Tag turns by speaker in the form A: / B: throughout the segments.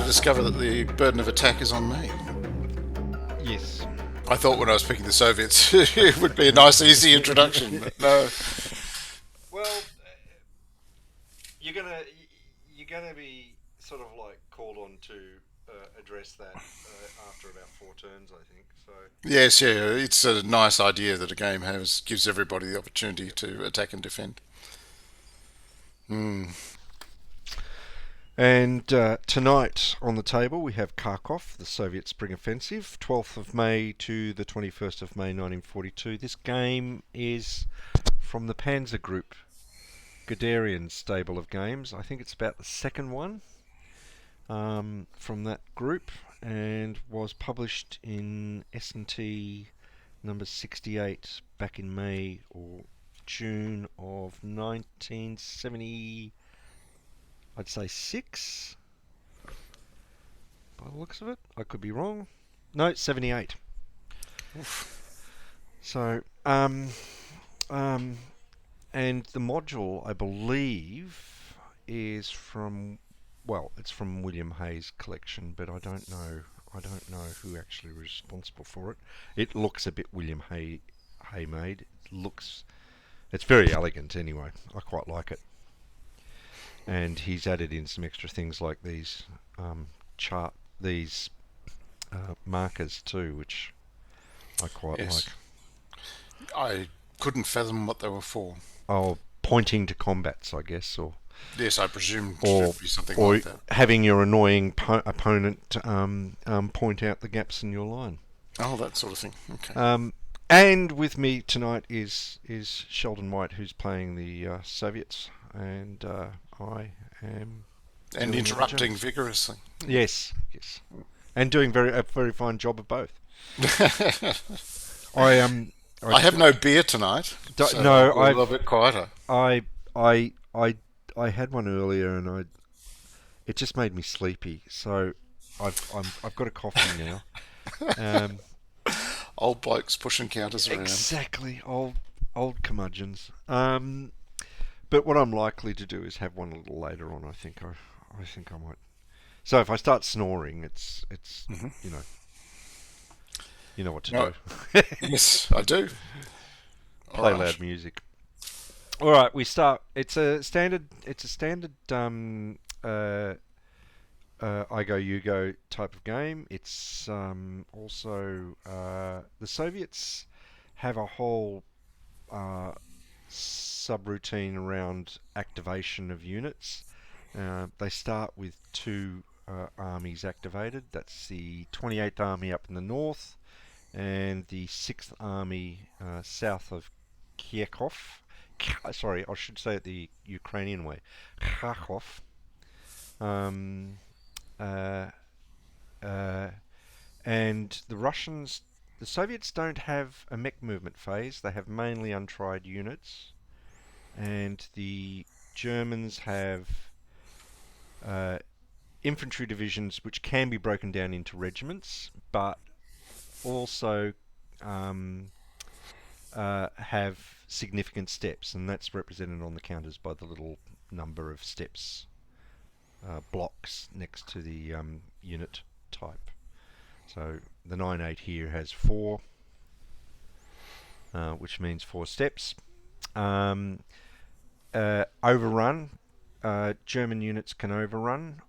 A: Discover that the burden of attack is on me.
B: Yes.
A: I thought when I was picking the Soviets it would be a nice easy introduction, but no.
B: Well, you're gonna be sort of like called on to address that after about 4 turns, I think. So
A: Yes, yeah, it's a nice idea that a game gives everybody the opportunity to attack and defend.
B: And tonight on the table we have Kharkov, the Soviet Spring Offensive, 12th of May to the 21st of May 1942. This game is from the PanzerGruppe Guderian stable of games. I think it's about the second one from that group, and was published in S&T number 68 back in May or June of 1970. I'd say 6 by the looks of it. I could be wrong. No, 78.
A: Oof.
B: So, and the module, I believe, is from, well, it's from William Hay's collection, but I don't know who actually was responsible for it. It looks a bit William Hay made. It's very elegant anyway. I quite like it. And he's added in some extra things like these markers too, which I quite like.
A: I couldn't fathom what they were for.
B: Oh, pointing to combats, I guess, or
A: yes, I presume it should be something like that.
B: Or having your annoying opponent point out the gaps in your line.
A: Oh, that sort of thing. Okay.
B: And with me tonight is Sheldon White, who's playing the Soviets, and I am
A: interrupting vigorously.
B: Yes, and doing a very fine job of both. I
A: have no beer tonight. So
B: no,
A: I'm a little bit quieter.
B: I had one earlier, and it just made me sleepy. So I've got a coffee now.
A: Old blokes pushing counters around.
B: Exactly, old curmudgeons. But what I'm likely to do is have one a little later on. I think I might. So if I start snoring, it's you know what to do.
A: Yes, I do.
B: Play loud music. All right, we start. It's a standard. I go you go type of game. It's also the Soviets have a whole subroutine around activation of units. They start with 2 armies activated. That's the 28th Army up in the north and the 6th Army south of Kharkov. Sorry, I should say it the Ukrainian way. Kharkov. And the Soviets don't have a mech movement phase. They have mainly untried units, and the Germans have infantry divisions which can be broken down into regiments, but also have significant steps, and that's represented on the counters by the little number of steps blocks next to the unit type. So the 9.8 here has 4, which means 4 steps. Overrun. German units can overrun,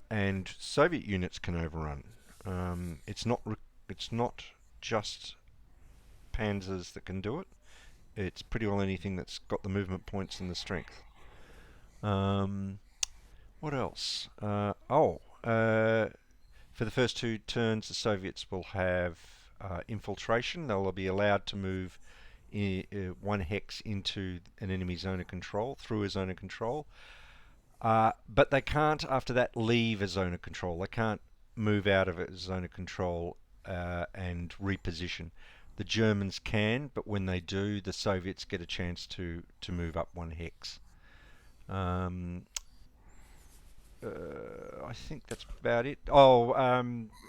B: and Soviet units can overrun. It's not just panzers that can do it. It's pretty well anything that's got the movement points and the strength. What else? For the first 2 turns, the Soviets will have infiltration. They'll be allowed to move 1 hex into an enemy zone of control, through a zone of control. But they can't, after that, leave a zone of control. They can't move out of a zone of control and reposition. The Germans can, but when they do, the Soviets get a chance to move up 1 hex. I think that's about it. Oh,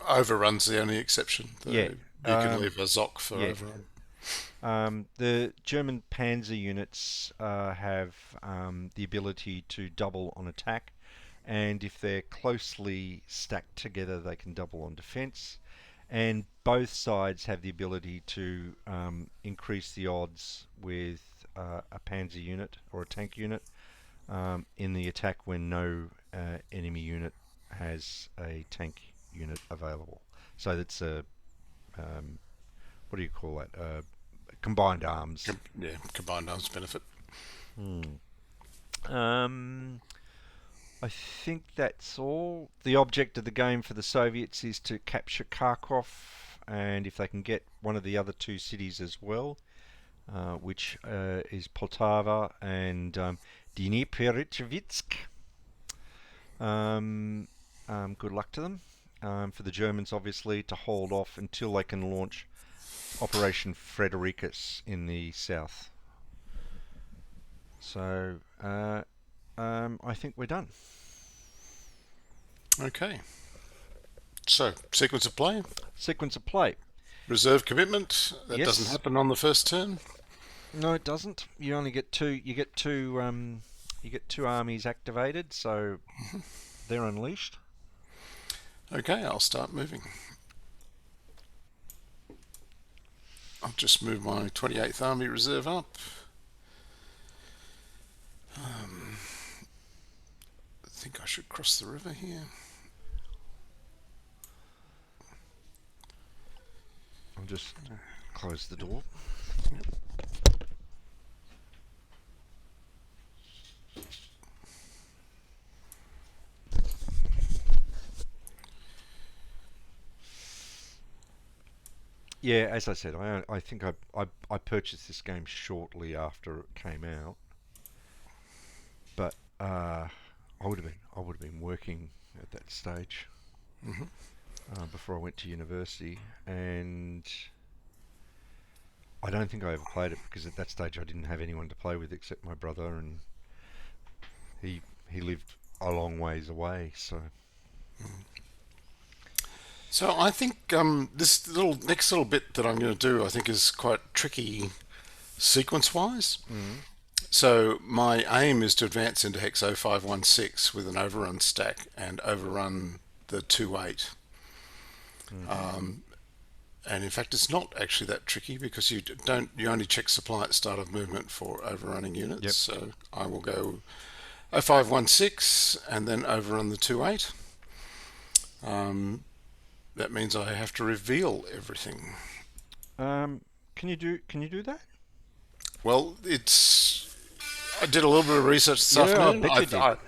A: Overrun's the only exception.
B: yeah,
A: You can leave a ZOC for
B: yeah.
A: overrun.
B: The German Panzer units have the ability to double on attack, and if they're closely stacked together, they can double on defense. And both sides have the ability to increase the odds with a Panzer unit or a tank unit in the attack when no enemy unit has a tank unit available. So that's a what do you call that? Combined arms.
A: Combined arms benefit.
B: I think that's all. The object of the game for the Soviets is to capture Kharkov, and if they can get one of the other two cities as well, which is Poltava and Dnipropetrovsk. Good luck to them. For the Germans, obviously, to hold off until they can launch Operation Fredericus in the south. So I think we're done.
A: Okay. So, sequence of play.
B: Sequence of play.
A: Reserve commitment. That
B: Yes.
A: doesn't happen on the first turn.
B: No, it doesn't. You only get two. You get two. You get two armies activated, so they're unleashed.
A: Okay, I'll start moving. I'll just move my 28th Army Reserve up. I think I should cross the river here.
B: I'll just close the door. Yeah, as I said, I think I purchased this game shortly after it came out, but I would have been working at that stage before I went to university, and I don't think I ever played it because at that stage I didn't have anyone to play with except my brother, and he lived a long ways away, so.
A: So I think this next little bit that I'm going to do, I think, is quite tricky sequence-wise. So my aim is to advance into hex 0516 with an overrun stack and overrun the 2-8. And in fact, it's not actually that tricky because you only check supply at start of movement for overrunning units.
B: Yep.
A: So I will go 0516 and then overrun the 2-8. That means I have to reveal everything.
B: Can you do that?
A: Well, I did a little bit of research this afternoon.
B: I bet you did.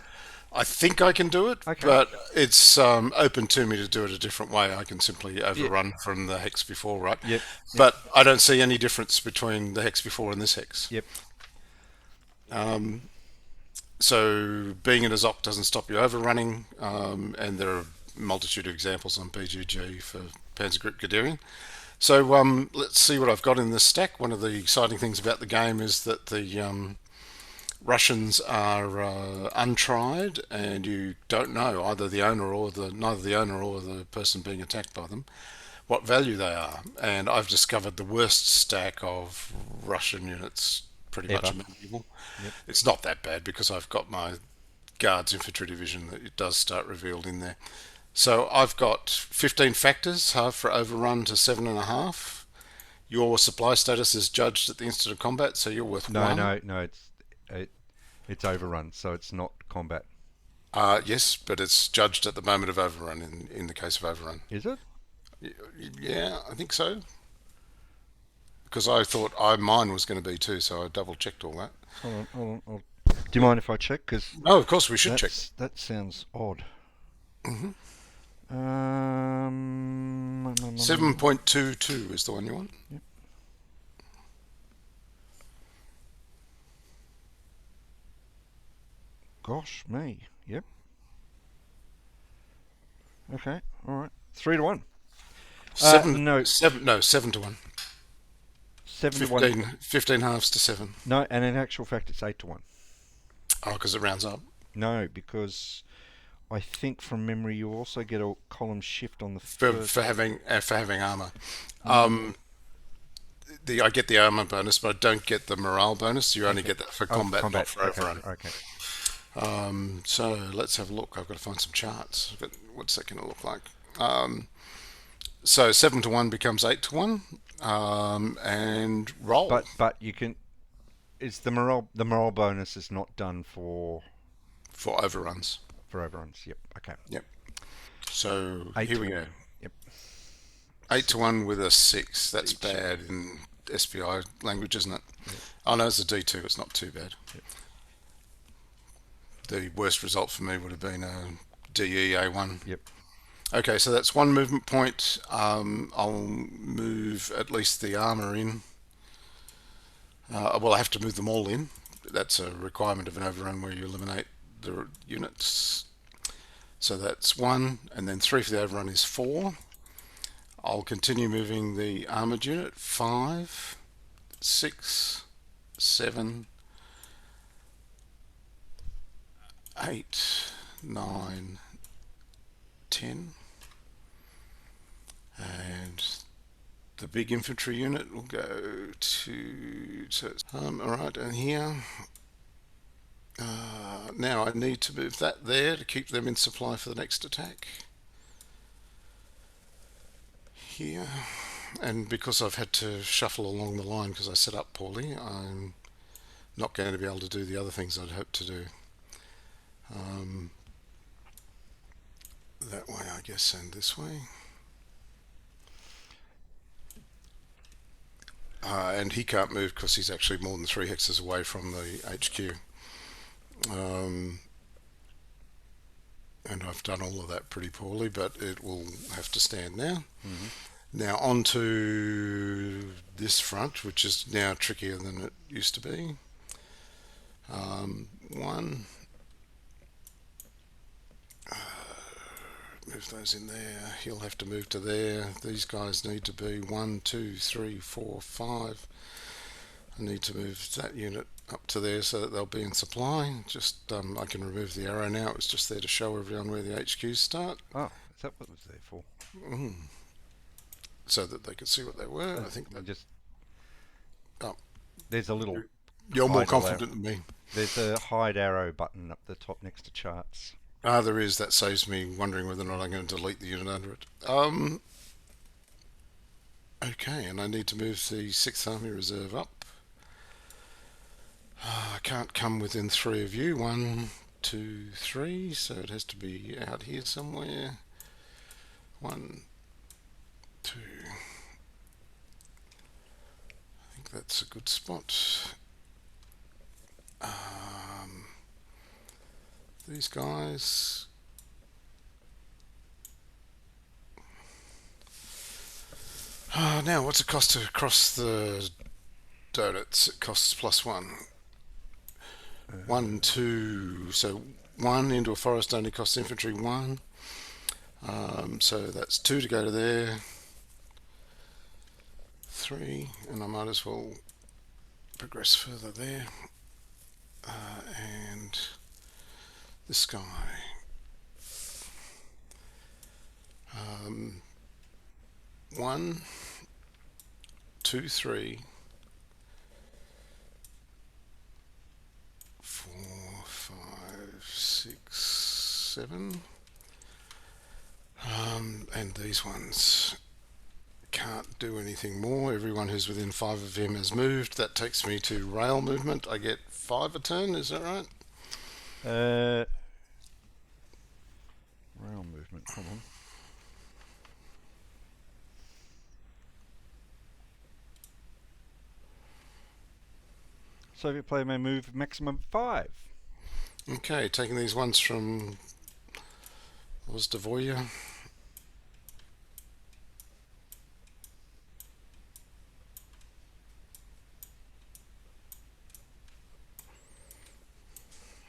A: I think I can do it,
B: Okay.
A: but it's open to me to do it a different way. I can simply overrun from the hex before, right?
B: Yep.
A: But I don't see any difference between the hex before and this hex.
B: Yep.
A: So being in a ZOC doesn't stop you overrunning, and there are a multitude of examples on PGG for PanzerGruppe Guderian. So let's see what I've got in this stack. One of the exciting things about the game is that the Russians are untried, and you don't know neither the owner or the person being attacked by them what value they are. And I've discovered the worst stack of Russian units pretty much medieval.
B: Yep.
A: It's not that bad because I've got my Guards Infantry Division that it does start revealed in there. So I've got 15 factors, half for overrun to 7.5. Your supply status is judged at the instant of combat, so you're worth 1.
B: No. It's overrun, so it's not combat.
A: Yes, but it's judged at the moment of overrun in the case of overrun.
B: Is it?
A: Yeah, I think so. Because I thought mine was going to be too, so I double checked all that.
B: Hold on. Do you mind if I check? Cause
A: No, of course we should check.
B: That sounds odd.
A: 7.22 is the one you want.
B: Yep. Gosh, me. Yep. Okay. All right. 3 to 1.
A: 7
B: no.
A: 7 to 1.
B: 7 to 1.
A: 15 halves to 7.
B: No, and in actual fact, it's 8 to 1.
A: Oh, because it rounds up.
B: No, because I think from memory you also get a column shift on the
A: For,
B: first.
A: for having armor. I get the armor bonus, but I don't get the morale bonus. You only get that for combat, not for overrun.
B: Okay.
A: So let's have a look. I've got to find some charts. What's that going to look like? So 7 to 1 becomes 8 to 1, and roll.
B: But you can. It's the morale bonus is not done for
A: overruns.
B: For overruns. Yep. Okay.
A: Yep. So
B: Eight
A: here
B: to
A: we
B: one.
A: go.
B: Yep.
A: 8 to 1 with a 6. That's bad in SPI language, isn't it?
B: Yep.
A: Oh no, it's a D2. It's not too bad.
B: Yep.
A: The worst result for me would have been a DE A1.
B: Yep.
A: Okay, so that's one movement point. I'll move at least the armor in. Well, I have to move them all in. That's a requirement of an overrun where you eliminate the units. So that's 1, and then 3 for the overrun is 4. I'll continue moving the armored unit. 5, 6, 7, 8, 9, 10. And the big infantry unit will go to... alright, and here... now I need to move that there to keep them in supply for the next attack. Here. And because I've had to shuffle along the line because I set up poorly, I'm not going to be able to do the other things I'd hoped to do. That way, I guess, and this way. And he can't move because he's actually more than 3 hexes away from the HQ. And I've done all of that pretty poorly, but it will have to stand now. Now on to this front, which is now trickier than it used to be. 1. Move those in there. He'll have to move to there. These guys need to be 1, 2, 3, 4, 5. I need to move that unit up to there so that they'll be in supply. Just I can remove the arrow now. It was just there to show everyone where the HQs start.
B: Oh, is that what it was there for?
A: So that they could see what they were. I think that
B: just.
A: Oh,
B: there's a little.
A: You're more confident than me.
B: There's a hide arrow button up the top next to charts.
A: There is. That saves me wondering whether or not I'm going to delete the unit under it. Okay, and I need to move the 6th Army Reserve up. I can't come within 3 of you. 1, 2, 3. So it has to be out here somewhere. 1, 2. I think that's a good spot. These guys. Now, what's it cost to cross the donuts? It costs +1. 1, 2. So 1 into a forest only costs infantry 1. So that's 2 to go to there. 3, and I might as well progress further there. And this guy. 1, 2, 3, 4, 5, 6, 7. And these ones can't do anything more. Everyone who's within 5 of him has moved. That takes me to rail movement. I get 5 a turn, is that right?
B: Rail movement, come on. Soviet player may move maximum 5.
A: Okay, taking these ones from Dvoya.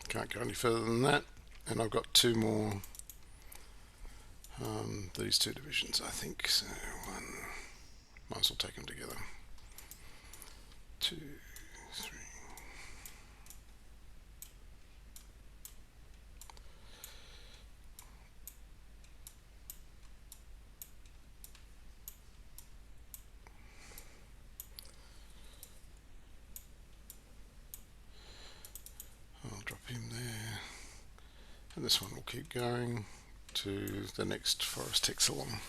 A: Can't go any further than that. And I've got 2 more. These 2 divisions, I think. So 1. Might as well take them together. 2, 3. I'll drop him there. And this one will keep going to the next forest hex along.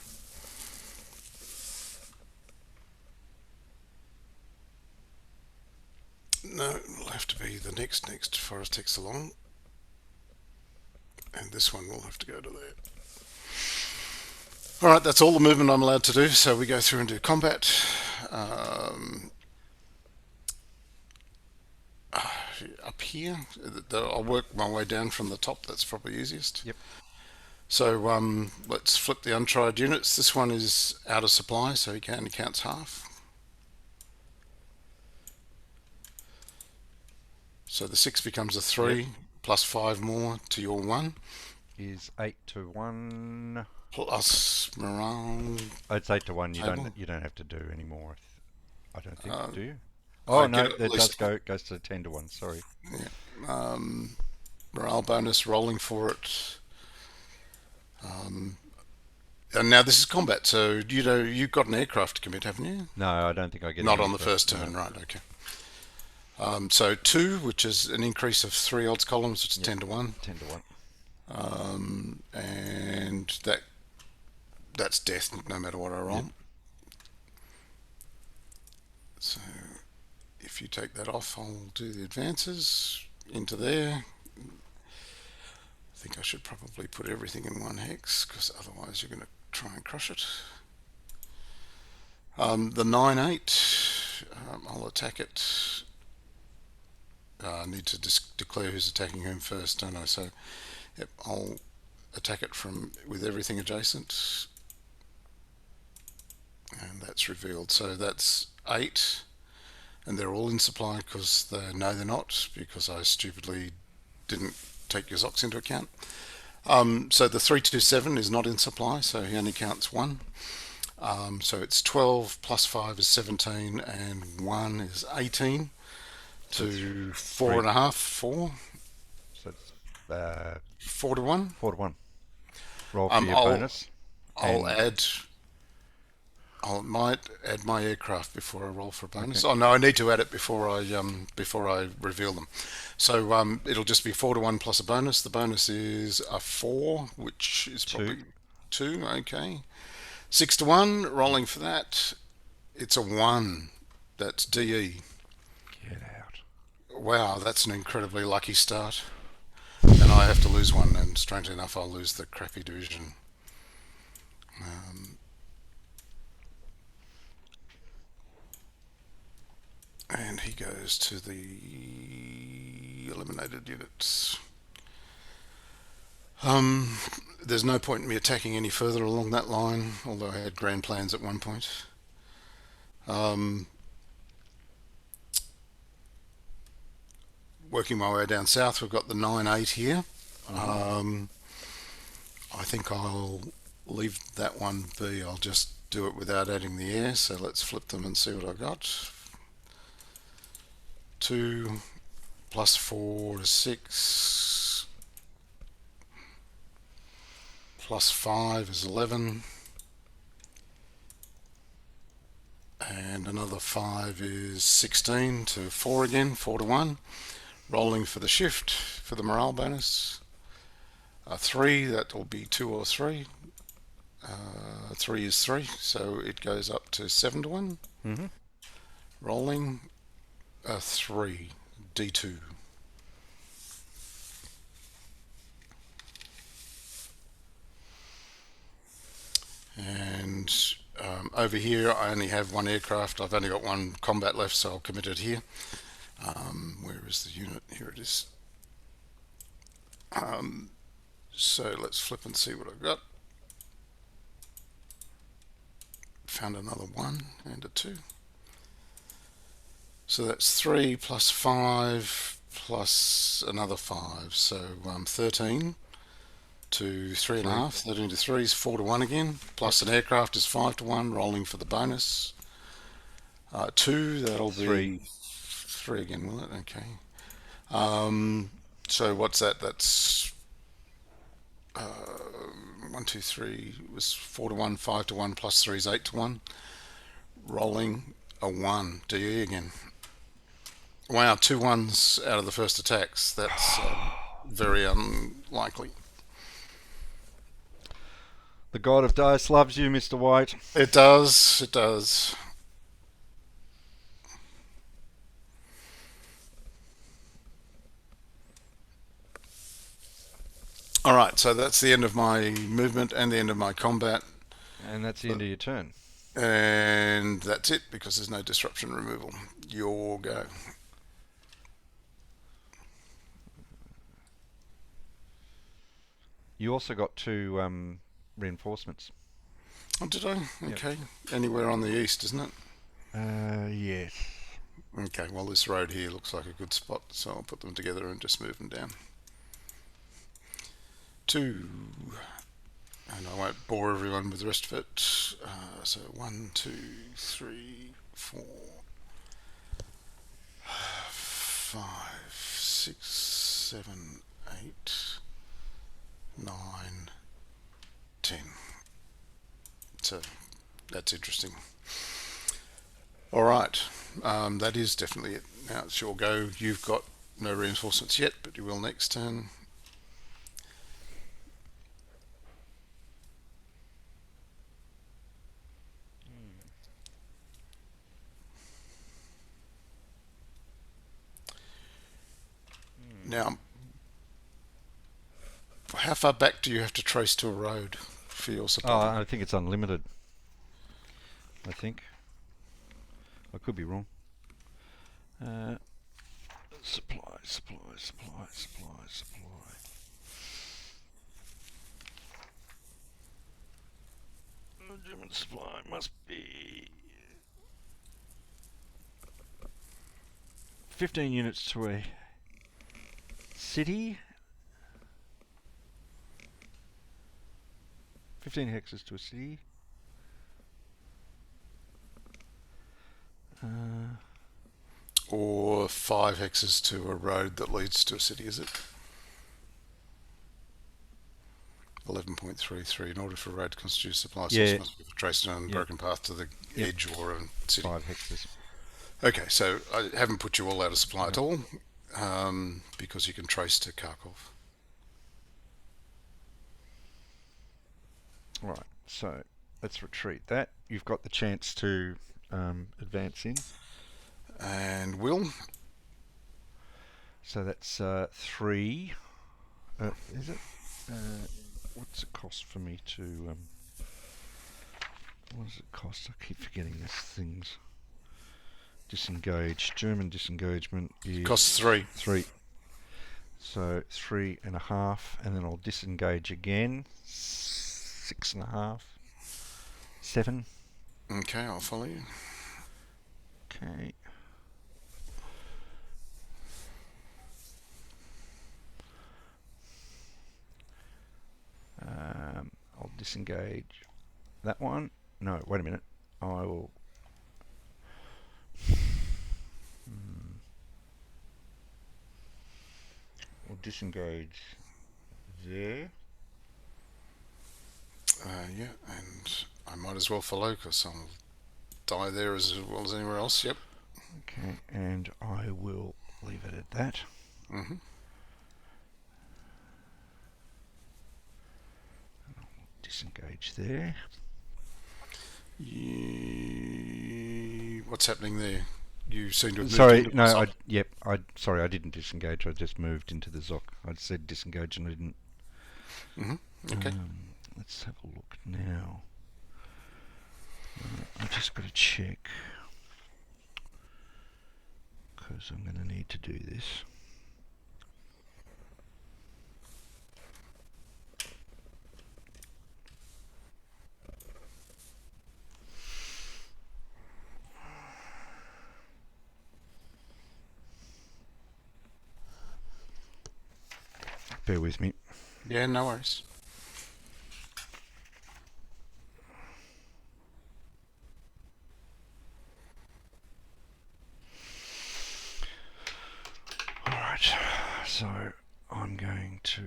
A: No, it'll have to be the next forest hex along. And this one will have to go to there. Alright, that's all the movement I'm allowed to do. So we go through and do combat. Up here, I'll work my way down from the top. That's probably easiest.
B: Yep.
A: So let's flip the untried units. This one is out of supply, so he only counts half. So the 6 becomes a 3,
B: Yep.
A: plus 5 more to your 1.
B: Is 8 to 1.
A: Plus morale.
B: Oh, it's 8 to 1.
A: Table.
B: You don't have to do any more. I don't think, do you?
A: I
B: Oh no,
A: get at
B: it
A: least-
B: goes to 10 to 1. Sorry.
A: Yeah. Morale bonus, rolling for it. And now this is combat, so you've got an aircraft to commit, haven't you?
B: No, I don't think I get
A: Not
B: any
A: on the
B: of that.
A: first turn,
B: No.
A: right? Okay. So 2, which is an increase of 3 odds columns, which is
B: Yep.
A: 10 to 1.
B: 10 to 1.
A: And that's death no matter what I roll.
B: Yep.
A: So if you take that off, I'll do the advances into there. I think I should probably put everything in one hex, because otherwise you're going to try and crush it. The 9-8, I'll attack it. I need to declare who's attacking whom first, don't I? So, yep, I'll attack it with everything adjacent, and that's revealed. So that's 8, and they're all in supply because they're not, because I stupidly didn't take your Zox into account. So the 327 is not in supply, so he only counts 1. So it's 12 plus 5 is 17, and 1 is 18 to 4.5, 4.
B: So it's
A: 4 to 1.
B: 4 to 1. Roll for your bonus.
A: I might add my aircraft before I roll for a bonus. Okay. Oh no, I need to add it before I reveal them. So it'll just be 4 to 1 plus a bonus. The bonus is a 4, which is probably 2. Okay. 6 to 1, rolling for that. It's a 1. That's DE.
B: Get out.
A: Wow, that's an incredibly lucky start. And I have to lose 1, and strangely enough, I'll lose the crappy division. And he goes to the eliminated units. There's no point in me attacking any further along that line, although I had grand plans at one point. Working my way down south, we've got the 9-8 here. I think I'll leave that one be. I'll just do it without adding the air. So let's flip them and see what I've got. 2 plus 4 is 6. Plus 5 is 11. And another 5 is 16 to 4 again, 4 to 1. Rolling for the shift for the morale bonus. 3, that will be 2 or 3. 3 is 3, so it goes up to 7 to 1.
B: Mm-hmm.
A: Rolling. 3, D2. And over here I only have 1 aircraft. I've only got 1 combat left, so I'll commit it here. Where is the unit? Here it is. So let's flip and see what I've got. Found another 1 and a 2. So that's 3 plus 5 plus another 5. So 13 to 3.5. 13 to 3 is 4 to 1 again. Plus an aircraft is 5 to 1. Rolling for the bonus. 2, that'll
B: Three.
A: be 3 again, will it? Okay. So what's that? That's 1, 2, 3 was 4 to 1, 5 to 1, plus 3 is 8 to 1. Rolling a 1, DE again. Wow, 2 ones out of the first attacks. That's very unlikely.
B: The god of dice loves you, Mr. White.
A: It does, it does. All right, so that's the end of my movement and the end of my combat.
B: And that's the end of your turn.
A: And that's it, because there's no disruption removal. Your go.
B: You also got 2 reinforcements.
A: Oh, did I?
B: Yep.
A: Okay. Anywhere on the east, isn't it?
B: Yes.
A: Okay, well, this road here looks like a good spot, so I'll put them together and just move them down. 2. And I won't bore everyone with the rest of it. So 1, 2, 3, 4, 5, 6, 7, 8, 9, 10. So that's interesting. All right, that is definitely it. Now it's your go. You've got no reinforcements yet, but you will next turn. Now, how far back do you have to trace to a road for your supply?
B: I think it's unlimited. I think. I could be wrong. Supply. German supply must be 15 units to a city. 15 hexes to a city.
A: Or 5 hexes to a road that leads to a city, is it? 11.33. In order for a road to constitute a supply source,
B: Yeah.
A: must be traced on a broken path to the edge or a city.
B: 5 hexes.
A: Okay, so I haven't put you all out of supply at all, because you can trace to Kharkov.
B: Right, so let's retreat that. You've got the chance to advance in.
A: And will.
B: So that's 3. Is it? What's it cost for me to... what does it cost? I keep forgetting these things. Disengage. German disengagement is...
A: Costs 3.
B: 3. So 3.5, and then I'll disengage again. 6.5. 7.
A: Okay, I'll follow you.
B: Okay. I'll disengage that one. No, wait a minute. I will... We'll disengage there.
A: Yeah, and I might as well follow because I'll die there as well as anywhere else. Yep.
B: Okay, and I will leave it at that.
A: Mm-hmm.
B: Disengage there.
A: What's happening there? You seem to have moved
B: Sorry,
A: into the
B: no,
A: Zoc.
B: sorry, I didn't disengage. I just moved into the Zoc. I said disengage and I didn't.
A: Mm-hmm. Okay.
B: Let's have a look now. I've just got to check because I'm going to need to do this. Bear with me.
A: Yeah, no worries.
B: So I'm going to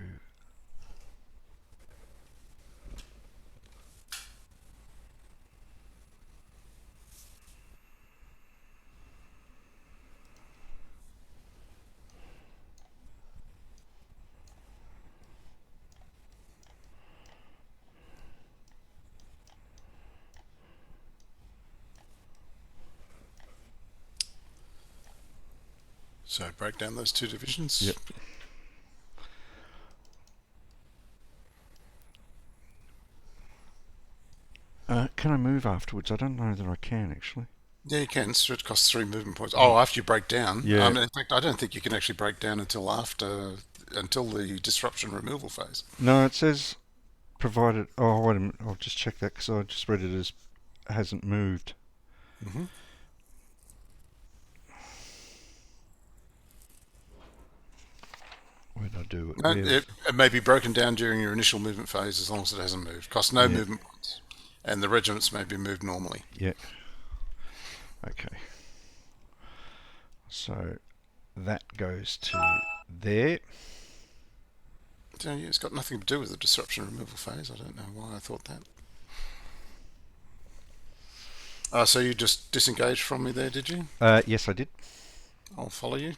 A: So break down those two divisions.
B: Yep. Can I move afterwards? I don't know that I can actually.
A: Yeah, you can. So it costs 3 movement points. Oh, after you break down.
B: Yeah.
A: In fact, I don't think you can actually break down until the disruption removal phase.
B: No, it says provided. Oh, wait a minute. I'll just check that because I just read it as hasn't moved.
A: Mm-hmm.
B: Where did I do it?
A: No, it may be broken down during your initial movement phase as long as it hasn't moved. Costs no movement points. And the regiments may be moved normally.
B: Yeah. Okay. So that goes to there.
A: So, yeah, it's got nothing to do with the disruption removal phase. I don't know why I thought that. So you just disengaged from me there, did you?
B: Yes, I did.
A: I'll follow you.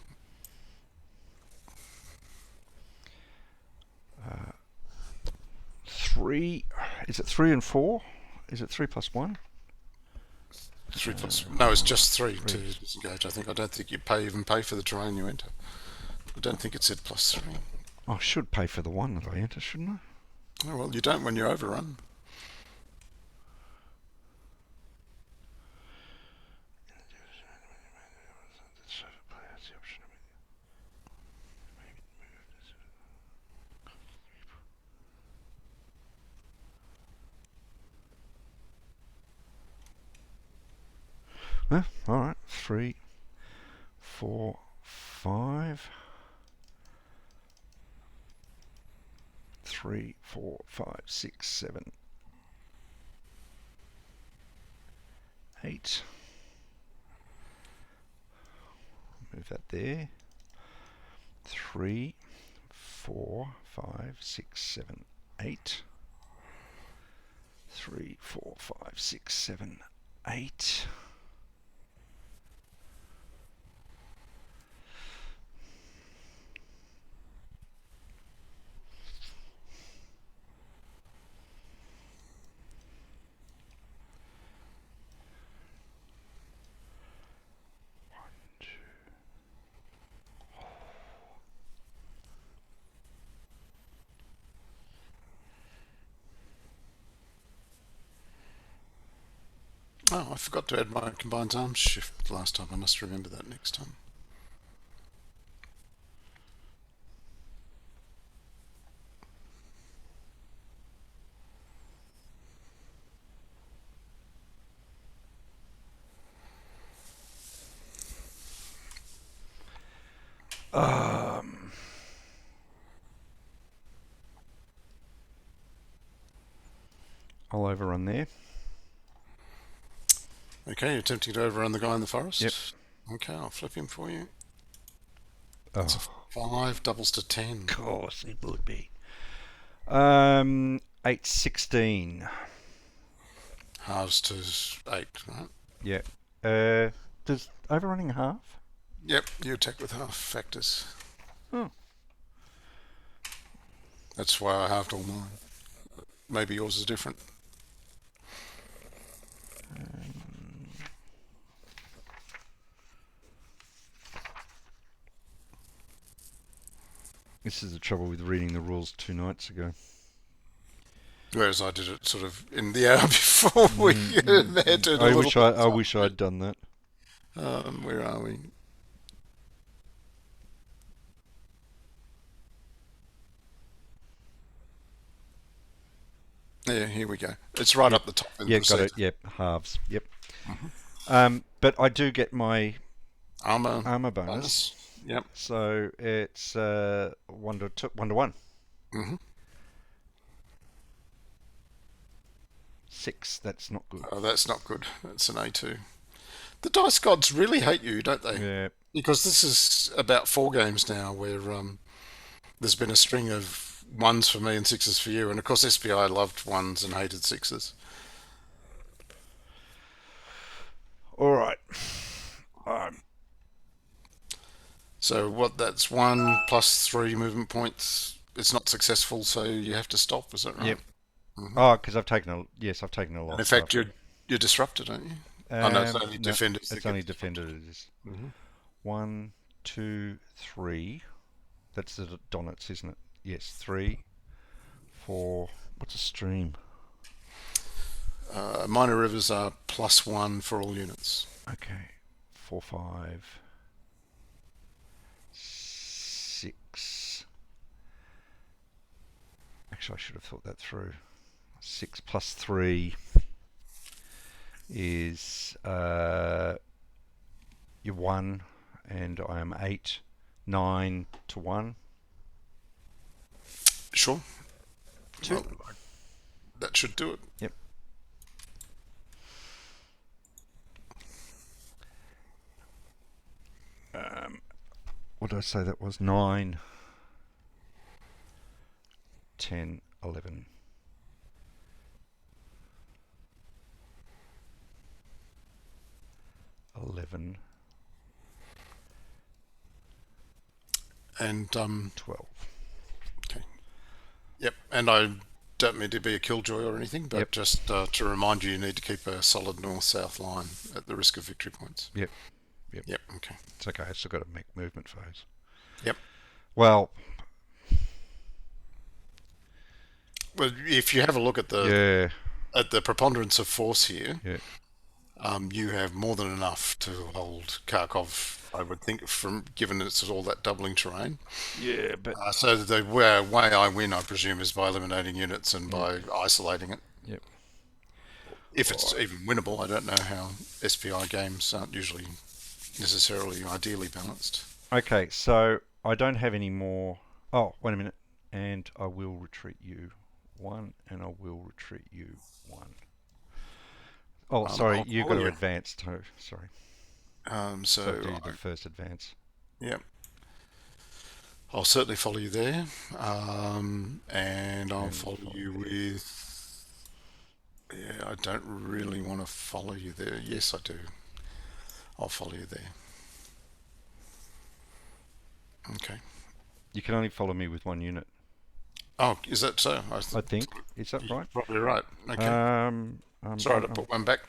B: Three. Is it 3 and 4? Is it 3 plus 1?
A: 3 plus. No, it's just 3 to disengage. I don't think you even pay for the terrain you enter. I don't think it said plus 3.
B: I should pay for the 1 that I enter, shouldn't I?
A: Oh, well, you don't when you're overrun.
B: Alright. 3, 4, 5. 3, 4, 5, 6, 7, 8. Move that there. 3, 4, 5, 6, 7, 8. 3, 4, 5, 6, 7, 8.
A: Oh, I forgot to add my combined arms shift last time. I must remember that next time.
B: I'll overrun there.
A: Okay, you're attempting to overrun the guy in the forest?
B: Yep.
A: Okay, I'll flip him for you.
B: Oh.
A: That's a 5, doubles to 10.
B: Of course it would be. 8, 16.
A: Halves to 8, right?
B: Yeah. Does overrunning half?
A: Yep, you attack with half factors.
B: Oh.
A: That's why I halved all mine. Maybe yours is different.
B: This is the trouble with reading the rules 2 nights ago.
A: Whereas I did it sort of in the hour before we had to.
B: I wish I'd done that.
A: Where are we? Yeah, here we go. It's right up the top.
B: Yeah, got it. Yep, halves. Yep. But I do get my armor bonus.
A: Yep.
B: So it's 1 to 1.
A: Mm-hmm.
B: 6. That's not good.
A: Oh, that's not good. That's an A2. The dice gods really hate you, don't they?
B: Yeah.
A: Because this is about 4 games now where There's been a string of ones for me and sixes for you, and of course SPI loved ones and hated sixes.
B: All right. Um,
A: So what? That's 1 plus 3 movement points. It's not successful, so you have to stop. Is that right?
B: yep. Oh, because I've taken a
A: And in
B: loss.
A: fact, you're disrupted, aren't you? Oh no, it's only
B: No,
A: defenders that
B: it's
A: get
B: only
A: disrupted.
B: defender. It is 1, 2, 3. That's the Donets, isn't it? Yes, 3, 4. What's a stream?
A: Minor rivers are +1 for all units.
B: Okay, 4, 5, 6. Actually, I should have thought that through. 6 plus 3 is you're 1, and I am 8. 9 to 1.
A: Sure.
B: 2.
A: Well, that should do it.
B: Yep. What did I say that was? 9, 10, 11. 11,
A: And
B: 12.
A: okay. Yep. And I don't mean to be a killjoy or anything, but
B: Yep.
A: just to remind you, you need to keep a solid north-south line at the risk of victory points.
B: Yep. Yep.
A: Yep. Okay.
B: It's okay. I've still got to make movement phase.
A: Yep.
B: Well,
A: Well, if you have a look at
B: yeah.
A: the preponderance of force here,
B: Yeah.
A: you have more than enough to hold Kharkov. I would think, from given it's all that doubling terrain.
B: Yeah, but
A: So the way I win, I presume, is by eliminating units and
B: yeah.
A: by isolating it.
B: Yep.
A: If
B: All
A: it's
B: right.
A: even winnable, I don't know how SPI games aren't usually necessarily ideally balanced.
B: Okay, so I don't have any more. Oh, wait a minute. And I will retreat you 1, and I will retreat you 1. Oh, sorry,
A: I'll
B: you've got
A: follow
B: to
A: you.
B: advance too. Sorry. So
A: So,
B: do the first advance.
A: yeah, I'll certainly follow you there, and I'll
B: And
A: follow
B: follow
A: you
B: there.
A: with. Yeah, I don't really want to follow you there. Yes, I do. I'll follow you there. Okay.
B: You can only follow me with 1 unit,
A: Oh, is that so?
B: I think. Is that
A: You're
B: right?
A: probably right. Okay.
B: Um, um,
A: Sorry
B: um,
A: to
B: um,
A: put one back.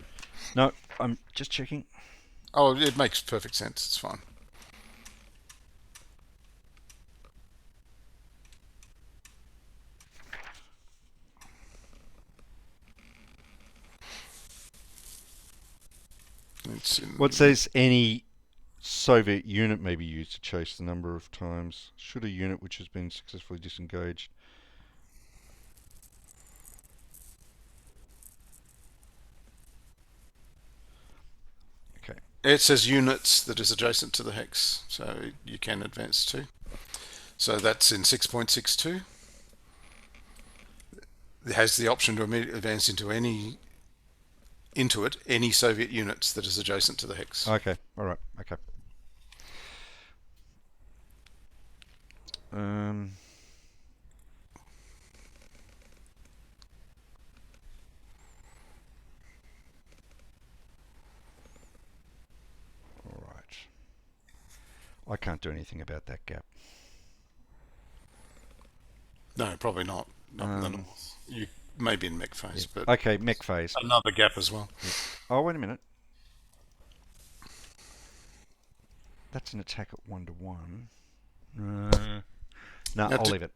B: no, I'm just checking.
A: Oh, it makes perfect sense. It's fine. It's
B: What
A: in.
B: says any Soviet unit may be used to chase the number of times. Should a unit which has been successfully disengaged. Okay.
A: It says units that is adjacent to the hex, so you can advance to. So that's in 6.62. It has the option to immediately advance into it any Soviet units that is adjacent to the hex.
B: Okay. All right. Okay. Um. All right. I can't do anything about that gap.
A: No, probably not. Not in the
B: Um.
A: north. You maybe in mech
B: Yeah.
A: phase, but
B: Okay. Mech phase.
A: another gap as well.
B: Yeah. Oh, wait a minute. That's an attack at 1 to 1. No,
A: Now,
B: I'll leave it.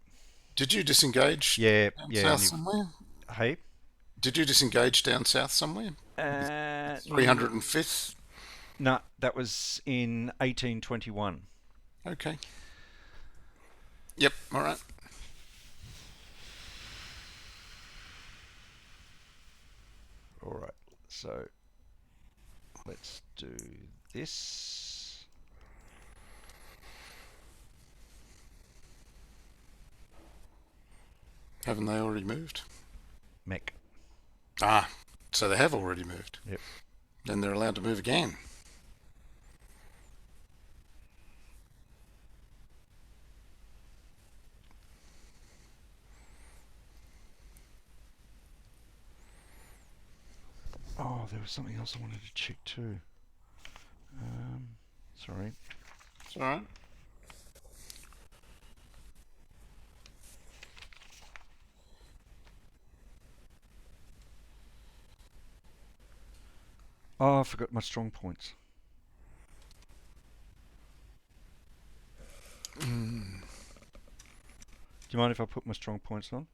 A: did you disengage
B: Yeah.
A: down
B: Yeah.
A: south somewhere?
B: Hey.
A: Did you disengage down south somewhere?
B: Uh.
A: 305th?
B: No, that was in 1821.
A: Okay. Yep, all right.
B: All right. So let's do this.
A: Haven't they already moved?
B: Mech.
A: Ah, so they have already moved.
B: Yep.
A: Then they're allowed to move again.
B: Oh, there was something else I wanted to check too. Sorry.
A: It's alright.
B: Oh, I forgot my strong points. Do you mind if I put my strong points on?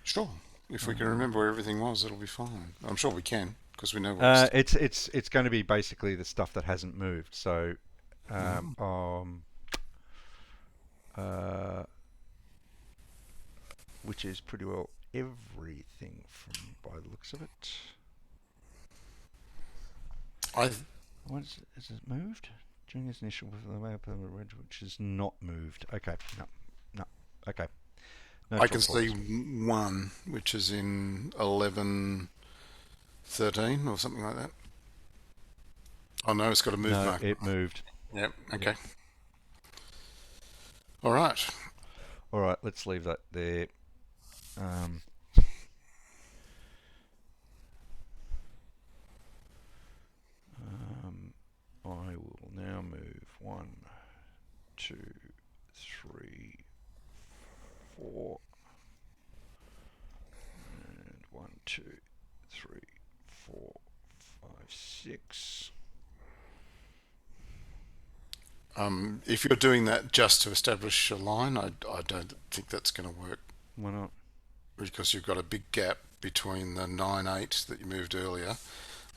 A: Sure. If we can remember where everything was, it'll be fine. I'm sure we can, because we know what
B: it's going to be basically the stuff that hasn't moved. So, which is pretty well everything from by the looks of it. What is it? Is it moved? During this initial which is not moved. Okay, no, okay. No
A: I can see one, which is in 11:13 or something like that. Oh no, it's got a move mark.
B: It moved.
A: Yep. Okay. Yep. All right.
B: All right. Let's leave that there. I will now move 1, 2, 3, 4, and 1, 2, 3, 4, 5, 6.
A: If you're doing that just to establish a line, I don't think that's going to work.
B: Why not?
A: Because you've got a big gap between the 9-8 that you moved earlier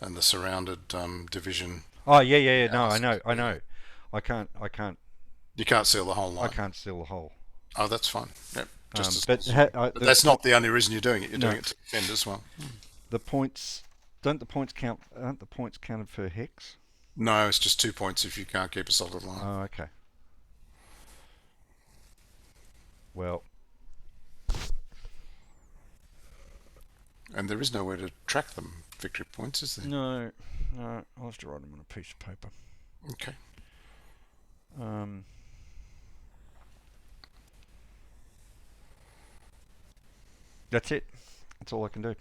A: and the surrounded division.
B: Oh yeah. No, I know. I can't.
A: You can't seal the whole line.
B: I can't seal the whole.
A: Oh, that's fine. Yep.
B: But
A: that's not the only reason you're doing it. You're doing it to defend as well.
B: The points don't the points count? Aren't the points counted per hex?
A: No, it's just 2 points if you can't keep a solid line.
B: Oh, okay. Well.
A: And there is nowhere to track them, victory points, is there?
B: No. I'll have to write them on a piece of paper.
A: Okay.
B: That's it. That's all I can do.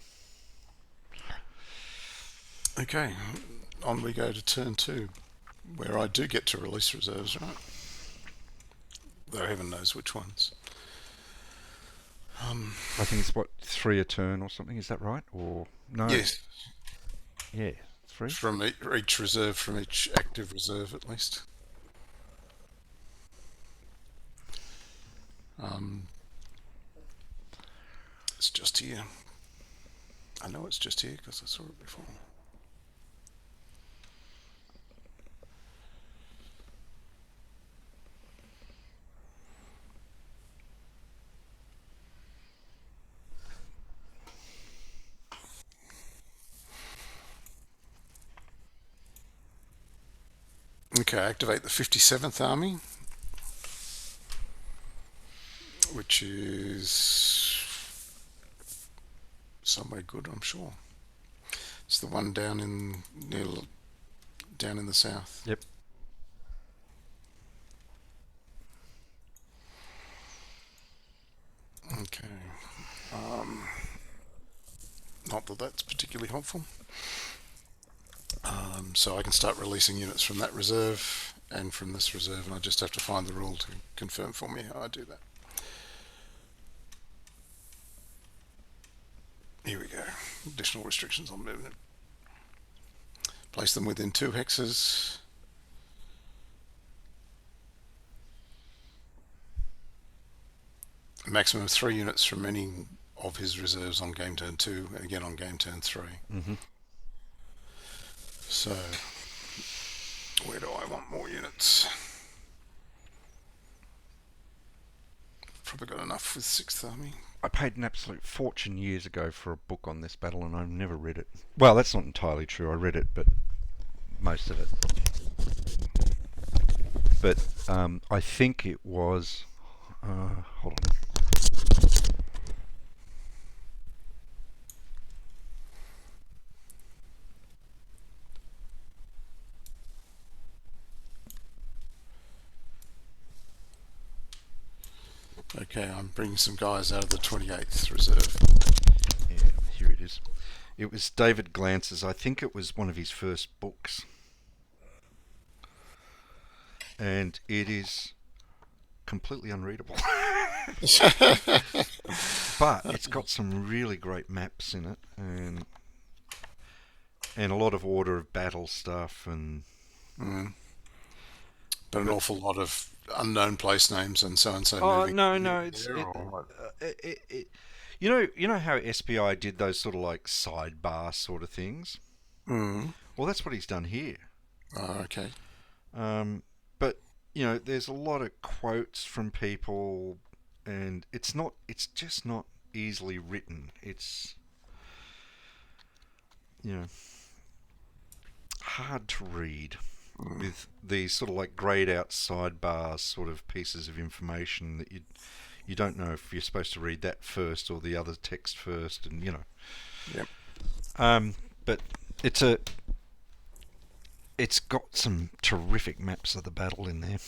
A: Okay. On we go to turn 2, where I do get to release reserves, right? Though heaven knows which ones.
B: I think it's 3 a turn or something. Is that right? Or no?
A: Yes.
B: Yeah, 3
A: from each reserve, from each active reserve at least. It's just here. I know it's just here because I saw it before. Okay, activate the 57th Army, which is somewhere good, I'm sure. It's the one down in the south.
B: Yep.
A: Okay. Not that that's particularly helpful. So I can start releasing units from that reserve and from this reserve, and I just have to find the rule to confirm for me how I do that. Here we go. Additional restrictions on movement. Place them within 2 hexes. A maximum of 3 units from any of his reserves on game turn 2, and again on game turn 3.
B: Mm-hmm.
A: So, where do I want more units? Probably got enough with 6th Army.
B: I paid an absolute fortune years ago for a book on this battle, and I've never read it. Well, that's not entirely true. I read it, but most of it. But I think it was... hold on.
A: Okay, I'm bringing some guys out of the 28th Reserve.
B: Yeah, here it is. It was David Glance's. I think it was one of his first books, and it is completely unreadable. But it's got some really great maps in it, and a lot of order of battle stuff, and
A: But an awful lot of unknown place names and so
B: oh
A: moving
B: no,
A: here
B: no,
A: and there, or what?
B: you know how SPI did those sort of like sidebar sort of things.
A: Mm.
B: Well, that's what he's done here.
A: Oh, okay.
B: But you know, there's a lot of quotes from people, and it's just not easily written. It's, you know, hard to read with these sort of like grayed out sidebars sort of pieces of information that you don't know if you're supposed to read that first or the other text first, and you know.
A: Yep.
B: But it's got some terrific maps of the battle in there,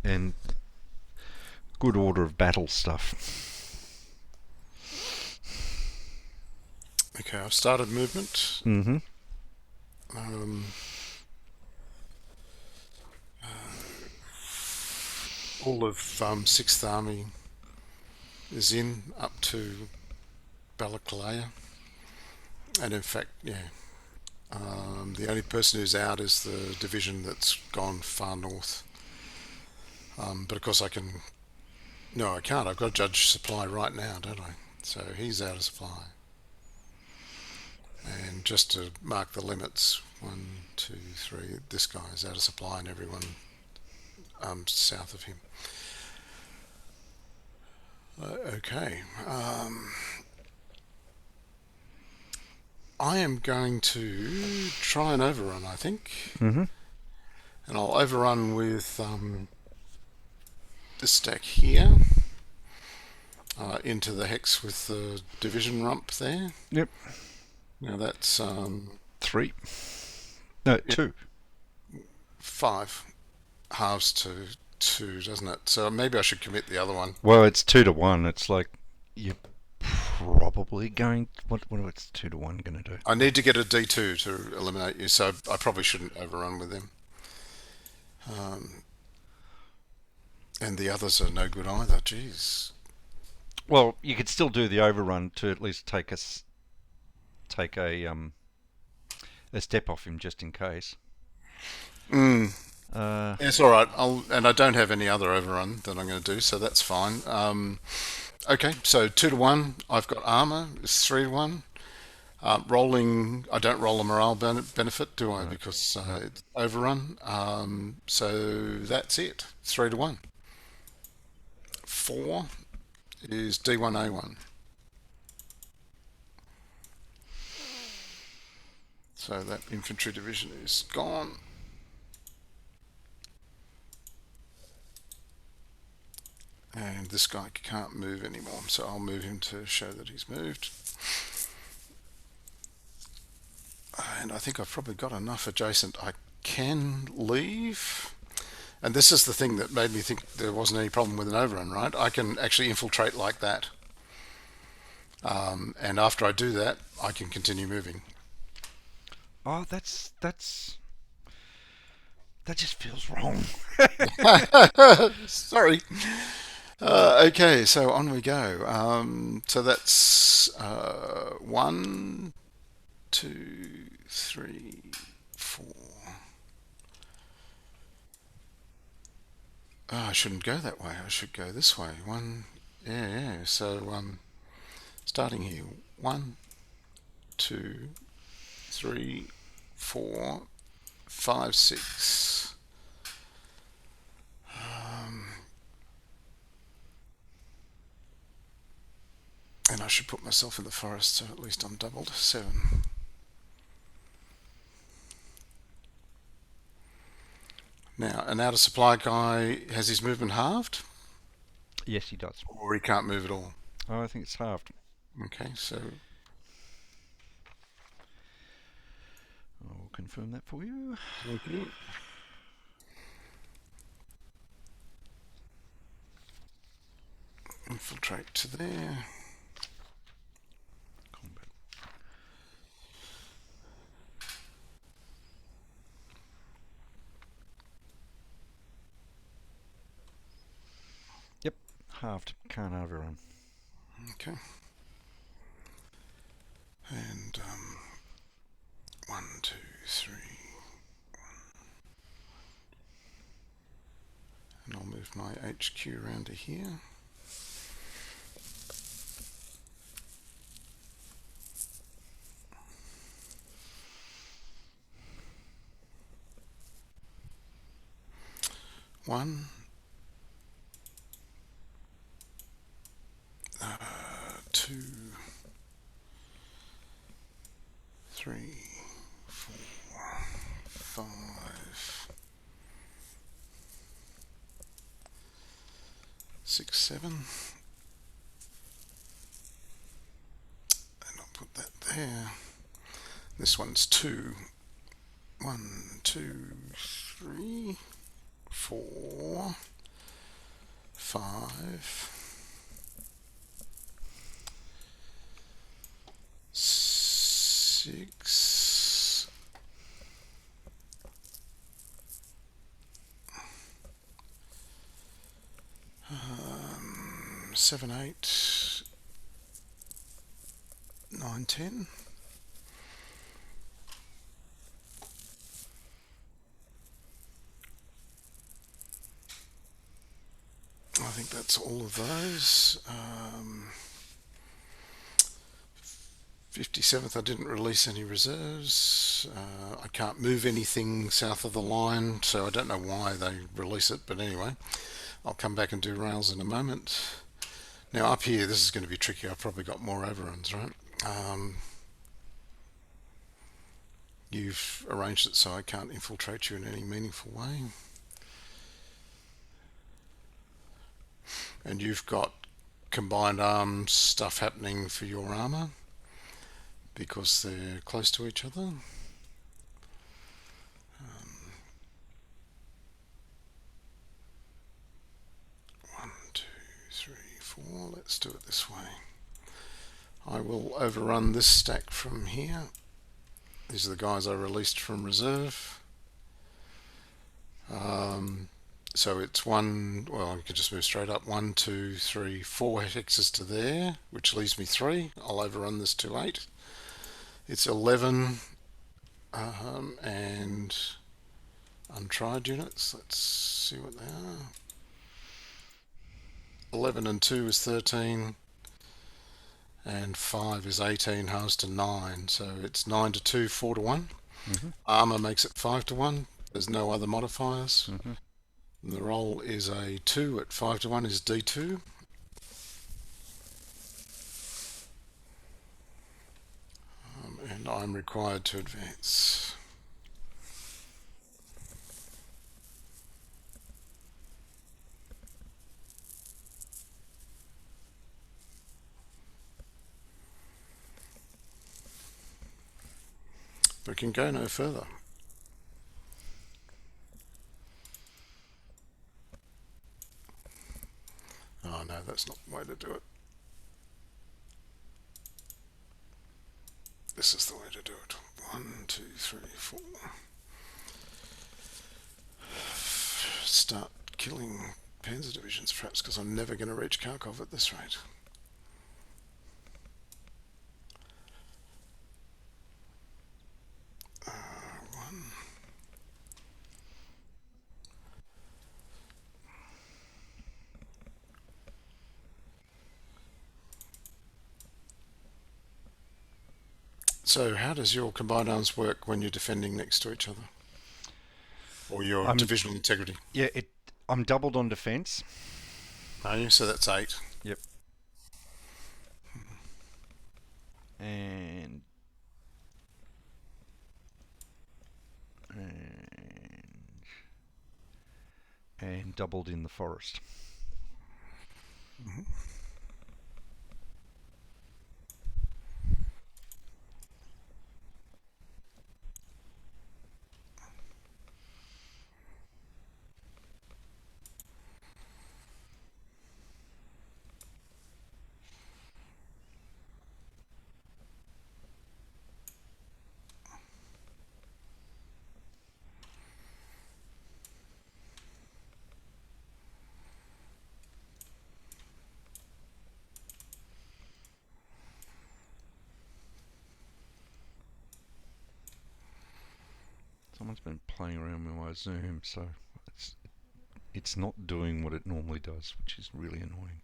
B: and good order of battle stuff.
A: Okay, I've started movement.
B: Mm-hmm.
A: Um, all of 6th Army is in up to Balaclava, and in fact, yeah, the only person who's out is the division that's gone far north. But of course, I can. No, I can't. I've got to judge supply right now, don't I? So he's out of supply. And just to mark the limits, 1, 2, 3. This guy's out of supply, and everyone south of him. Okay. I am going to try and overrun, I think.
B: Mm-hmm.
A: And I'll overrun with this stack here into the hex with the division rump there.
B: Yep.
A: Now that's
B: 3. No,
A: yep,
B: 2.
A: 5 halves to 2, doesn't it? So maybe I should commit the other one.
B: Well, it's 2 to 1. It's like you're probably going. What is 2 to 1 going to do?
A: I need to get a D2 to eliminate you, so I probably shouldn't overrun with them. And the others are no good either. Jeez.
B: Well, you could still do the overrun to at least take a step off him just in case.
A: Mm.
B: Uh,
A: It's all right. And I don't have any other overrun that I'm going to do, so that's fine. Okay, so 2 to 1. I've got armor. It's 3 to 1. Rolling. I don't roll a morale benefit, do I?
B: no,
A: Because
B: no.
A: it's overrun. So that's it. 3 to 1. 4 is D1A1. So that infantry division is gone. And this guy can't move anymore, so I'll move him to show that he's moved. And I think I've probably got enough adjacent I can leave. And this is the thing that made me think there wasn't any problem with an overrun, right? I can actually infiltrate like that. And after I do that, I can continue moving.
B: Oh, that just feels wrong.
A: Sorry. Okay, so on we go. So that's 1, 2, 3, 4. Oh, I shouldn't go that way. I should go this way. Yeah. So starting here. 1, 2, 3, 4, 5, 6. And I should put myself in the forest, so at least I'm doubled. 7. Now, an out of supply guy has his movement halved,
B: Yes, he does.
A: or he can't move at all.
B: Oh, I think it's halved.
A: Okay, so
B: I'll confirm that for you.
A: thank you. Infiltrate to there.
B: Combat. halved, can't overrun.
A: Okay. And 1, 2, 3. And I'll move my HQ around to here. One, 2, 3, 4, 5, 6, 7. And I'll put that there. This one's 2. 1, 2, 3, 4, 5, 6, 7, 8, 9, 10. I think that's all of those. 57th, I didn't release any reserves. I can't move anything south of the line, so I don't know why they release it, but anyway, I'll come back and do rails in a moment. Now up here, this is going to be tricky. I've probably got more overruns, right? You've arranged it so I can't infiltrate you in any meaningful way. And you've got combined arms stuff happening for your armour because they're close to each other. 1, 2, 3, 4. Let's do it this way. I will overrun this stack from here. These are the guys I released from reserve. So it's one, well, I can just move straight up. 1, 2, 3, 4 hexes to there, which leaves me 3. I'll overrun this to 8. It's 11 and untried units. Let's see what they are. 11 and 2 is 13. And 5 is 18, halves to 9. So it's 9 to 2, 4 to 1. Armour makes it 5 to 1. There's no other modifiers. The roll is a 2 at 5 to 1 is D2. And I'm required to advance. We can go no further. Oh no, that's not the way to do it. This is the way to do it. 1, 2, 3, 4. Start killing Panzer divisions perhaps, because I'm never going to reach Kharkov at this rate. So how does your combined arms work when you're defending next to each other? Or your divisional integrity?
B: Yeah, I'm doubled on defence.
A: Are you? So that's 8.
B: Yep. And doubled in the forest. Someone's been playing around with my Zoom, so it's not doing what it normally does, which is really annoying.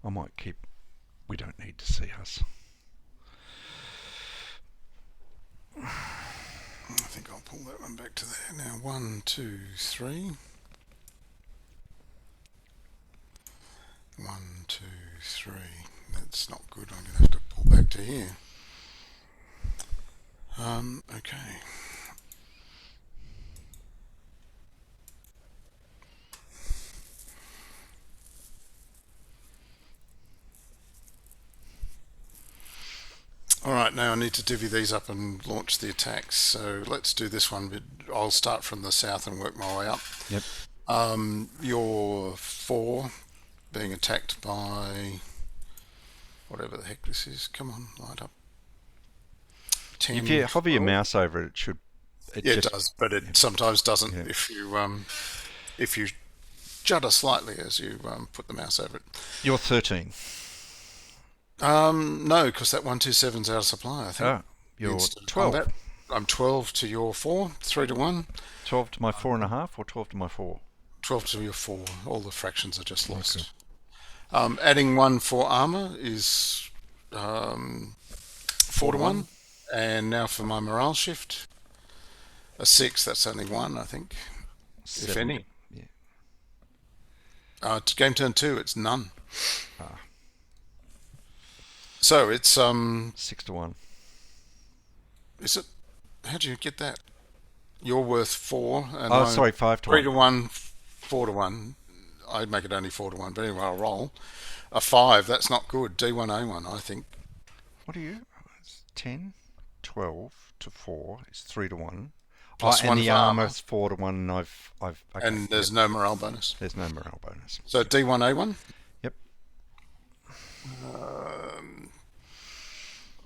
B: I might keep... We don't need to see us.
A: I think I'll pull that one back to there. Now, 1, 2, 3. 1, 2, 3. That's not good. I'm going to have to pull back to here. Okay. Alright, now I need to divvy these up and launch the attacks. So let's do this one, but I'll start from the south and work my way up.
B: Yep.
A: Your 4 being attacked by whatever the heck this is. Come on, light up. 10,
B: if you hover your
A: 12.
B: mouse over it, it should...
A: It does, but it sometimes doesn't if you judder slightly as you put the mouse over it.
B: You're 13.
A: No, because that 127's out of supply, I think.
B: Ah, you're
A: Instant
B: 12.
A: combat. I'm 12 to your 4, 3 to 1.
B: 12 to my 4.5 or 12 to my 4?
A: 12 to your 4. All the fractions are just lost. Adding 1 for armor is 4 to 1. And now for my morale shift. A 6, that's only 1, I think.
B: 7.
A: If any.
B: Yeah.
A: Game turn 2, it's none.
B: Ah.
A: So it's
B: 6 to 1.
A: Is it? How do you get that? You're worth 4, and
B: Oh, sorry, 5 to
A: 3
B: 1.
A: to 1, 4 to 1. I'd make it only 4 to 1, but anyway, I'll roll. A 5, that's not good. D1A1, I think.
B: What are you? It's 10, 12 to 4 is 3 to 1.
A: Plus
B: and
A: 1
B: the
A: for
B: armor
A: armor.
B: is 4 to 1, and I've okay,
A: And there's no morale bonus.
B: there's no morale bonus.
A: So D1A1.
B: Yep.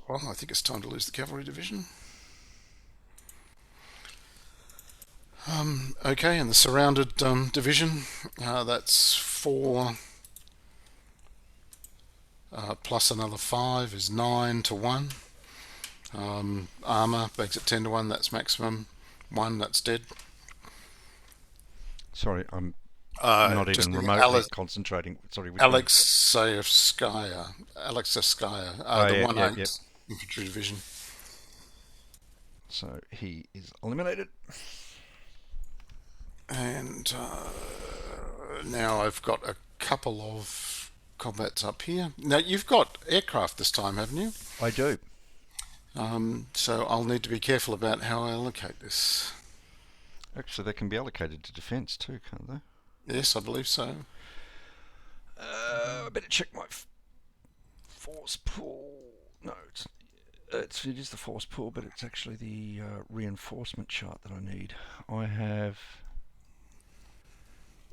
A: Well, I think it's time to lose the cavalry division. Okay, and the surrounded division, that's 4 plus another 5 is 9 to 1. Armor makes it 10 to 1, that's maximum. 1, that's dead.
B: Sorry, I'm not even remotely concentrating. Sorry, which one?
A: Alexeyevskaya, the 1/8
B: yep.
A: infantry division.
B: So he is eliminated.
A: And now I've got a couple of combats up here. Now you've got aircraft this time, haven't you?
B: I do.
A: So I'll need to be careful about how I allocate this.
B: Actually, they can be allocated to defence too, can't they?
A: Yes, I believe so.
B: I better check my force pool. No, it is the force pool, but it's actually the reinforcement chart that I need. I have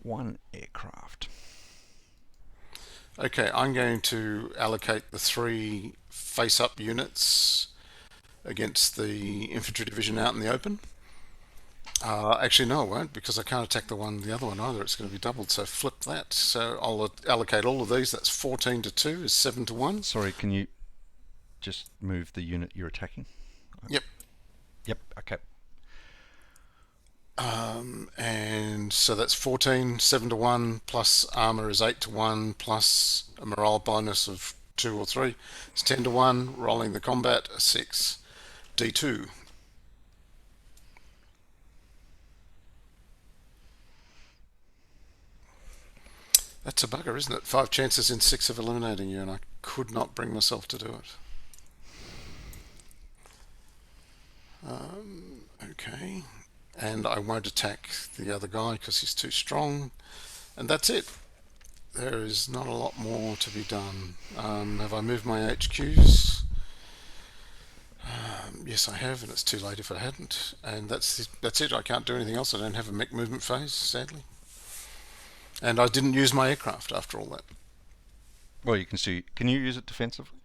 B: 1 aircraft.
A: Okay, I'm going to allocate the 3 face-up units against the infantry division out in the open. Actually, no, I won't, because I can't attack the other one either. It's going to be doubled, so flip that. So I'll allocate all of these. That's 14 to 2 is 7 to 1.
B: Sorry, can you just move the unit you're attacking?
A: Yep.
B: Yep, okay.
A: And so that's 14, 7 to 1, plus armor is 8 to 1, plus a morale bonus of 2 or 3. It's 10 to 1, rolling the combat, a 6. D2. That's a bugger, isn't it? 5 chances in 6 of eliminating you, and I could not bring myself to do it. Okay. And I won't attack the other guy because he's too strong. And that's it. There is not a lot more to be done. Have I moved my HQs? Yes, I have, and it's too late if I hadn't. And that's it. I can't do anything else. I don't have a mech movement phase, sadly. And I didn't use my aircraft after all that.
B: Well, you can see. Can you use it defensively?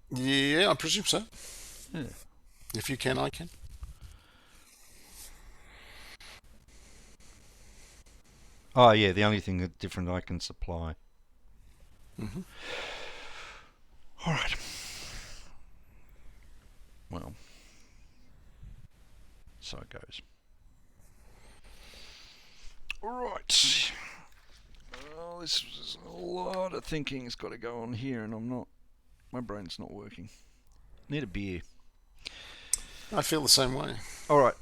A: Yeah, I presume so.
B: Yeah.
A: If you can, I can.
B: Oh, yeah, the only thing that's different I can supply.
A: Mm-hmm.
B: All right. Well, so it goes. Right. Well, this is a lot of thinking has got to go on here, and I'm not. My brain's not working. Need a beer.
A: I feel the same way.
B: All right,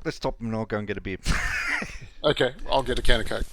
B: let's stop and I'll go and get a beer.
A: Okay, I'll get a can of Coke.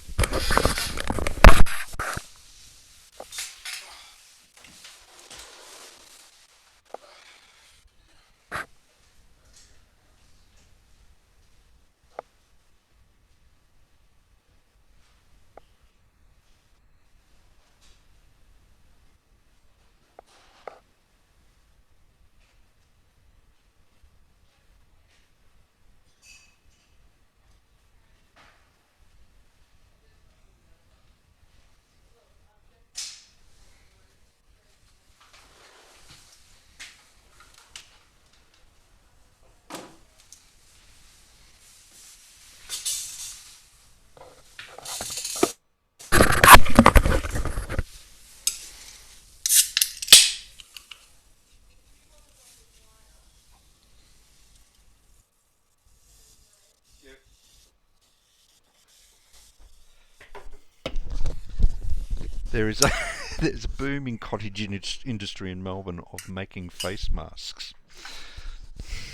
B: There's a booming cottage industry in Melbourne of making face masks.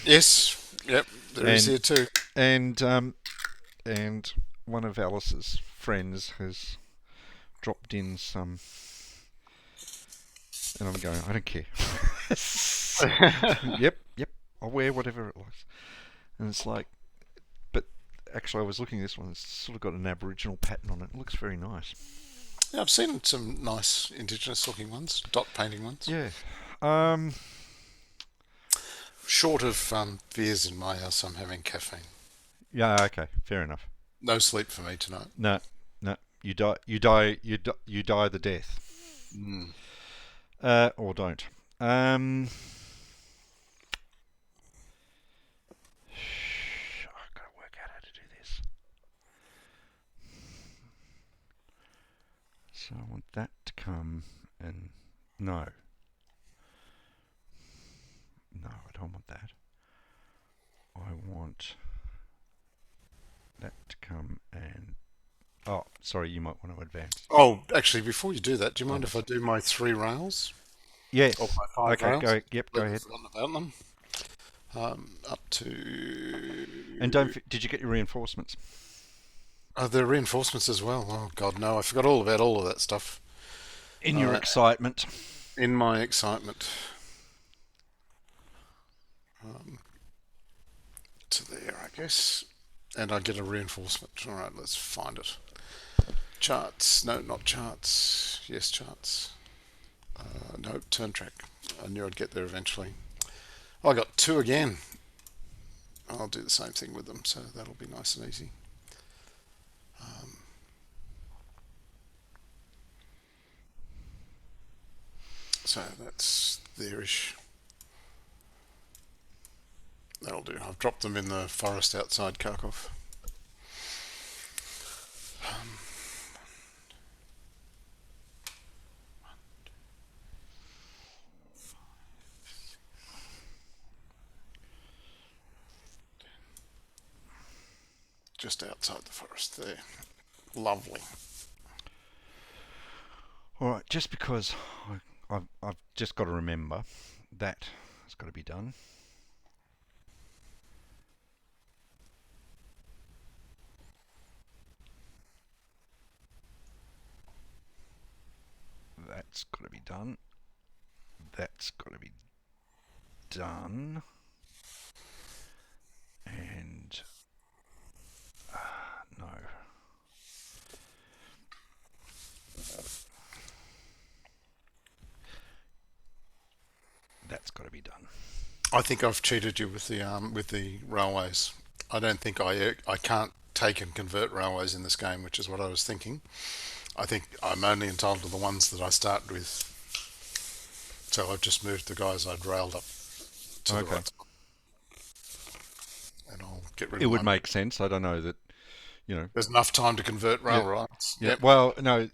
A: Yes, yep, there is here too.
B: And one of Alice's friends has dropped in some, and I'm going, I don't care. Yep, I'll wear whatever it likes. And it's like, but actually I was looking at this one, it's sort of got an Aboriginal pattern on it. It looks very nice.
A: Yeah, I've seen some nice indigenous looking ones, dot painting ones.
B: Yeah.
A: Short of beers in my house, I'm having caffeine.
B: Yeah, okay, fair enough.
A: No sleep for me tonight.
B: No, you die the death.
A: Mm.
B: Or don't. I've got to work out how to do this. So I want that to come and no, I don't want that. I want that to come and sorry, you might want to advance.
A: Oh, actually, before you do that, do you mind if I do my 3 rails?
B: Yes.
A: Or my 5
B: Okay.
A: rails?
B: Go ahead.
A: Forgotten about them. Up to.
B: And did you get your reinforcements?
A: Oh, the reinforcements as well. Oh God, no! I forgot all about all of that stuff.
B: In your excitement.
A: In my excitement. To there, I guess. And I get a reinforcement. All right, let's find it. Charts. No, not charts. Yes, charts. No, turn track. I knew I'd get there eventually. Oh, I got 2 again. I'll do the same thing with them, so that'll be nice and easy. So that's there-ish. That'll do. I've dropped them in the forest outside Kharkov. Just outside the forest there. Lovely.
B: All right, just because I've just got to remember that has got to be done. That's got to be done. That's got to be done. And no. That's got to be done.
A: I think I've cheated you with the railways. I don't think I can't take and convert railways in this game, which is what I was thinking. I think I'm only entitled to the ones that I start with. So I've just moved the guys I'd railed up to the right spot. And I'll get rid of
B: It would make sense. I don't know that,
A: There's enough time to convert rail rights.
B: Yeah.
A: Yep.
B: Well, no,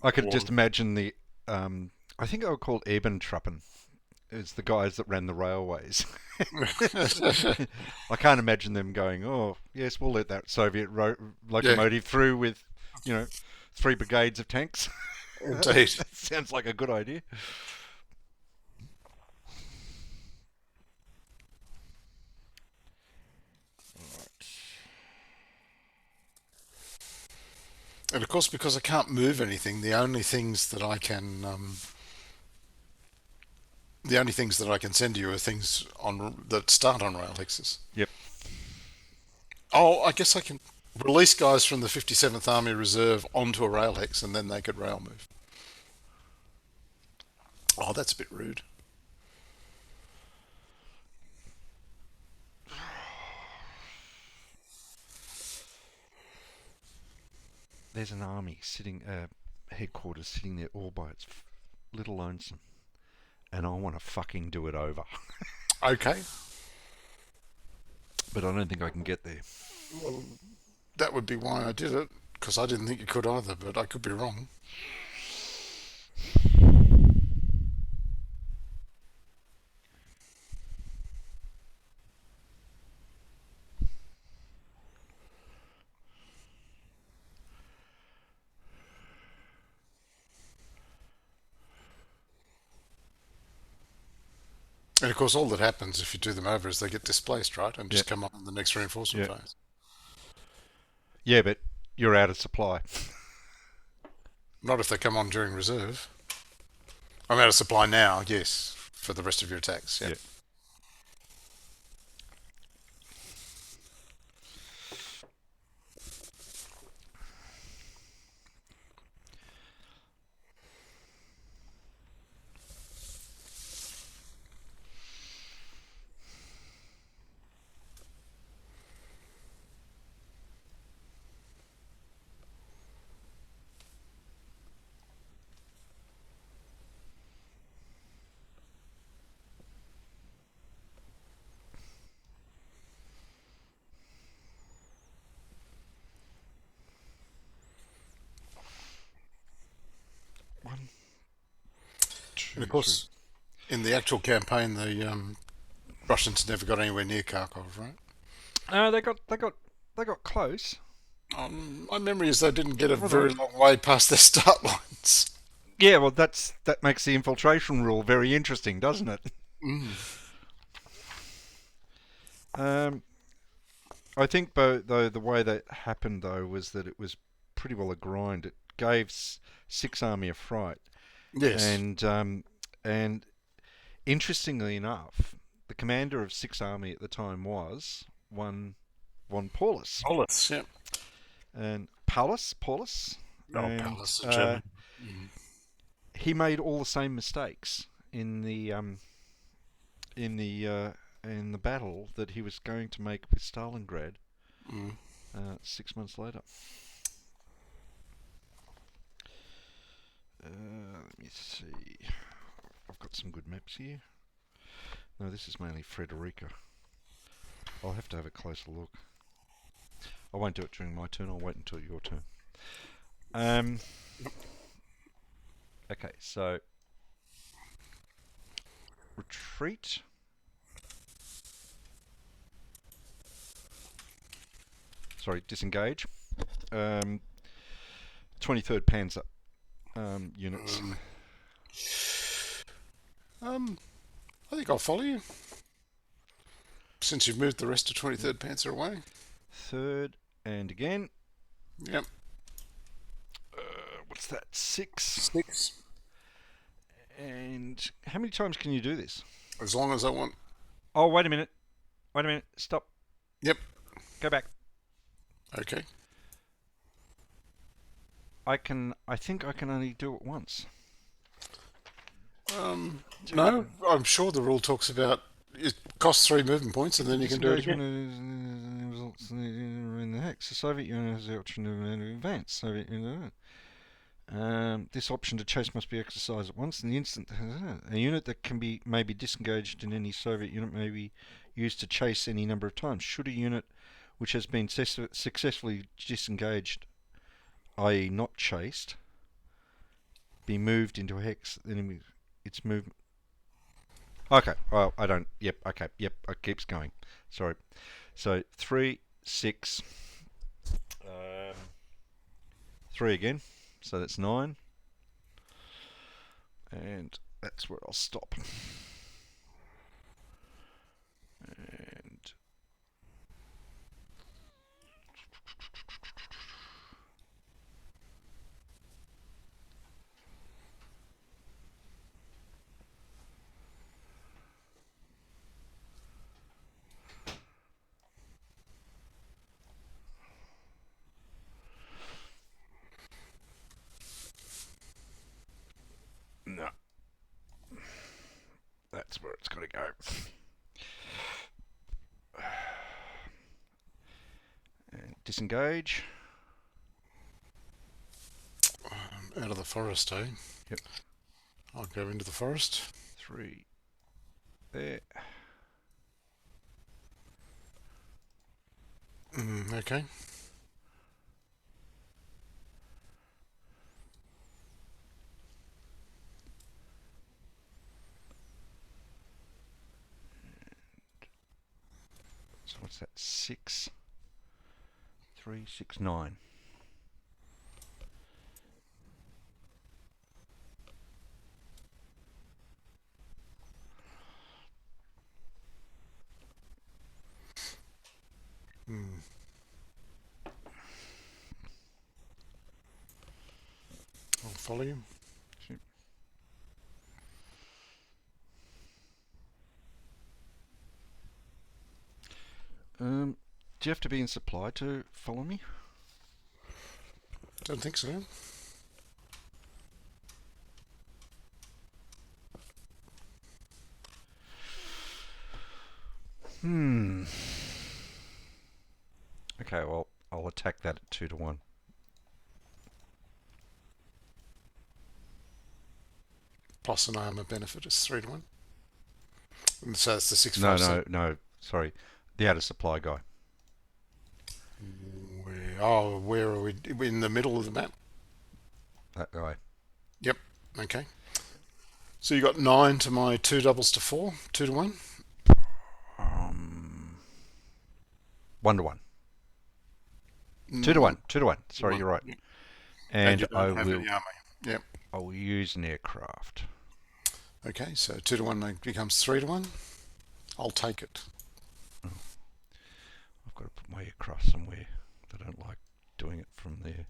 B: I could just imagine the. I think they were called Ebentruppen, as the guys that ran the railways. I can't imagine them going, "Oh, yes, we'll let that Soviet
A: Yeah,
B: locomotive through with, you know, 3 brigades of tanks."
A: indeed.
B: That sounds like a good idea.
A: And of course, because I can't move anything, the only things that I can send you are things on that start on rail hexes.
B: Yep.
A: Oh, I guess I can release guys from the 57th Army Reserve onto a rail hex, and then they could rail move. Oh, that's a bit rude.
B: There's an army sitting, headquarters sitting there all by its little lonesome, and I want to fucking do it over.
A: Okay,
B: But I don't think I can get there.
A: well, that would be why I did it, because I didn't think you could either, but I could be wrong. And of course, all that happens if you do them over is they get displaced, right, and
B: Yeah.
A: just come up in the next reinforcement
B: Yeah.
A: phase.
B: Yeah, but you're out of supply.
A: Not if they come on during reserve. I'm out of supply now, yes, for the rest of your attacks. Yeah.
B: Yeah. One,
A: And of
B: two, three.
A: course, in the actual campaign, the Russians never got anywhere near Kharkov, right?
B: They got close.
A: My memory is they didn't get a
B: Well,
A: very long way past their start lines.
B: yeah, well, that makes the infiltration rule very interesting, doesn't it?
A: Mm.
B: Um, I think, though, the way that happened though was that it was pretty well a grind. It gave Six Army a fright,
A: Yes.
B: and interestingly enough, the commander of Six Army at the time was one von Paulus,
A: Bullets, yeah.
B: and Paulus,
A: Oh,
B: and
A: Palace of German.
B: he made all the same mistakes in the uh, in the battle that he was going to make with Stalingrad
A: Mm.
B: 6 months later. Let me see. I've got some good maps here. No, this is mainly Frederica. I'll have to have a closer look. I won't do it during my turn. I'll wait until your turn. Okay, so retreat. Sorry, disengage. 23rd Panzer units.
A: I think I'll follow you. Since you've moved the rest of 23rd Panzer away.
B: Third, and again.
A: Yep.
B: What's that? 6.
A: 6.
B: And how many times can you do this?
A: As long as I want.
B: Oh, wait a minute. Stop.
A: Yep.
B: Go back.
A: Okay.
B: I think I can only do it once.
A: No, I'm sure the rule talks about it costs 3 movement points and then you can do it again.
B: Results in the hex. The Soviet unit has the option to advance. Soviet unit. This option to chase must be exercised at once in the instant. A unit that may be disengaged in any Soviet unit may be used to chase any number of times. Should a unit which has been successfully disengaged, i.e. not chased, be moved into a hex, then its movement. Okay. Well, I don't. Yep. Okay. Yep. It keeps going. Sorry. So 3, 6, 3 again. So that's 9, and that's where I'll stop. And no, that's where it's got to go. And disengage.
A: Out of the forest, eh?
B: Yep.
A: I'll go into the forest.
B: 3 there.
A: Okay.
B: So what's that? 6, 3, 6, 9.
A: I'll follow you.
B: Do you have to be in supply to follow me?
A: Don't think so.
B: Okay, well, I'll attack that at 2 to 1.
A: Plus an armor benefit is 3 to 1. And so it's the 6,
B: No,
A: 5, 7.
B: no, sorry. The out of supply guy.
A: Where are we? We're in the middle of the map.
B: That guy.
A: Yep. Okay. So you got 9 to my 2 doubles to 4, 2 to 1.
B: 1 to 1. 2 to 1. 2 to 1. Sorry, you're right.
A: Yep.
B: And
A: you
B: I
A: don't have
B: will.
A: any armor. Yep.
B: I will use an aircraft.
A: Okay, so 2 to 1 becomes 3 to 1. I'll take it.
B: I've got to put my aircraft somewhere. I don't like doing it from there.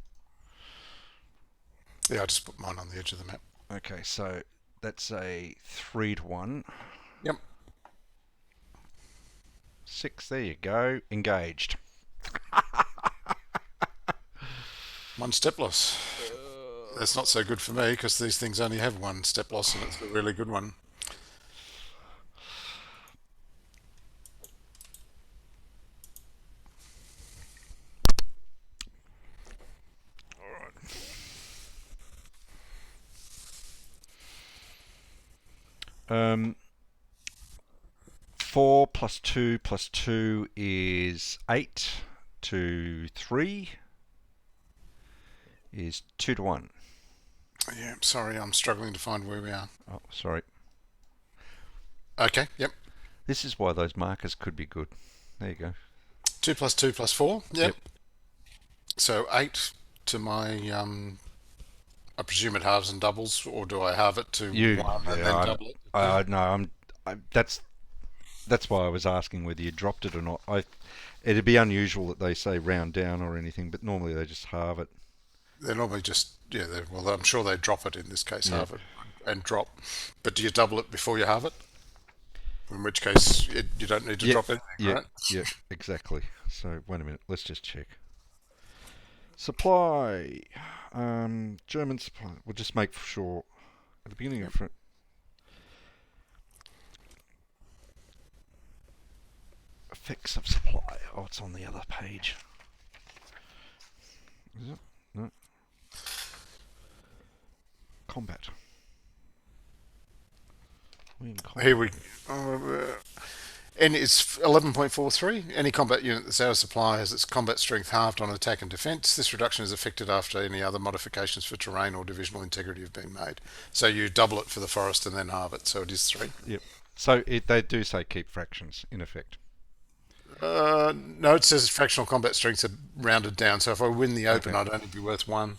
A: Yeah, I just put mine on the edge of the map.
B: Okay, so that's a 3 to 1.
A: Yep.
B: 6, there you go. Engaged.
A: 1 step loss. That's not so good for me because these things only have 1 step loss and it's a really good one.
B: Um, 4 plus 2 plus 2 is 8 to 3 is 2 to 1.
A: Yeah, sorry, I'm struggling to find where we are.
B: Oh, sorry.
A: Okay, yep.
B: This is why those markers could be good. There you go.
A: 2 plus 2 plus 4. Yep. So 8 to my, I presume it halves and doubles, or do I halve it to 1 and then double it?
B: No, that's why I was asking whether you dropped it or not. It'd be unusual that they say round down or anything, but normally they just halve it.
A: They're normally just, well, I'm sure they drop it in this case, halve it and drop. But do you double it before you halve it? In which case, you don't need to drop anything, right?
B: Yeah, exactly. So, wait a minute, let's just check. Supply. German supply. We'll just make sure at the beginning of it. Effects of supply. Oh, it's on the other page. Is it? No. Combat.
A: Here we and it's 11.43. Any combat unit that's out of supply has its combat strength halved on attack and defence. This reduction is effected after any other modifications for terrain or divisional integrity have been made. So you double it for the forest and then halve it, so it is 3.
B: Yep. So they do say keep fractions in effect.
A: No, it says fractional combat strengths are rounded down. So if I win the open,
B: Okay.
A: I'd only be worth 1.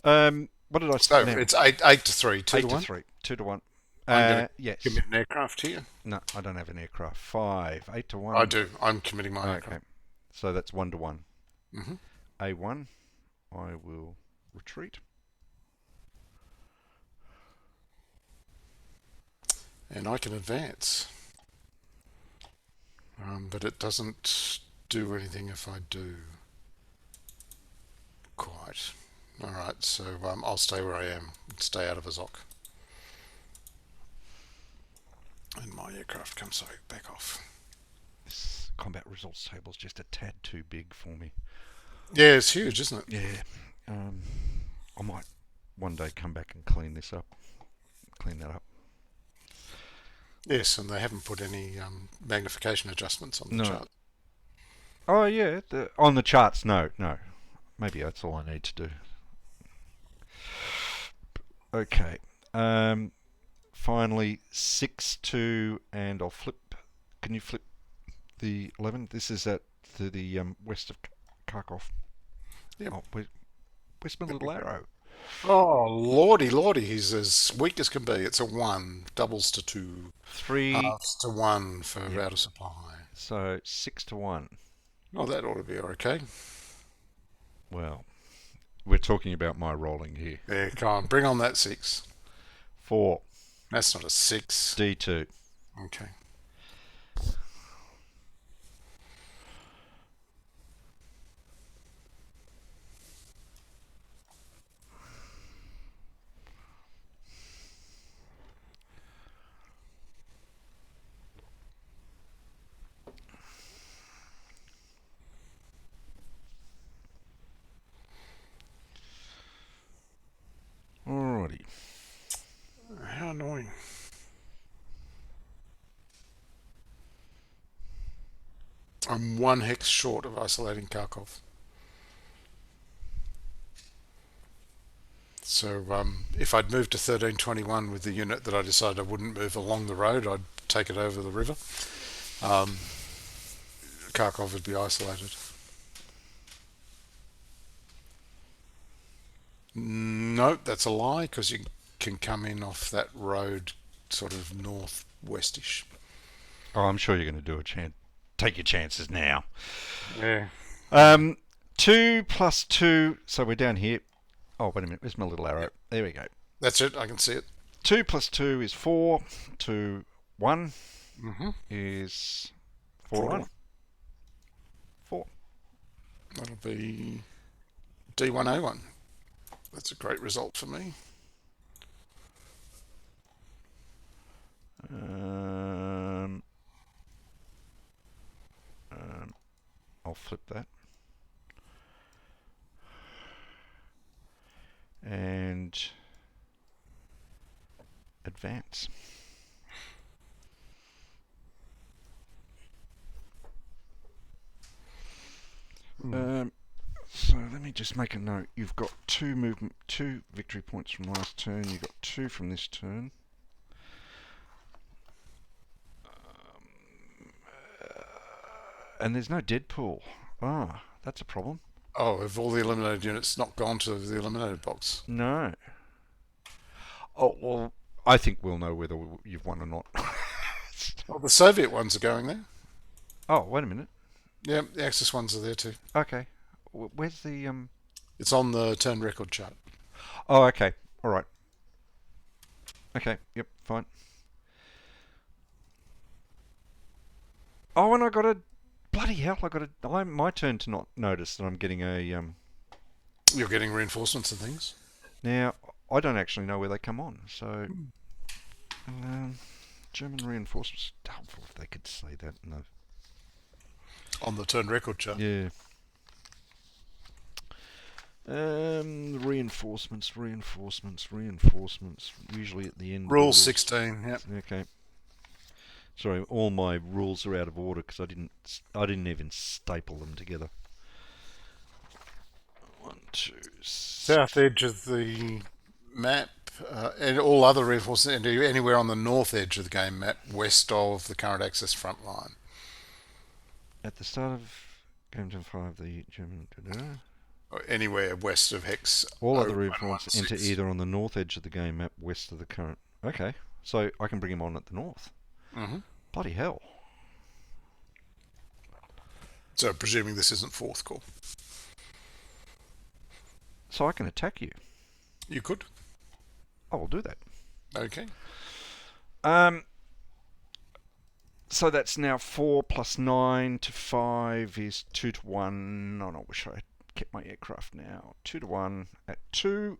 B: Okay. What did I say
A: So
B: now?
A: it's eight to 3, 2 to
B: Eight to
A: 1.
B: 3, 2 to 1.
A: I'm going to
B: Yes.
A: commit an aircraft here.
B: No, I don't have an aircraft. 5, 8 to 1.
A: I do. I'm committing my
B: Okay.
A: aircraft.
B: So that's 1 to 1.
A: Hmm.
B: A1. I will retreat.
A: And I can advance. But it doesn't do anything if I do. Quite. Alright, so I'll stay where I am. Stay out of Azok. And my aircraft comes back off.
B: This combat results table is just a tad too big for me.
A: Yeah, it's huge, isn't it?
B: Yeah. I might one day come back and clean this up. Clean that up.
A: Yes, and they haven't put any magnification adjustments on the chart.
B: Oh yeah, on the charts, no. Maybe that's all I need to do. Okay. Finally, 6-2, and I'll flip. Can you flip the 11? This is at the west of Kharkov.
A: Yep.
B: Oh, where's my little arrow?
A: Oh, lordy, he's as weak as can be. It's a 1, doubles to 2,
B: 3.
A: halves to 1 for
B: Yep.
A: out of supply.
B: So 6 to 1.
A: Oh, that ought to be okay.
B: Well, we're talking about my rolling here.
A: Yeah, come on, bring on that 6.
B: 4.
A: That's not a 6.
B: D2.
A: Okay.
B: Alrighty.
A: How annoying. I'm 1 hex short of isolating Kharkov. So if I'd moved to 1321 with the unit that I decided I wouldn't move along the road, I'd take it over the river. Kharkov would be isolated. No, that's a lie, because you can come in off that road sort of northwestish.
B: Oh, I'm sure you're going to do a chance. Take your chances now.
A: Yeah.
B: 2 plus 2. So we're down here. Oh, wait a minute. Where's my little arrow?
A: Yep.
B: There we go.
A: That's it, I can see it.
B: 2 plus 2 is 4 to 1
A: Mm-hmm.
B: is 4 to 1. 4.
A: That'll be D1A1. That's a great result for me.
B: I'll flip that. And advance. So let me just make a note. You've got 2 victory points from last turn. You've got 2 from this turn. And there's no dead pool. Ah, that's a problem.
A: Oh, have all the eliminated units not gone to the eliminated box?
B: No. Oh, well, I think we'll know whether you've won or not.
A: Well, the Soviet ones are going there.
B: Oh, wait a minute.
A: Yeah, the Axis ones are there too.
B: Okay. Where's the...
A: It's on the turn record chart.
B: Oh, okay. All right. Okay, yep, fine. Oh, and I got a... Bloody hell, I got a... my turn to not notice that I'm getting a...
A: You're getting reinforcements and things.
B: Now, I don't actually know where they come on, so... German reinforcements... Helpful if they could say that. No.
A: On the turn record chart.
B: Yeah. Reinforcements. Usually at the end.
A: Rule 16. Yep.
B: Okay. Sorry, all my rules are out of order because I didn't even staple them together. 1, 2,
A: South edge of the map And all other reinforcements anywhere on the north edge of the game map, west of the current Axis front line.
B: At the start of Game 5, the German...
A: Or anywhere west of Hex
B: All other reinforcements enter
A: 0116.
B: either on the north edge of the game map, west of the current... Okay, so I can bring him on at the north.
A: Mm-hmm.
B: Bloody hell.
A: So presuming this isn't fourth corps.
B: So I can attack you.
A: You could.
B: I will do that.
A: Okay.
B: So that's now 4 plus 9 to 5 is 2 to 1. Oh, no, I wish I had kept my aircraft now. 2 to 1 at 2.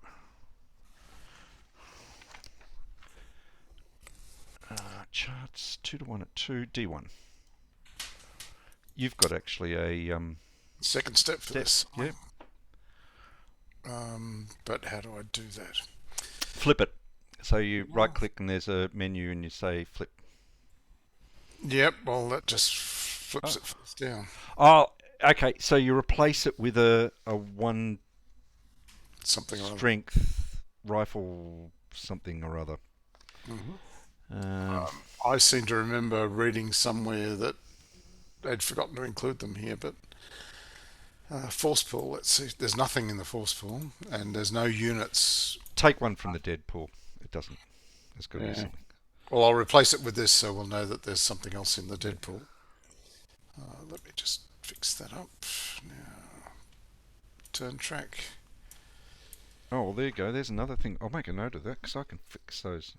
B: Charts 2 to 1 at 2. D1. You've got actually a
A: Second step for this.
B: Yeah.
A: But how do I do that?
B: Flip it. So you right click and there's a menu and you say flip.
A: Yep, well that just flips it first down.
B: Oh, okay. So you replace it with a 1
A: Something or other.
B: strength rifle something or other.
A: I seem to remember reading somewhere that they'd forgotten to include them here, but force pool, let's see, there's nothing in the force pool and there's no units.
B: Take one from the dead pool. It doesn't. There's got to be
A: Yeah.
B: something.
A: Well, I'll replace it with this so we'll know that there's something else in the dead pool. Let me just fix that up. Now, turn track.
B: Oh, well, there you go. There's another thing. I'll make a note of that because I can fix those.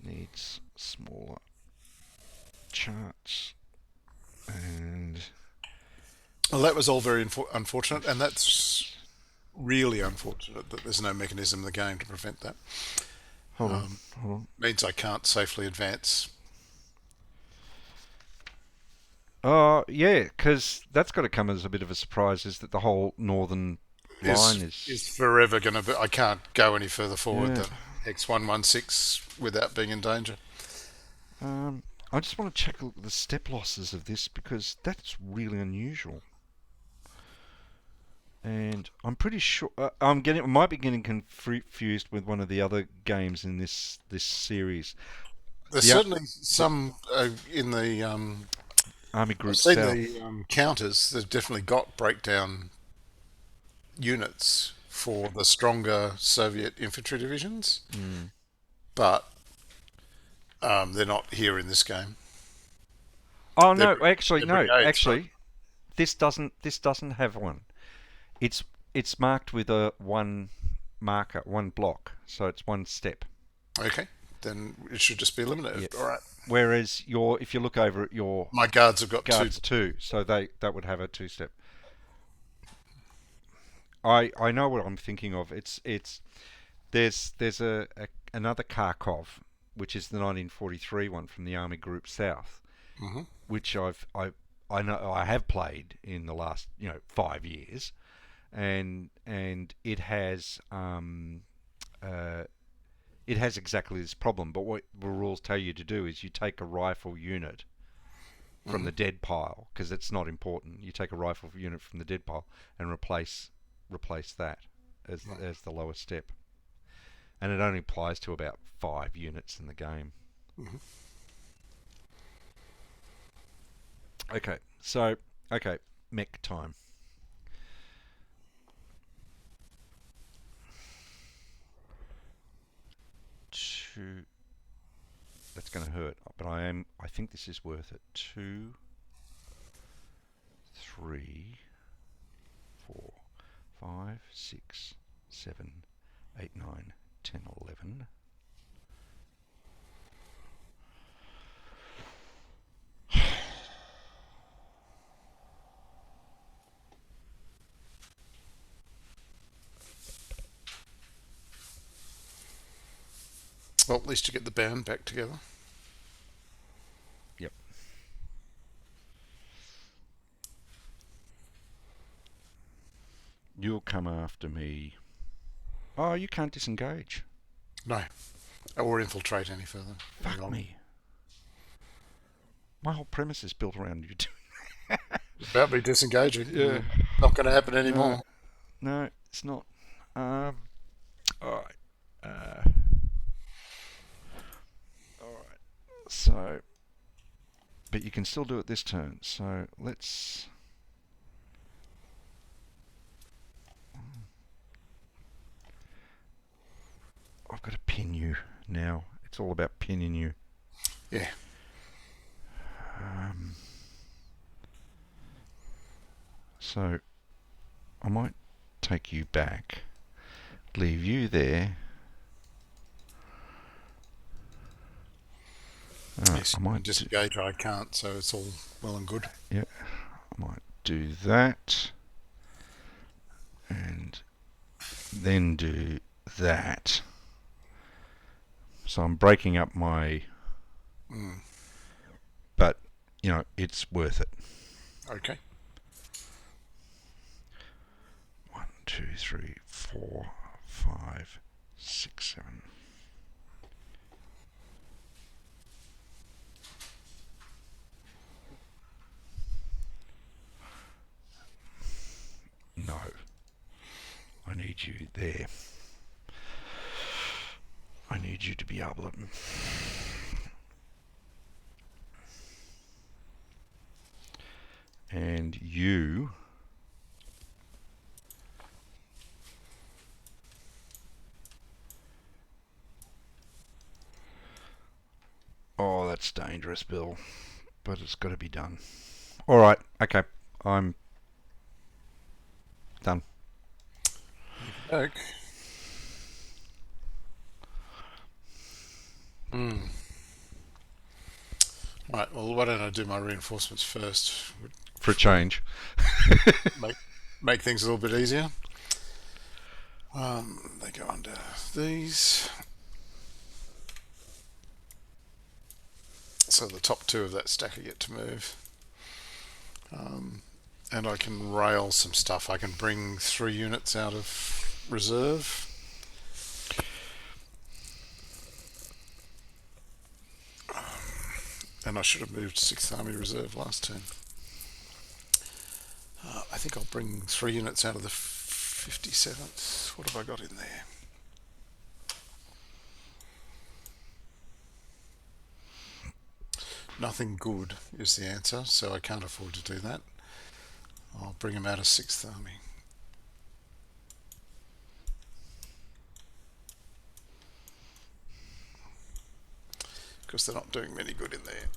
B: Needs smaller charts and
A: Well, that was all very unfortunate, and that's really unfortunate that there's no mechanism in the game to prevent that.
B: hold on.
A: Means I can't safely advance.
B: Yeah, because that's got to come as a bit of a surprise. Is that the whole northern line
A: Is forever going to be. I can't go any further forward
B: Yeah.
A: than X116 without being in danger.
B: I just want to check the step losses of this because that's really unusual. And I'm pretty sure I might be getting confused with one of the other games in this series.
A: There's
B: Yeah.
A: certainly some in the.
B: Army Group
A: I've seen
B: South.
A: the counters. They've definitely got breakdown units for the stronger Soviet infantry divisions, but they're not here in this game.
B: Oh
A: They're
B: no, actually
A: they're
B: no,
A: brigades,
B: actually this doesn't have one. It's marked with a 1 marker, 1 block, so it's 1 step.
A: Okay, then it should just be eliminated.
B: Yep.
A: All right.
B: Whereas if you look over at your
A: My guards have got
B: guards
A: two.
B: too, so that would have a 2 step. I know what I'm thinking of. There's another Kharkov, which is the 1943 one from the Army Group South, which I know I have played in the last 5 years, and it has exactly this problem. But what the rules tell you to do is you take a rifle unit from the dead pile, because it's not important. You take a rifle unit from the dead pile and replace that as the lowest step, and it only applies to about 5 units in the game. Okay, so mech time. That's going to hurt, but I think this is worth it. 2, 3, 4, 5, 6, 7, 8, 9, 10, 11.
A: Well, at least you get the band back together.
B: Yep. You'll come after me. Oh, you can't disengage.
A: No, or infiltrate any further.
B: Fuck me. My whole premise is built around you doing
A: About me disengaging.
B: Yeah.
A: Not going to happen
B: No,
A: anymore.
B: no, it's not. Um, all right. All right. So, but you can still do it this turn. So let's. I've got to pin you now. It's all about pinning you.
A: Yeah.
B: Um, so I might take you back, leave you there.
A: Yes,
B: I
A: you can
B: might.
A: disengage. I can't, so it's all well and good.
B: Yeah, I might do that, and then do that. So I'm breaking up my,
A: Mm.
B: but it's worth it.
A: Okay.
B: 1, 2, 3, 4, 5, 6, 7. No, I need you there. I need you to be able to. And you. Oh, that's dangerous, Bill. But it's got to be done. All right. Okay. I'm done.
A: Okay. Right. Well, why don't I do my reinforcements first?
B: For a change.
A: Make make things a little bit easier. They go under these. So the top two of that stack I get to move. And I can rail some stuff. I can bring 3 units out of reserve. And I should have moved 6th Army Reserve last turn. I think I'll bring 3 units out of the 57th. What have I got in there? Nothing good is the answer, so I can't afford to do that. I'll bring them out of 6th Army. Because they're not doing many good in there.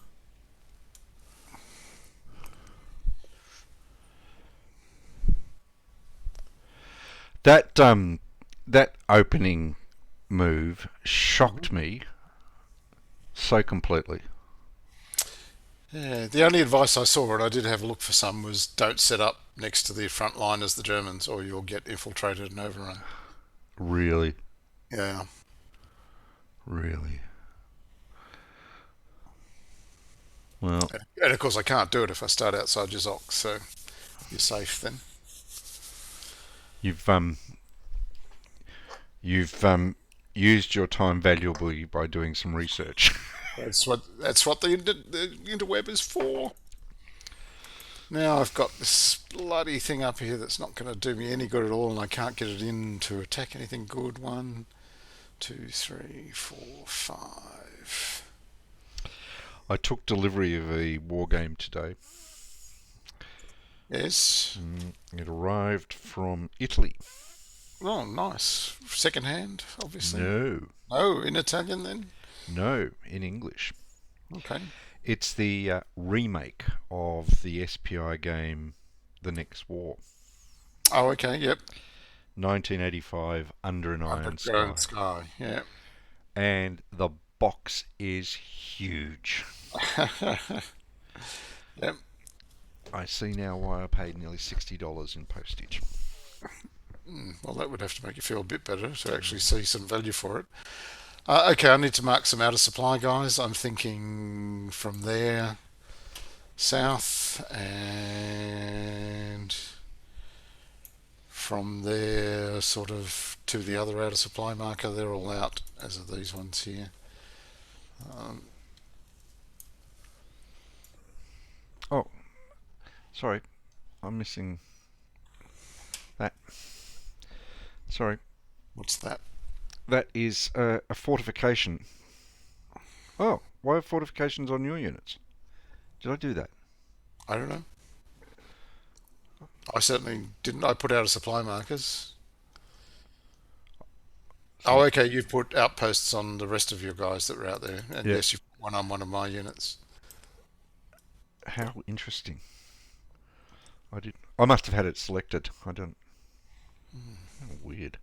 B: That opening move shocked me so completely.
A: Yeah, the only advice I saw, and I did have a look for some, was don't set up next to the front line as the Germans, or you'll get infiltrated and overrun.
B: Really,
A: Yeah,
B: really. Well,
A: and of course I can't do it if I start outside your Zoc, so you're safe then.
B: you've you've used your time valuably by doing some research.
A: That's what the interweb is for. Now I've got this bloody thing up here that's not going to do me any good at all, and I can't get it in to attack anything good. 1, 2, 3, 4, 5.
B: I took delivery of a war game today.
A: Yes.
B: It arrived from Italy.
A: Oh, nice. Second hand, obviously.
B: No,
A: Oh, in Italian then?
B: no, in English.
A: Okay.
B: It's the remake of the SPI game The Next War.
A: Oh, okay, yep.
B: 1985, Under an Iron
A: Underground
B: Sky.
A: Sky, yeah.
B: And the box is huge.
A: Yep.
B: I see now why I paid nearly $60 in postage.
A: Well, that would have to make you feel a bit better to actually see some value for it. Okay, I need to mark some outer supply guys. I'm thinking from there south and from there sort of to the other outer supply marker. They're all out, as are these ones here.
B: Oh, Sorry, I'm missing that. Sorry,
A: What's that?
B: that is a fortification. Oh, why have fortifications on your units? Did I do that?
A: I don't know. I certainly didn't. I put out a supply markers. Oh,
B: So,
A: okay. You've put outposts on the rest of your guys that were out there, and
B: yeah,
A: yes, you put one on one of my units.
B: how interesting. I did. I must have had it selected. I don't. How weird.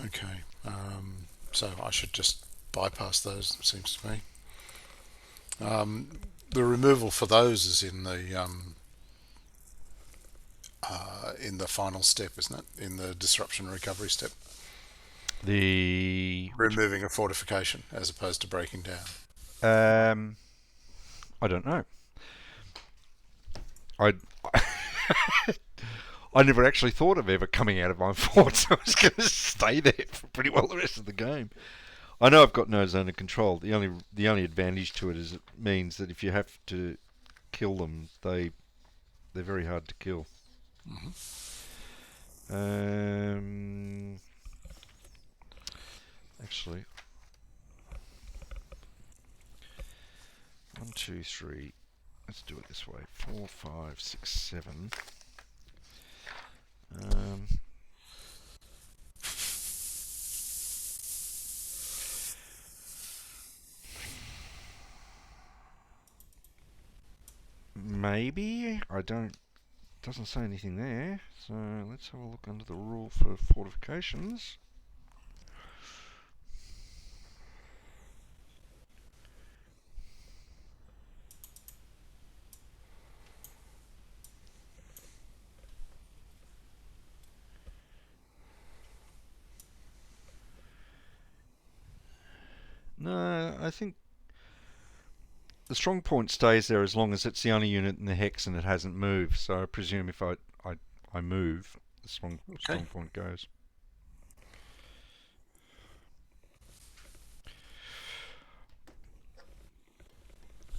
A: Okay. So I should just bypass those. It seems to me. The removal for those is in the final step, isn't it? In the disruption recovery step,
B: The which
A: removing a fortification as opposed to breaking down.
B: um, I don't know. I I never actually thought of ever coming out of my fort, so I was going to stay there for pretty well the rest of the game. I know I've got no zone of control. The only advantage to it is it means that if you have to kill them, they're very hard to kill. Um, actually, 1, 2, 3. Let's do it this way. 4, 5, 6, 7. Um, maybe I don't. Doesn't say anything there. So let's have a look under the rule for fortifications. No, I think the strong point stays there as long as it's the only unit in the hex and it hasn't moved. So I presume if I move, the strong
A: Okay.
B: point goes.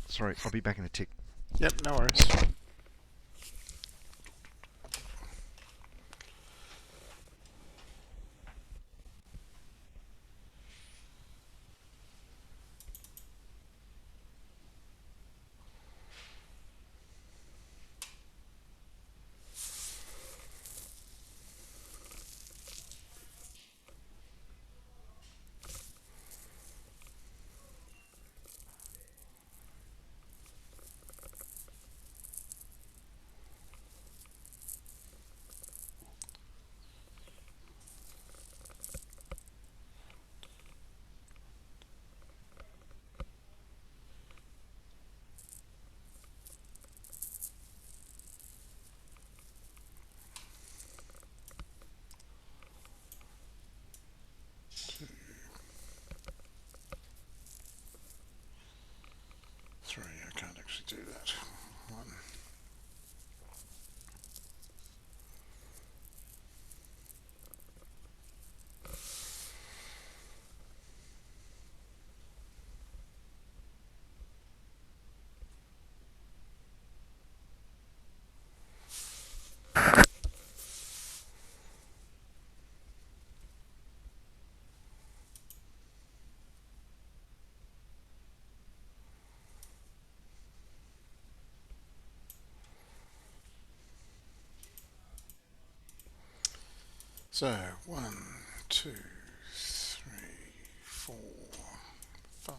B: Sorry, I'll be back in a tick.
A: Yep. No worries. Three. I can't actually do that. One. So 1, 2, 3, 4, 5,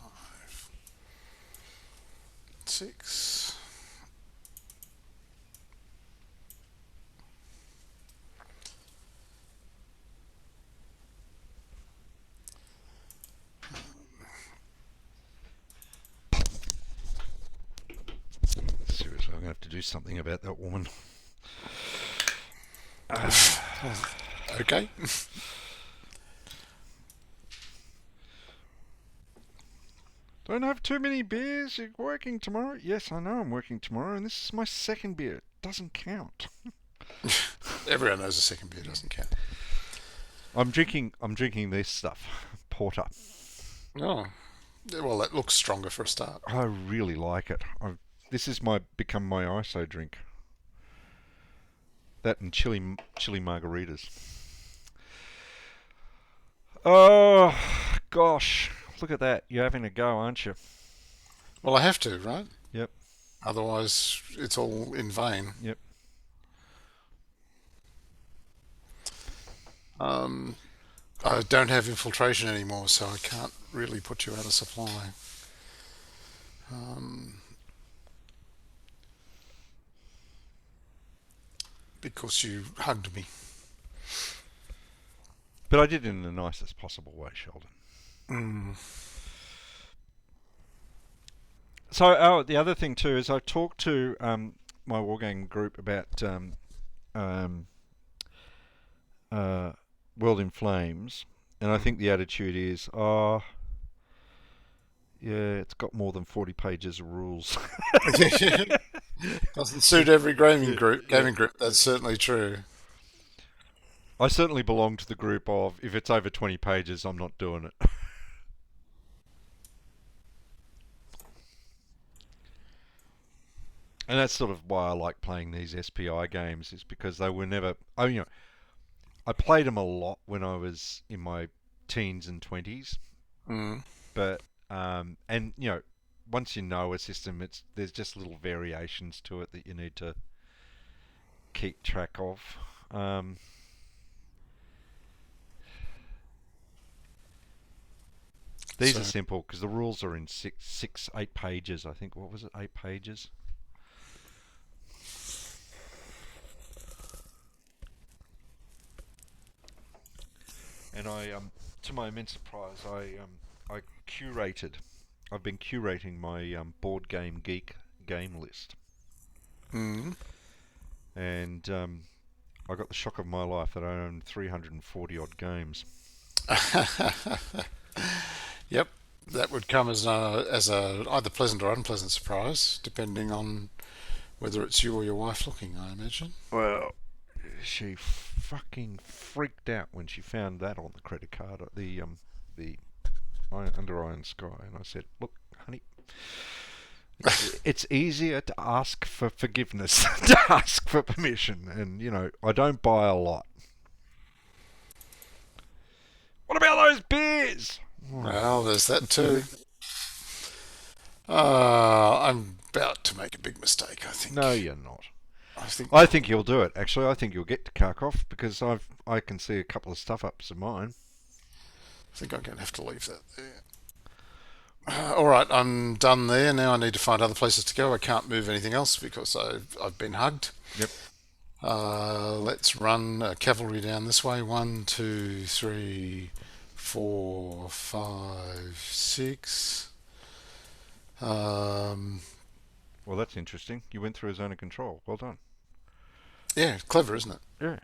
A: 6.
B: Seriously, I'm going to have to do something about that woman.
A: Okay.
B: Don't have too many beers. You're working tomorrow. Yes, I know I'm working tomorrow, and this is my second beer. It doesn't count.
A: Everyone knows a second beer doesn't count.
B: I'm drinking this stuff, porter.
A: Oh, Well, that looks stronger for a start.
B: I really like it. This is become my ISO drink. That and chili margaritas. Oh gosh, look at that! You're having a go, aren't you?
A: Well, I have to, right?
B: Yep,
A: Otherwise, it's all in vain.
B: yep.
A: Um, I don't have infiltration anymore, so I can't really put you out of supply. Um, because you hugged me.
B: But I did it in the nicest possible way, Sheldon.
A: Mm.
B: So, the other thing too is I talked to my wargame group about um, uh, World in Flames, and I think the attitude is, oh, yeah, it's got more than 40 pages of rules.
A: Doesn't suit every gaming
B: Yeah,
A: group.
B: yeah.
A: Gaming group. That's certainly true.
B: I certainly belong to the group of, if it's over 20 pages, I'm not doing it. And that's sort of why I like playing these SPI games, is because they were never. I played them a lot when I was in my teens and 20s,
A: Mm.
B: but and once you know a system, there's just little variations to it that you need to keep track of. Um, these
A: So,
B: are simple because the rules are in 8 pages. I think, what was it, 8 pages? And to my immense surprise, I curated. I've been curating my board game geek game list,
A: mm.
B: and I got the shock of my life that I own 340 odd games.
A: Yep, that would come as a either pleasant or unpleasant surprise, depending on whether it's you or your wife looking. I imagine.
B: Well, she fucking freaked out when she found that on the credit card at the Under Iron Sky, and I said, "Look, honey, it's easier to ask for forgiveness than to ask for permission, and I don't buy a lot." What about those beers?
A: Well, there's that too. I'm about to make a big mistake. I
B: No,
A: think.
B: you're not.
A: I think.
B: I think you'll do it. Actually, I think you'll get to Kharkov because I can see a couple of stuff ups of mine.
A: I think I'm going to have to leave that there. All right, I'm done there. Now I need to find other places to go. I can't move anything else because I've been hugged.
B: Yep.
A: Let's run cavalry down this way. 1, 2, 3, 4, 5, 6. Um,
B: Well, that's interesting. You went through a zone of control. Well done.
A: yeah, clever, isn't it?
B: Yeah.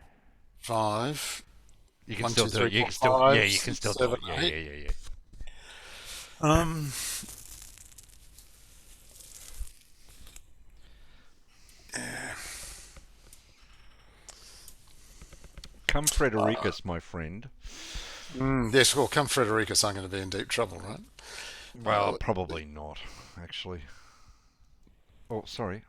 A: 5.
B: You can
A: 1,
B: still
A: 2,
B: do
A: 3,
B: it. You
A: 4,
B: can still.
A: 5,
B: Yeah, you can
A: 6,
B: still do
A: 7,
B: it. Yeah,
A: 8.
B: yeah, yeah, yeah.
A: Um,
B: Come
A: uh,
B: Frederikus, my friend.
A: yes, well, come Frederica, I'm going to be in deep trouble, right?
B: Well, probably not, actually. Oh, sorry.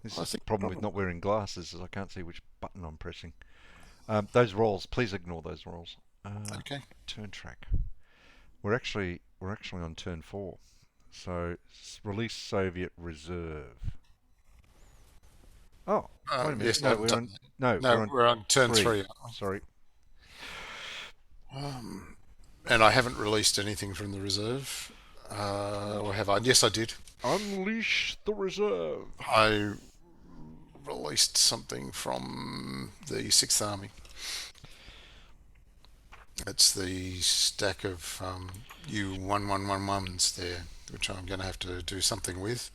B: This
A: I
B: is the
A: think
B: problem with
A: probably.
B: not wearing glasses, is I can't see which button I'm pressing. Those rolls, please ignore those rolls.
A: Okay.
B: Turn track. We're actually on turn 4. So release Soviet reserve. Oh, wait a minute.
A: Yes, I
B: No,
A: haven't
B: we're
A: done
B: on.
A: that.
B: No, we're
A: No,
B: on
A: we're on turn
B: 3.
A: 3.
B: Sorry.
A: Um, and I haven't released anything from the reserve. Or have I? Yes, I did.
B: Unleash the reserve.
A: I released something from the Sixth Army. It's the stack of U1111s there, which I'm going to have to do something with.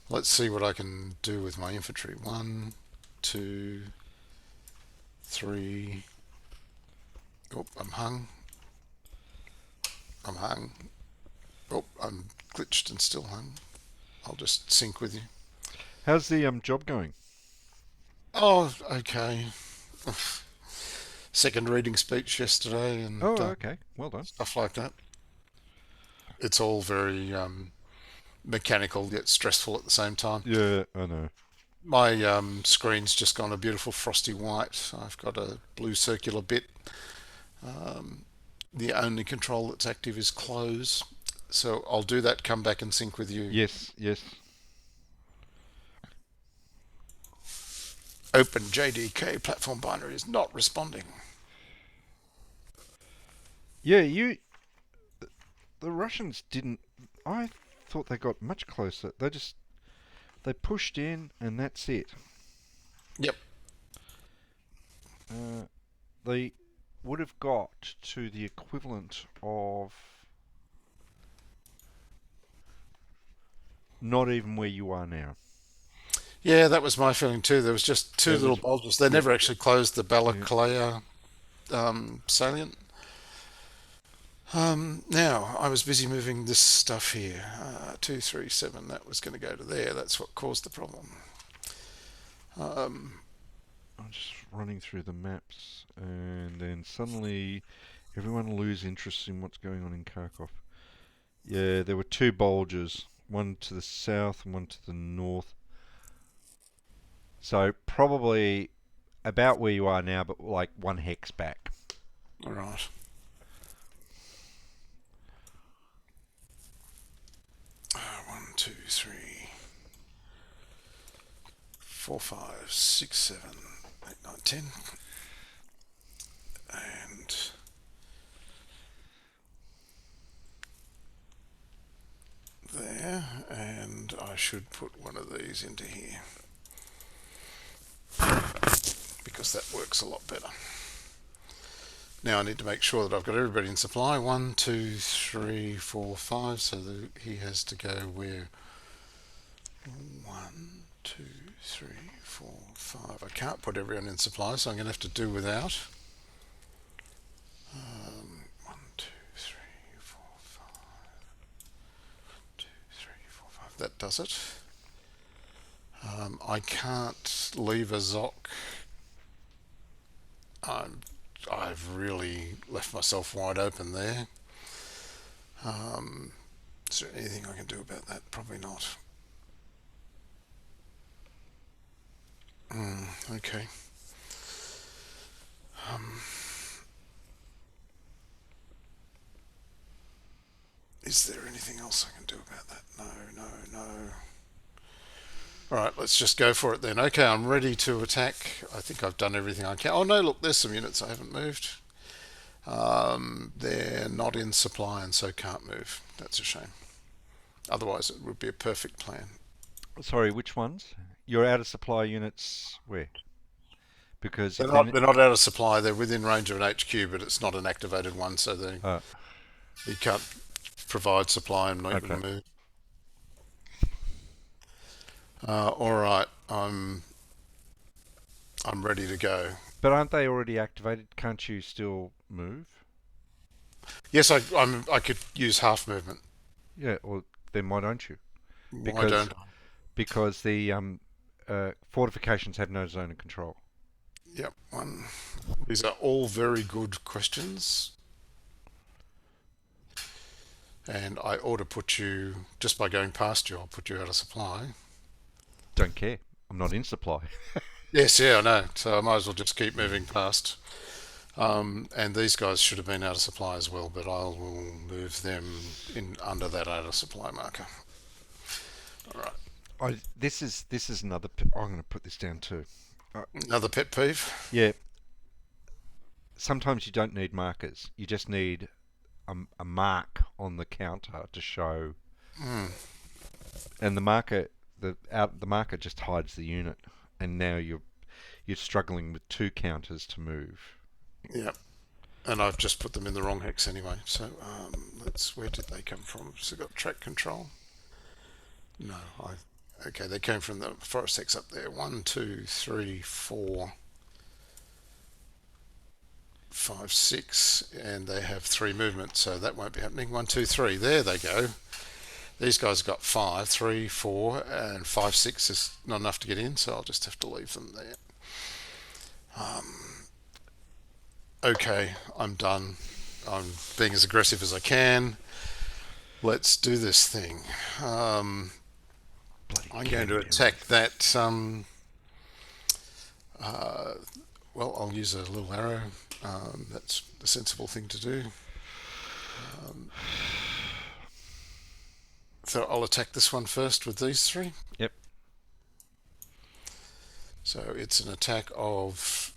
A: Let's see what I can do with my infantry. 1, 2, 3. Oh, I'm hung. I'm hung. Oh, I'm glitched and still hung. I'll just sync with you.
B: How's the job going?
A: Oh, okay. Second reading speech yesterday and
B: Oh, okay. Well done.
A: stuff like that. it's all very mechanical yet stressful at the same time.
B: Yeah, I know.
A: My screen's just gone a beautiful frosty white. I've got a blue circular bit. The only control that's active is close. So I'll do that, come back and sync with you.
B: Yes, yes.
A: Open JDK platform binary is not responding.
B: Yeah, the Russians didn't. I thought they got much closer. They pushed in and that's it.
A: Yep.
B: Uh, they would have got to the equivalent of not even where you are now.
A: Yeah, that was my feeling too. There was just two
B: There
A: little
B: was,
A: bulges. They
B: yeah,
A: never actually closed the
B: yeah.
A: Balakleya salient. Now, I was busy moving this stuff here. 237, that was going to go to there. That's what caused the problem. Um,
B: I'm just running through the maps, and then suddenly everyone lose interest in what's going on in Kharkov. Yeah, there were two bulges, one to the south and one to the north. So probably about where you are now, but like one hex back.
A: all right. 1, 2, 3, 4, 5, 6, 7, 8, 9, 10. And there. And I should put one of these into here, because that works a lot better. Now I need to make sure that I've got everybody in supply. 1, 2, 3, 4, 5. So he has to go where 1, 2, 3, 4, 5. I can't put everyone in supply, so I'm going to have to do without. 1, 2, 3, 4, 5. 2, 3, 4, 5. That does it. I can't leave a Zoc. I've really left myself wide open there. Is there anything I can do about that? Probably not. Okay. Is there anything else I can do about that? No, no, no. All right, let's just go for it then. Okay, I'm ready to attack. I think I've done everything I can. Oh no, look, there's some units I haven't moved. They're not in supply and so can't move. That's a shame. Otherwise, it would be a perfect plan.
B: Sorry, which ones? You're out of supply units where? Because
A: They're
B: if
A: not.
B: then
A: They're not out of supply. They're within range of an HQ, but it's not an activated one, so you can't provide supply and not
B: okay.
A: even move. All right, I'm ready to go.
B: But aren't they already activated? Can't you still move?
A: Yes, I could use half movement.
B: Yeah, or then why don't you?
A: Why
B: Because
A: don't I?
B: because the fortifications have no zone of control.
A: Yep, one. These are all very good questions, and I ought to put you, just by going past you, I'll put you out of supply.
B: Don't care. I'm not in supply.
A: Yes, yeah, I know. So I might as well just keep moving past. And these guys should have been out of supply as well, but I will move them in under that out of supply marker. All right.
B: This is another. I'm going to put this down too.
A: Another pet peeve.
B: Yeah. Sometimes you don't need markers. You just need a mark on the counter to show,
A: Mm,
B: and the marker just hides the unit, and now you're struggling with two counters to move.
A: yep. And I've just put them in the wrong hex anyway. So where did they come from? So got track control. No, okay. They came from the forest hex up there. 1, 2, 3, 4, 5, 6, and they have 3 movements, so that won't be happening. 1, 2, 3. There they go. These guys got 5, 3, 4, and 5, 6 is not enough to get in, so I'll just have to leave them there. Okay, I'm done. I'm being as aggressive as I can. Let's do this thing. Um,
B: Bloody
A: I'm going to
B: canyon.
A: attack that. Uh, well, I'll use a little arrow. That's the sensible thing to do. Um, so I'll attack this one first with these three.
B: Yep.
A: So it's an attack of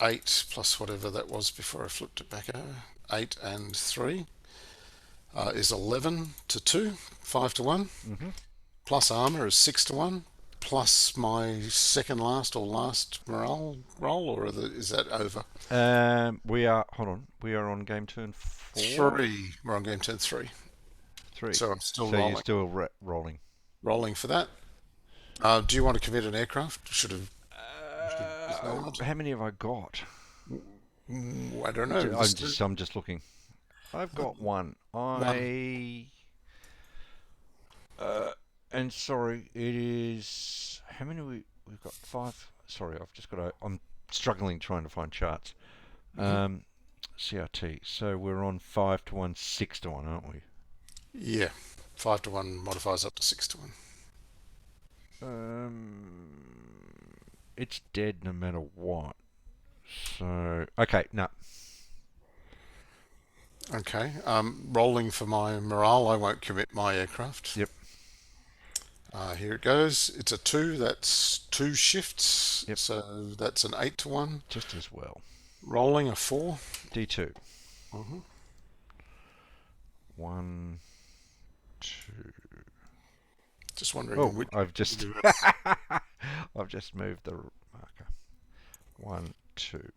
A: 8 plus whatever that was before I flipped it back over. 8 and 3 is 11 to 2, 5 to 1.
B: Mhm.
A: Plus armor is 6 to 1. Plus my second last or last morale roll, or is that over?
B: We are. Hold on. We are on game turn 4.
A: 3. We're on game turn 3.
B: 3.
A: So I'm still
B: So you're
A: rolling.
B: still rolling.
A: Rolling for that. Do you want to commit an aircraft? Should have just known that.
B: How many have I got?
A: I don't know.
B: I'm just looking. I've got one.
A: One.
B: And sorry, it is how many we've got 5. Sorry, I've just got I'm struggling trying to find charts.
A: Hmm.
B: CRT. So we're on 5 to 1, 6 to 1, aren't we?
A: Yeah. 5 to 1 modifies up to 6 to 1.
B: It's dead no matter what. So okay, no.
A: Okay. Rolling for my morale. I won't commit my aircraft.
B: Yep.
A: Here it goes. It's a 2. That's 2 shifts.
B: Yep.
A: So that's an 8 to 1.
B: Just as well.
A: Rolling a 4.
B: D2.
A: Hmm.
B: 1, 2.
A: Just wondering
B: Oh,
A: which.
B: I've just I've just moved the marker. 1, 2.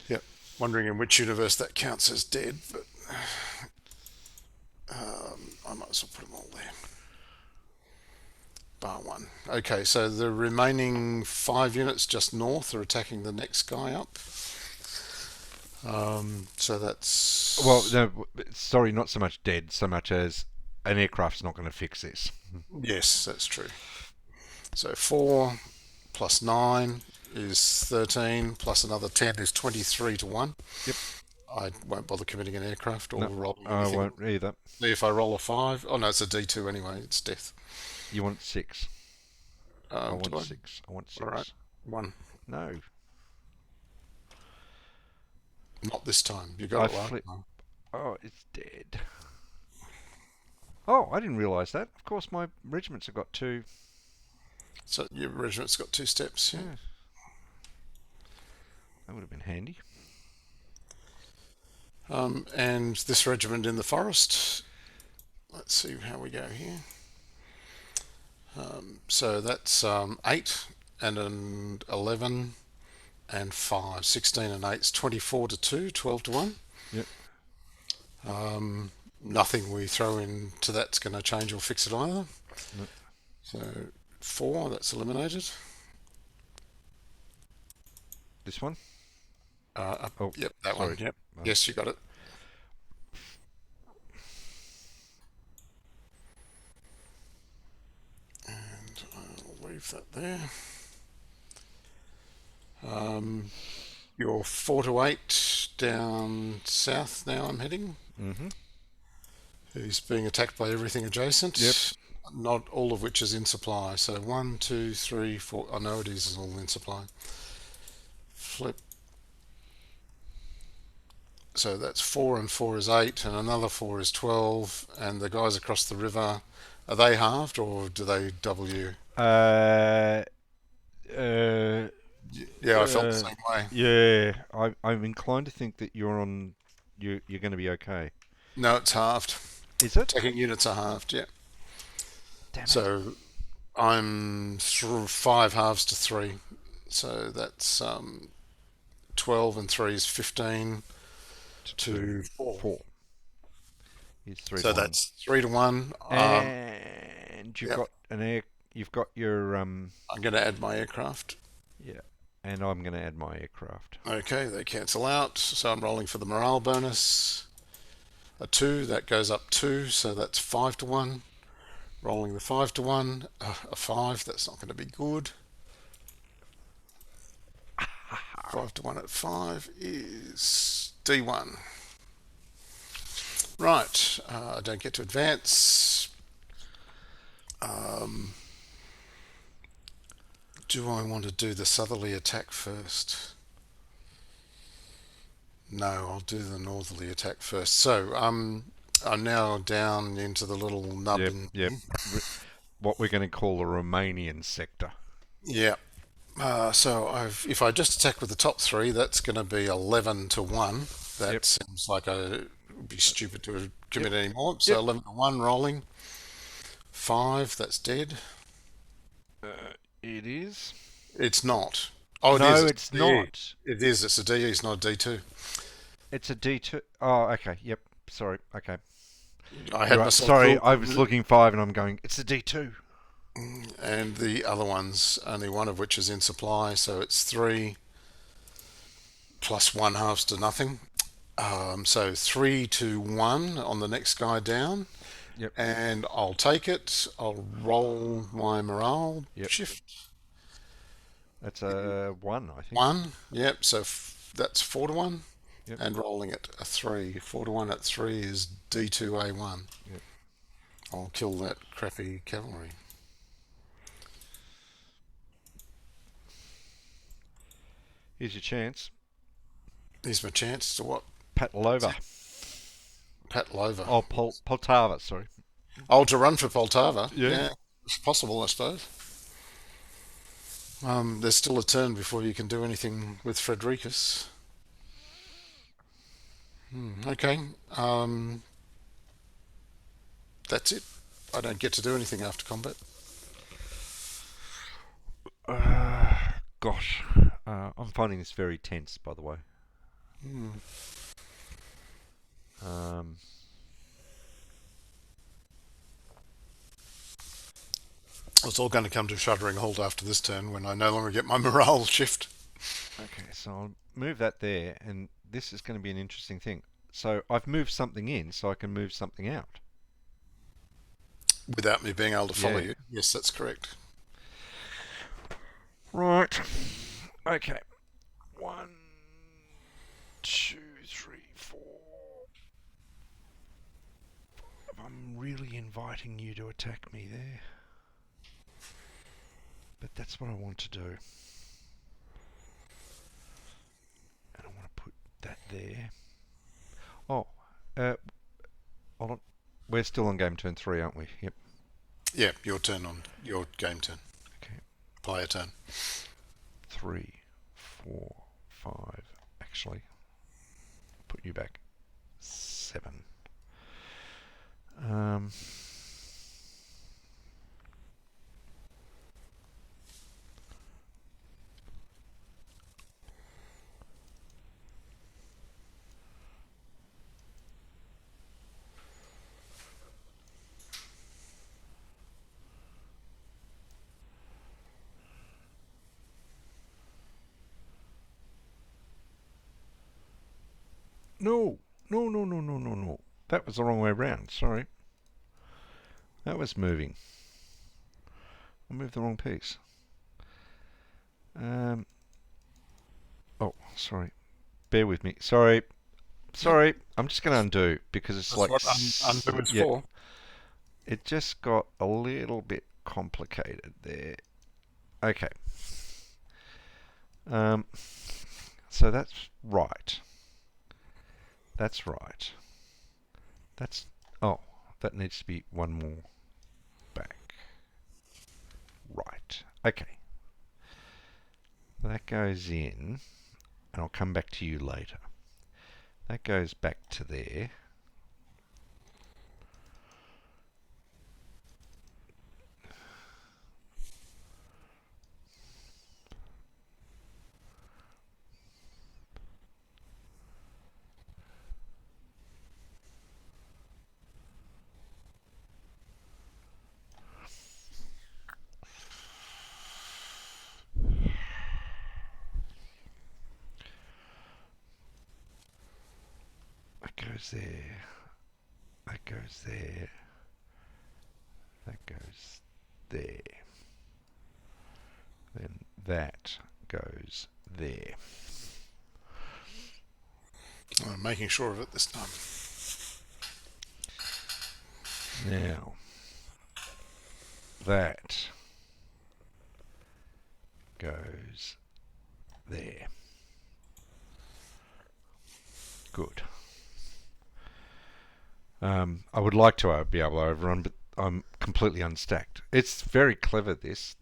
A: Yep. Wondering in which universe that counts as dead, but I might as well put them all there. Bar one. Okay, so the remaining 5 units just north are attacking the next guy up. So that's.
B: Well, no, sorry, not so much dead, so much as an aircraft's not going to fix this.
A: Yes, that's true. So 4 plus 9 is 13, plus another 10 is 23 to 1.
B: Yep.
A: I won't bother committing an aircraft or
B: No,
A: rolling
B: I
A: anything.
B: won't either.
A: See if I roll a 5. Oh no, it's a D2 anyway, it's death.
B: You want 6. I want
A: Do I?
B: 6. I want 6.
A: Alright, 1.
B: No.
A: Not this time. You
B: I
A: got it last
B: flip.
A: time.
B: Oh, it's dead. Oh, I didn't realise that. Of course, my regiments have got 2.
A: So your regiment's got 2 steps, yeah.
B: Yeah, that would have been handy.
A: And this regiment in the forest. Let's see how we go here. So that's 8 and an 11 and 5. 16 and 8 is 24 to 2, 12 to 1.
B: Yep.
A: Nothing we throw into that's going to change or fix it either.
B: No.
A: So 4, that's eliminated.
B: This one?
A: Yep, that
B: sorry.
A: one. Yep. Yes, you got it. And I'll leave that there. You're 4 to 8 down south now, I'm heading.
B: Mm-hmm.
A: He's being attacked by everything adjacent.
B: Yep.
A: Not all of which is in supply. So 1, 2, 3, 4. I know it is all in supply. Flip. So that's 4 and 4 is 8, and another 4 is 12. And the guys across the river, are they halved or do they double you?
B: Uh, uh,
A: Yeah, I felt the same way.
B: yeah, I'm inclined to think that you're going to be okay.
A: No, it's halved.
B: Is it?
A: Attacking units are halved, yeah.
B: Damn it.
A: So I'm 5 halves to 3. So that's 12 and 3 is 15 to 4.
B: 4. It's 3
A: So
B: to 1.
A: that's 3 to 1.
B: And you've
A: Yep.
B: got an air. You've got your
A: I'm going to add my aircraft.
B: Yeah, and I'm going to add my aircraft.
A: Okay, they cancel out. So I'm rolling for the morale bonus. A 2, that goes up 2, so that's 5 to 1. Rolling the 5 to 1. A 5, that's not going to be good. 5 to 1 at 5 is D1. Right, I don't get to advance. Do I want to do the southerly attack first? No, I'll do the northerly attack first. So, I'm now down into the little nub
B: Yep,
A: in.
B: yep. What we're going to call the Romanian sector.
A: Yeah. So if I just attack with the top three, that's going to be 11 to 1. That
B: Yep,
A: seems like I would be stupid to
B: yep,
A: commit any more. So
B: yep.
A: 11 to 1 rolling. 5, that's dead.
B: It is.
A: It's not. Oh, it is.
B: No,
A: It's
B: it's
A: a DE.
B: not.
A: It is. It's a DE. It's not a D2.
B: It's a D2. Oh, okay. Yep. Sorry. Okay.
A: I
B: You're
A: had
B: right.
A: myself
B: Sorry,
A: fooled.
B: I was looking 5 and I'm going, it's a D2.
A: And the other ones, only one of which is in supply, so it's 3 plus 1 halves to nothing. So 3 to 1 on the next guy down,
B: Yep.
A: and I'll take it. I'll roll my morale
B: Yep.
A: shift.
B: That's a 1, I think.
A: 1, yep. So that's 4 to 1,
B: Yep.
A: and rolling it a 3. 4 to 1 at 3 is D2A1.
B: Yep.
A: I'll kill that crappy cavalry.
B: Here's your chance.
A: Here's my chance to what?
B: Patlova.
A: Pat Lover.
B: Oh, Poltava, sorry.
A: Oh, to run for Poltava.
B: Yeah.
A: Yeah, it's possible, I suppose. There's still a turn before you can do anything with Frederikus. Okay. That's it. I don't get to do anything after combat.
B: Gosh. I'm finding this very tense, by the way. Um,
A: It's all going to come to a shuddering halt after this turn when I no longer get my morale shift
B: okay, so I'll move that there, and this is going to be an interesting thing. So I've moved something in, so I can move something out.
A: without me being able to follow
B: Yeah.
A: you. Yes, that's correct.
B: Right. Okay. 1, 2, 3, 4. I'm really inviting you to attack me there. But that's what I want to do. And I want to put that there. Oh, hold on. We're still on game turn 3, aren't we? Yep.
A: Yeah, your turn on your game turn.
B: Okay.
A: Player turn.
B: 3, 4, 5. Actually, put you back. 7. Um, no, no, no, no, no, no, no. That was the wrong way round. Sorry. That was moving. I moved the wrong piece. Um, oh, sorry. Bear with me. Sorry.
A: Yep.
B: Sorry. I'm just going to undo because it's
A: That's
B: like...
A: what undo is
B: yeah.
A: for.
B: It just got a little bit complicated there. Okay. So that's right. That's right. That's... Oh, that needs to be one more back. Right. Okay. That goes in, and I'll come back to you later. That goes back to there. That goes there. That goes there. That goes there. Then that goes there.
A: I'm making sure of it this time.
B: Now, that goes there. Good. I would like to be able to overrun, but I'm completely unstacked. It's very clever, this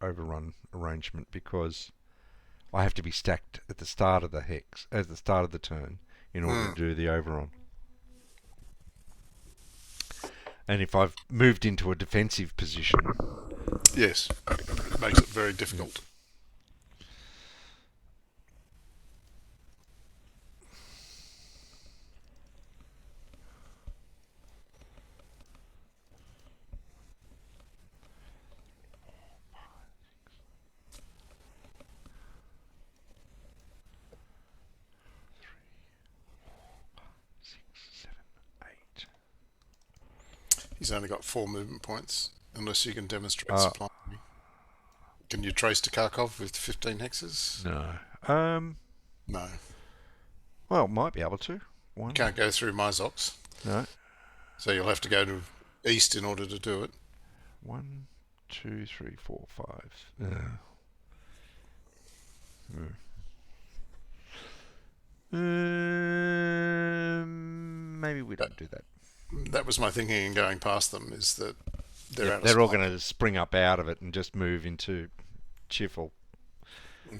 B: overrun arrangement, because I have to be stacked at the start of the hex, at the start of the turn, in order to do the overrun. And if I've moved into a defensive position,
A: Yes, it makes it very difficult. He's only got 4 movement points, unless you can demonstrate supply. Can you trace to Kharkov with 15 hexes?
B: No.
A: No.
B: Well, might be able to.
A: You can't go through Myzox.
B: No.
A: So you'll have to go to east in order to do it.
B: 1, 2, 3, 4, 5. Maybe we don't do that.
A: That was my thinking in going past them, is that they're out of
B: they're all
A: spot.
B: going to spring up out of it and just move into cheerful.
A: As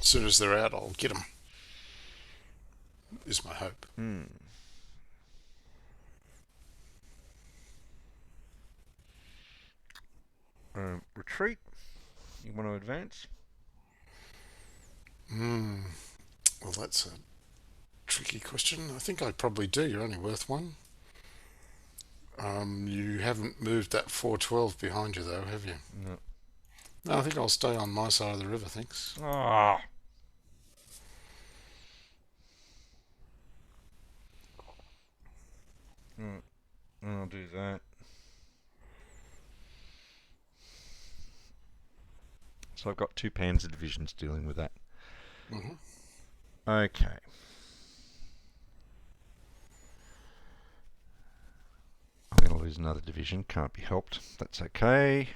A: soon as they're out, I'll get them. Is my hope.
B: Retreat. You want to advance?
A: Well, that's a tricky question. I think I probably do. You're only worth 1. You haven't moved that 412 behind you, though, have you?
B: No.
A: No, I think I'll stay on my side of the river, thanks.
B: Ah. I'll do that. So I've got 2 Panzer divisions dealing with that. Okay. I'm going to lose another division. Can't be helped. That's okay.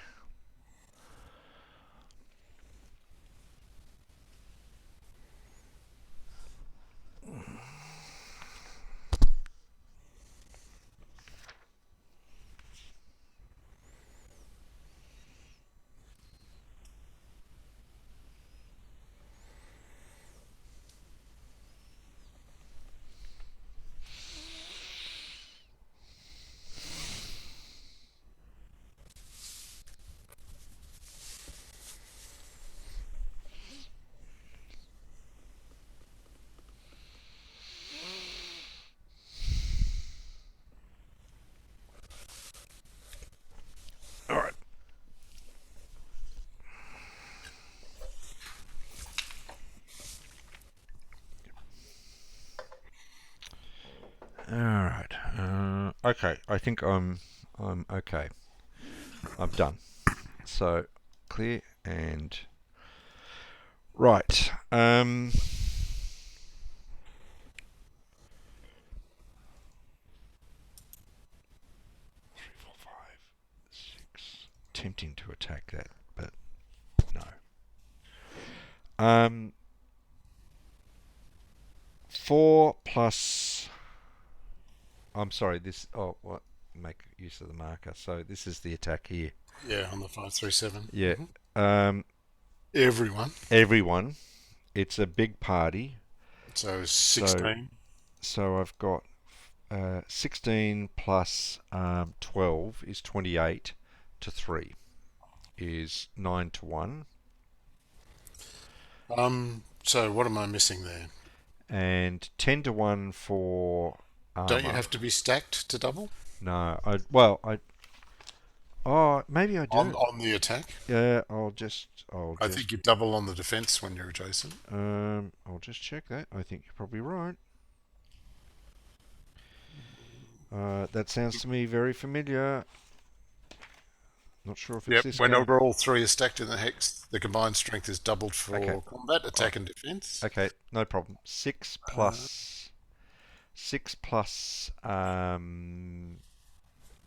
B: Alright. Alright. Okay. I think I'm okay. I'm done. So clear and right. 3, 4, 5, 6. Tempting to attack that, but no. 4 plus. I'm sorry. This. Oh, what? Make use of the marker. So this is the attack here.
A: Yeah, on the 537.
B: Yeah.
A: Everyone.
B: Everyone. It's a big party.
A: So 16.
B: So I've got 16 plus 12 is 28 to 3 is 9 to 1.
A: So what am I missing there?
B: And 10 to 1 for armor.
A: Don't you have to be stacked to double?
B: No, maybe I do.
A: On the attack?
B: Yeah,
A: I think you double on the defense when you're adjacent.
B: I'll just check that. I think you're probably right. That sounds to me very familiar. Not sure if it's this
A: whenever
B: game.
A: all 3 are stacked in the hex, the combined strength is doubled for combat, attack, and defense.
B: Okay, no problem. 6 plus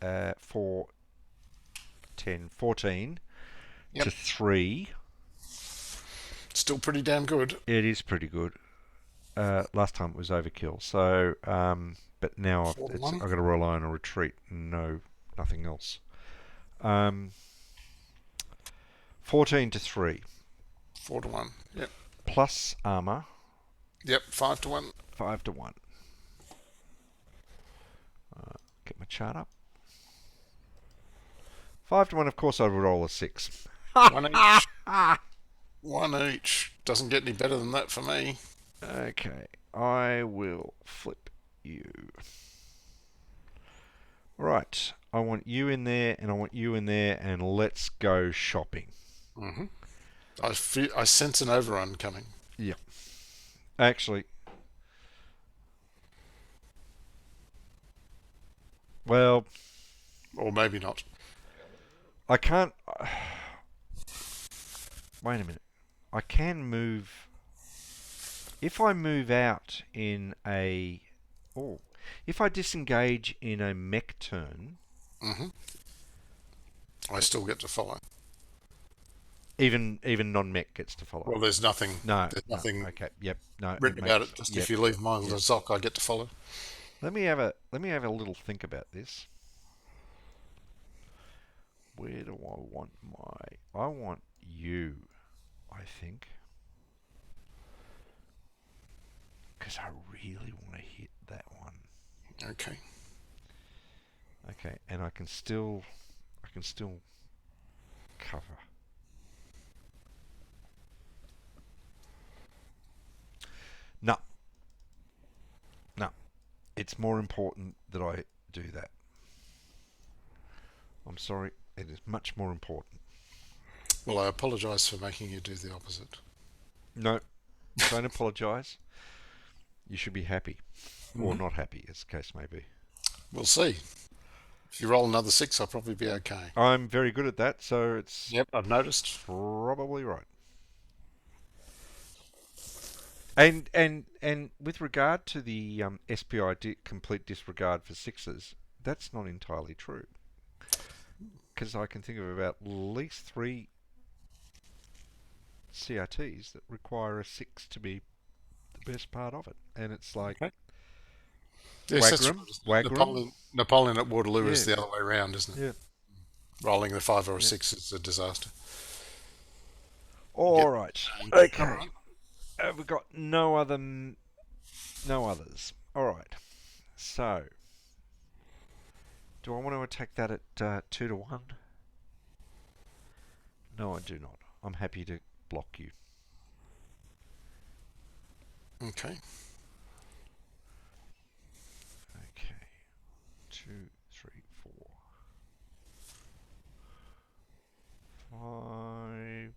B: 4, 10, 14
A: Yep.
B: to 3.
A: Still pretty damn good.
B: It is pretty good. Last time it was overkill. So, but now
A: 4 to 1.
B: I've got to rely on a retreat. No, nothing else. 14 to 3.
A: 4 to 1. Yep.
B: Plus armour.
A: Yep. 5 to 1.
B: 5 to 1. Get my chart up. 5 to 1, of course, I would roll a 6.
A: 1 each. 1 each. Doesn't get any better than that for me.
B: Okay, I will flip you. Right, I want you in there, and I want you in there, and let's go shopping.
A: Mm-hmm. I sense an overrun coming.
B: Yeah. Actually, well,
A: Or maybe not.
B: I can't. Wait a minute. I can move. If I move out in a. Oh. If I disengage in a mech turn.
A: Mm-hmm. I still get to follow.
B: Even non-mech gets to follow.
A: Well, there's nothing.
B: No.
A: There's nothing.
B: No, okay. Yep. No.
A: Written about it. Just if you leave my little zoc, I get to follow.
B: Let me have a little think about this. Where do I want my? I want you. I think. Because I really want to hit that one.
A: Okay.
B: Okay, and I can still cover. No. No. It's more important that I do that. I'm sorry, it is much more important.
A: Well, I apologise for making you do the opposite.
B: No, don't apologise. You should be happy. Or not happy, as the case may be.
A: We'll see. If you roll another 6, I'll probably be okay.
B: I'm very good at that, so it's
A: Yep, I've noticed.
B: probably right. And with regard to the SPI complete disregard for 6s, that's not entirely true. Because I can think of about at least 3 CRTs that require a 6 to be the best part of it. And it's like...
A: Okay. Yes,
B: Wagram.
A: Napoleon at Waterloo is
B: Yeah.
A: the other way around, isn't it?
B: Yeah.
A: Rolling the 5 or a 6 is a disaster.
B: All
A: Yep.
B: right.
A: Okay.
B: Okay. We've got no others. All right. So, do I want to attack that at 2 to 1? No, I do not. I'm happy to block you.
A: Okay.
B: Okay. 2, 3, 4, 5.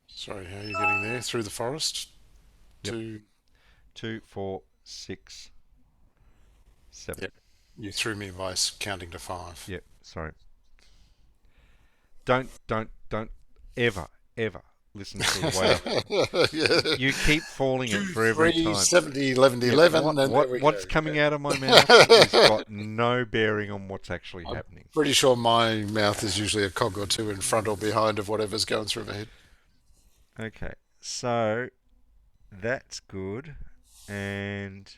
A: Sorry, how are you getting there? Through the forest?
B: Yep.
A: 2.
B: 2, 4, 6, 7.
A: Yep. You threw me by counting to 5.
B: Yep. Sorry. Don't ever listen to the way you keep falling it for every
A: 3,
B: time.
A: 70, 11, 11.
B: What's coming out of my mouth has got no bearing on what's actually happening.
A: Pretty sure my mouth is usually a cog or two in front or behind of whatever's going through my head.
B: Okay, so that's good, and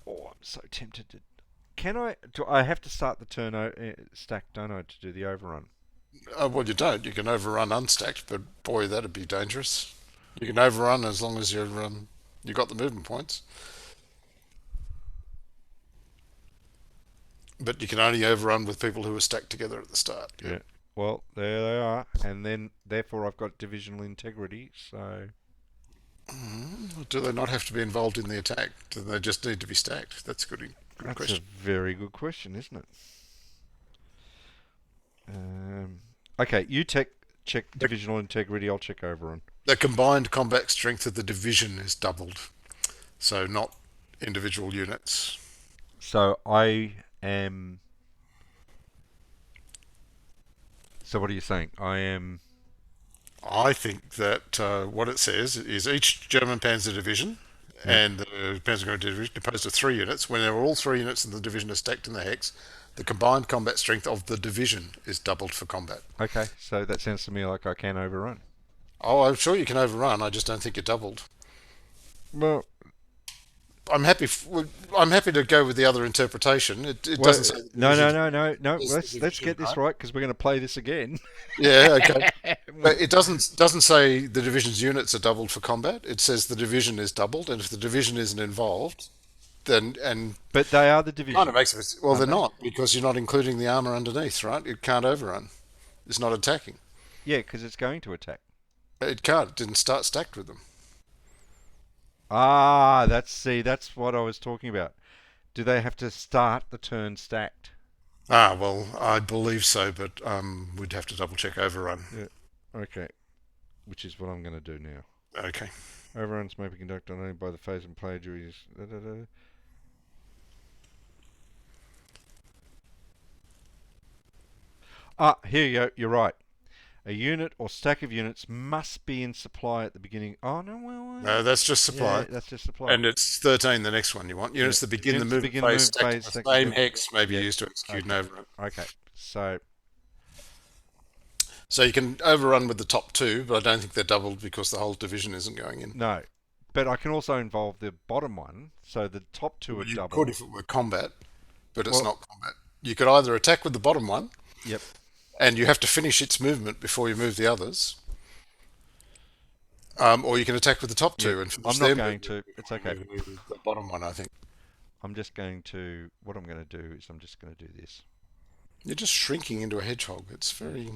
B: I'm so tempted to. Do I have to start the turn stack, don't I, to do the overrun?
A: Well, you don't. You can overrun unstacked, but boy, that'd be dangerous. You can overrun as long as you got the movement points. But you can only overrun with people who are stacked together at the start.
B: Yeah. Well, there they are, and then therefore I've got divisional integrity. So.
A: Do they not have to be involved in the attack? Do they just need to be stacked? That's a good
B: That's
A: question.
B: a very good question, isn't it? Okay, you check divisional integrity. I'll check overrun.
A: The combined combat strength of the division is doubled, so not individual units.
B: So I am So what are you saying? I am.
A: I think that what it says is each German Panzer Division
B: Yep.
A: and the PanzerGruppe Division composed of 3 units. Whenever all 3 units in the division are stacked in the hex, the combined combat strength of the division is doubled for combat.
B: Okay. So that sounds to me like I can overrun.
A: Oh, I'm sure you can overrun. I just don't think you're doubled.
B: Well,
A: I'm happy. I'm happy to go with the other interpretation. It
B: well,
A: doesn't say the
B: no, no,
A: division
B: no, no, no.
A: is the
B: Let's
A: division,
B: get this
A: right?
B: right because we're going to play this again.
A: Yeah, okay. But it doesn't say the division's units are doubled for combat. It says the division is doubled, and if the division isn't involved, then and
B: But they are the
A: kind of
B: division,
A: makes it. Well,
B: aren't
A: they're
B: they?
A: not because you're not including the armor underneath, right? It can't overrun. It's not attacking.
B: Yeah, because it's going to attack.
A: It can't. It didn't start stacked with them.
B: Ah, that's what I was talking about. Do they have to start the turn stacked?
A: Ah, well, I believe so, but we'd have to double check overrun.
B: Yeah. Okay. Which is what I'm going to do now.
A: Okay.
B: Overruns may be conducted only by the phase and player duties. Da, da, da. Ah, here you go. You're right. A unit or stack of units must be in supply at the beginning. Oh no,
A: No, that's just
B: yeah,
A: supply.
B: that's just supply.
A: And it's 13, the next one you want.
B: Yeah,
A: Units that begin the
B: units to
A: movement
B: begin the
A: phase
B: movement
A: stacked in
B: phase.
A: the same hex may be
B: Yeah.
A: used to execute an
B: Okay.
A: overrun.
B: Okay. So
A: So you can overrun with the top two, but I don't think they're doubled because the whole division isn't going in.
B: no, but I can also involve the bottom one. So the top two are
A: Well, you could
B: doubled.
A: if it were combat, but it's
B: Well,
A: not combat. You could either attack with the bottom one,
B: yep.
A: and you have to finish its movement before you move the others, or you can attack with the top
B: Yeah.
A: two and finish
B: I'm not
A: their
B: going
A: movement
B: to. It's
A: before
B: okay.
A: you move the bottom one, I think.
B: I'm just going to. What I'm going to do is I'm just going to do this.
A: You're just shrinking into a hedgehog. It's
B: Yeah.
A: very.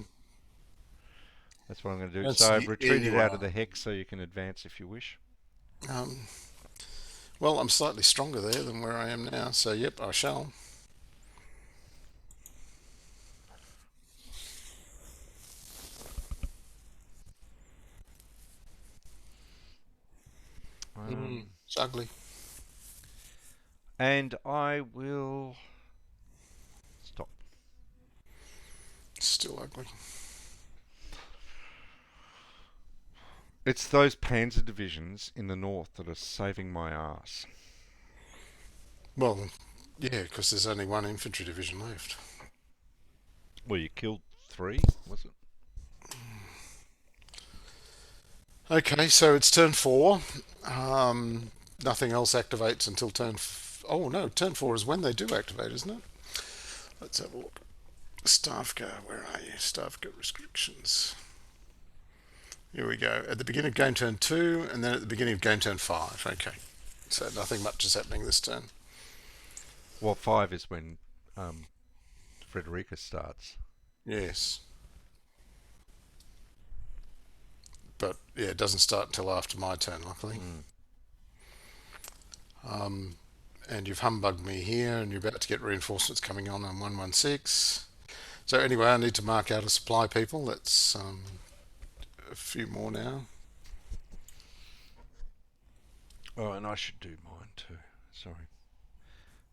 B: That's what I'm going to do.
A: Don't
B: So I've
A: see. There
B: retreated
A: you
B: out of
A: are.
B: the hex so you can advance if you wish.
A: Um, well, I'm slightly stronger there than where I am now, so yep, I shall. It's ugly.
B: And I will stop.
A: Still ugly.
B: It's those panzer divisions in the north that are saving my ass.
A: Well, yeah, because there's only one infantry division left.
B: Well, you killed 3, was it?
A: Okay, so it's turn 4. Nothing else activates until oh no, turn 4 is when they do activate, isn't it? Let's have a look. Staff go, where are you? Staff go restrictions. Here we go. At the beginning of game turn 2, and then at the beginning of game turn 5. Okay, so nothing much is happening this turn.
B: Well, 5 is when Frederica starts.
A: Yes. But yeah, it doesn't start until after my turn, luckily. And you've humbugged me here, and you're about to get reinforcements coming on 116. So anyway, I need to mark out a supply, people. That's a few more now.
B: Oh, and I should do mine too. Sorry.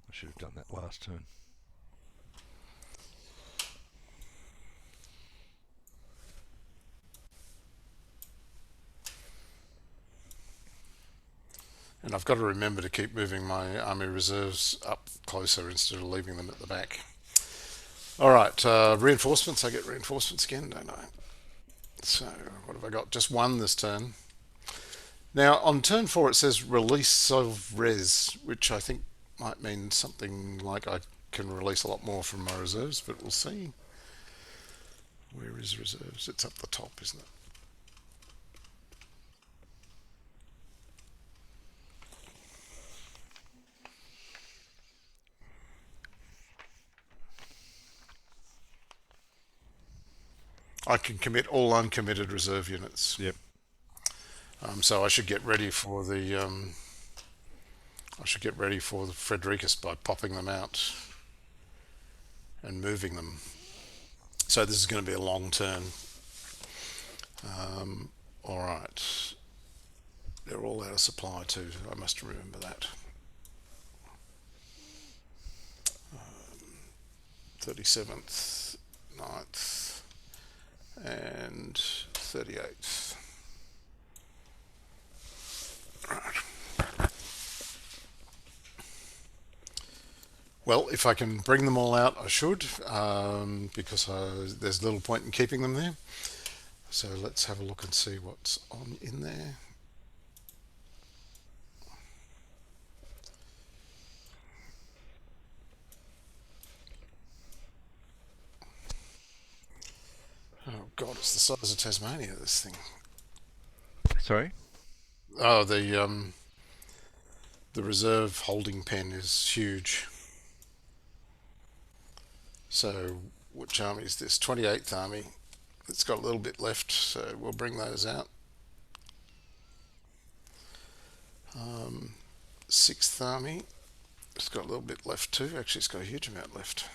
B: I should have done that last turn.
A: And I've got to remember to keep moving my army reserves up closer instead of leaving them at the back. All right, reinforcements. I get reinforcements again, don't I? So what have I got? Just one this turn. Now on turn 4 it says release of res, which I think might mean something like I can release a lot more from my reserves, but we'll see. Where is reserves? It's up the top, isn't it? I can commit all uncommitted reserve units.
B: Yep.
A: So I should get ready for the Frederikus by popping them out and moving them. So this is going to be a long turn. All right. They're all out of supply too. I must remember that. 37th, 9th. and 38th. Right. Well, if I can bring them all out, I should, because there's little point in keeping them there. So let's have a look and see what's on in there. Oh God, it's the size of Tasmania, this thing.
B: Sorry?
A: Oh, the reserve holding pen is huge. So which army is this? 28th Army. It's got a little bit left, so we'll bring those out. 6th Army. It's got a little bit left too. Actually, it's got a huge amount left.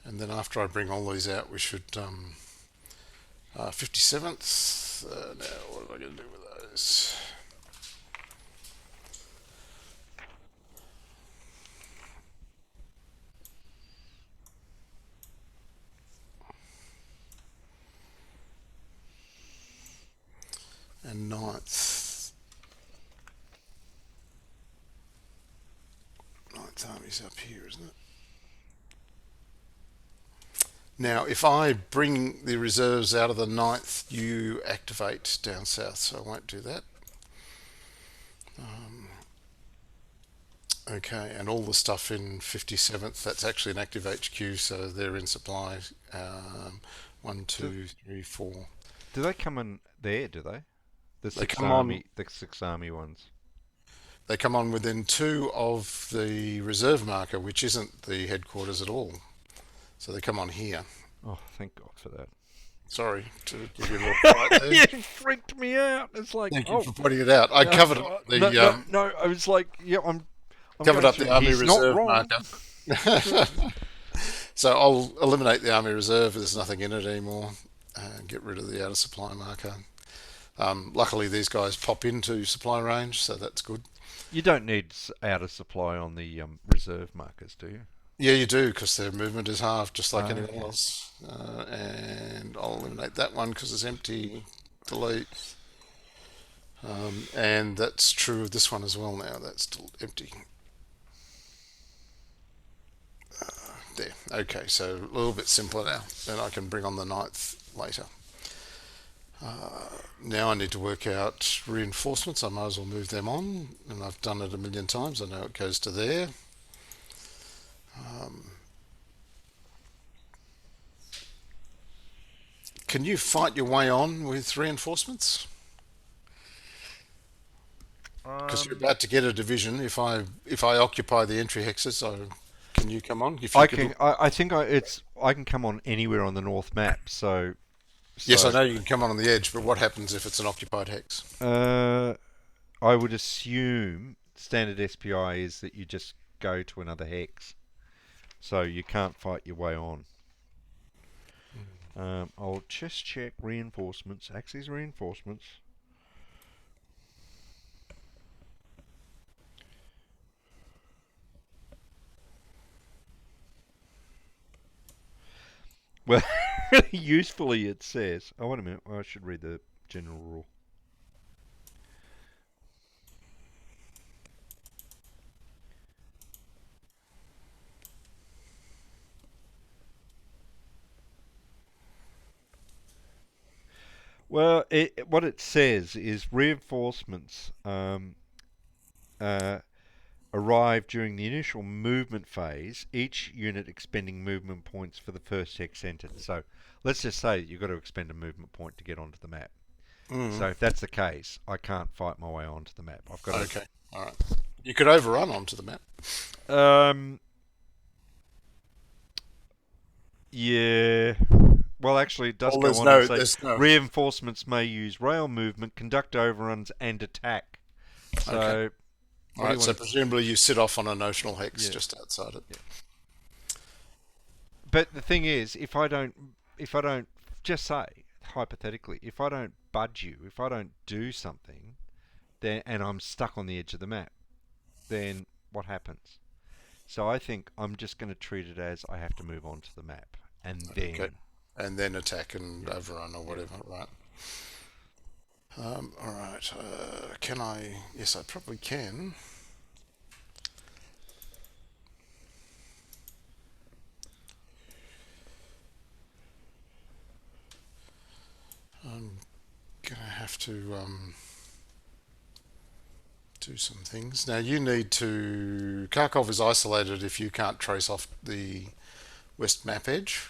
A: And then after I bring all these out, we should 57th. Now, what am I going to do with those? And 9th. 9th Army's up here, isn't it? Now, if I bring the reserves out of the 9th, you activate down south, so I won't do that. Okay, and all the stuff in 57th, that's actually an active HQ, so they're in supply. 1,
B: Do,
A: 2, 3, 4.
B: do they come in there, do they?
A: They come on.
B: The six army ones.
A: They come on within 2 of the reserve marker, which isn't the headquarters at all. So they come on here.
B: Oh, thank God for that.
A: Sorry to give you a little fright there.
B: You freaked me out. It's like,
A: Thank you
B: oh,
A: for pointing it out. I covered up the
B: no. I was like, yeah, I'm
A: covered
B: going
A: up
B: through.
A: the army
B: He's not
A: reserve
B: wrong.
A: marker. So I'll eliminate the army reserve. There's nothing in it anymore. Get rid of the outer supply marker. Luckily, these guys pop into supply range, so that's good.
B: You don't need outer supply on the reserve markers, do you?
A: Yeah, you do, because their movement is halved, just like anyone
B: Okay.
A: else. And I'll eliminate that one because it's empty. Delete. And that's true of this one as well now. That's still empty. There. Okay, so a little bit simpler now. Then I can bring on the 9th later. Now I need to work out reinforcements. I might as well move them on. And I've done it a million times. I know it goes to there. Can you fight your way on with reinforcements? Because you're
B: Um,
A: about to get a division. If I occupy the entry hexes, so can you come on? If you
B: I
A: could
B: can.
A: look.
B: I think I can come on anywhere on the north map. So
A: Yes, I
B: so
A: know you can come on the edge, but what happens if it's an occupied hex?
B: uh, I would assume standard SPI is that you just go to another hex. So you can't fight your way on. I'll just check reinforcements. Axis reinforcements. Well, usefully it says. Oh, wait a minute. I should read the general rule. Well, what it says is reinforcements uh, arrive during the initial movement phase, each unit expending movement points for the first hex entered. So let's just say that you've got to expend a movement point to get onto the map.
A: Mm,
B: So if that's the case, I can't fight my way onto the map. I've got
A: okay, all right. You could overrun onto the map.
B: to. Yeah. Well, actually, it does
A: Well,
B: go
A: there's
B: on and
A: no,
B: say
A: there's no.
B: reinforcements may use rail movement, conduct overruns, and attack.
A: Okay,
B: So,
A: all
B: what do you
A: right. So
B: want to?
A: presumably you sit off on a notional hex
B: Yeah.
A: just outside it.
B: Yeah. But the thing is, if I don't, just say hypothetically, if I don't budge you, if I don't do something, then and I'm stuck on the edge of the map, then what happens? So I think I'm just going to treat it as I have to move on to the map, and
A: Okay.
B: then
A: And then attack and
B: yeah,
A: overrun or
B: yeah.
A: whatever, right? All right. Can I? Yes, I probably can. I'm gonna have to do some things. Now you need to. Kharkov is isolated if you can't trace off the west map edge.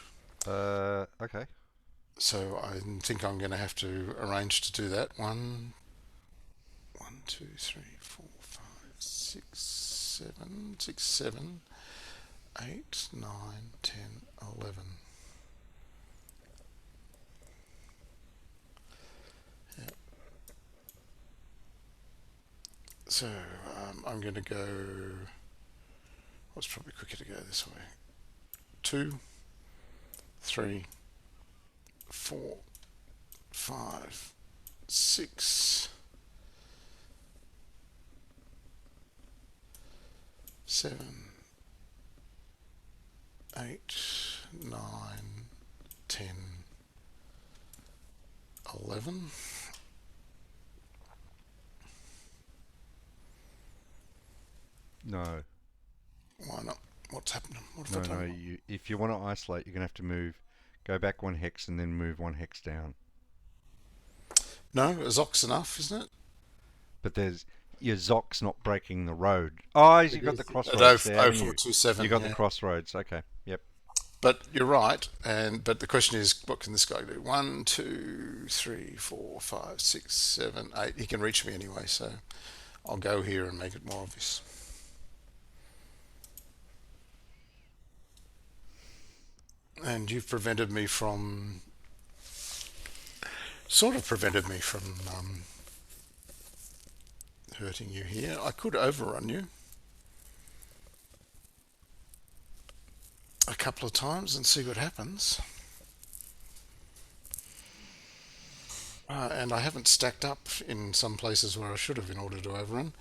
B: Okay.
A: So I think I'm going to have to arrange to do that. One, two, three, four, five, six, seven, 8, 9, 10, 11. Yeah. So I'm going to go. Well, it's probably quicker to go this way. 2, 3, 4, 5, 6, 7, 8, 9, 10, 11.
B: No,
A: Why not? What's happened? What have I
B: no.
A: done?
B: If you want to isolate, you're going to have to go back one hex and then move one hex down.
A: No, a Zox enough, isn't it?
B: But there's your Zock's not breaking the road. Oh,
A: It
B: you've got the
A: is at 0,
B: crossroads there, haven't you? You
A: 0427,
B: got the
A: yeah.
B: crossroads. Okay. Yep.
A: But you're right, and but the question is, what can this guy do? 1, 2, 3, 4, 5, 6, 7, 8. He can reach me anyway, so I'll go here and make it more obvious. And you've prevented me from, sort of prevented me from hurting you here. I could overrun you a couple of times and see what happens. And I haven't stacked up in some places where I should have in order to overrun.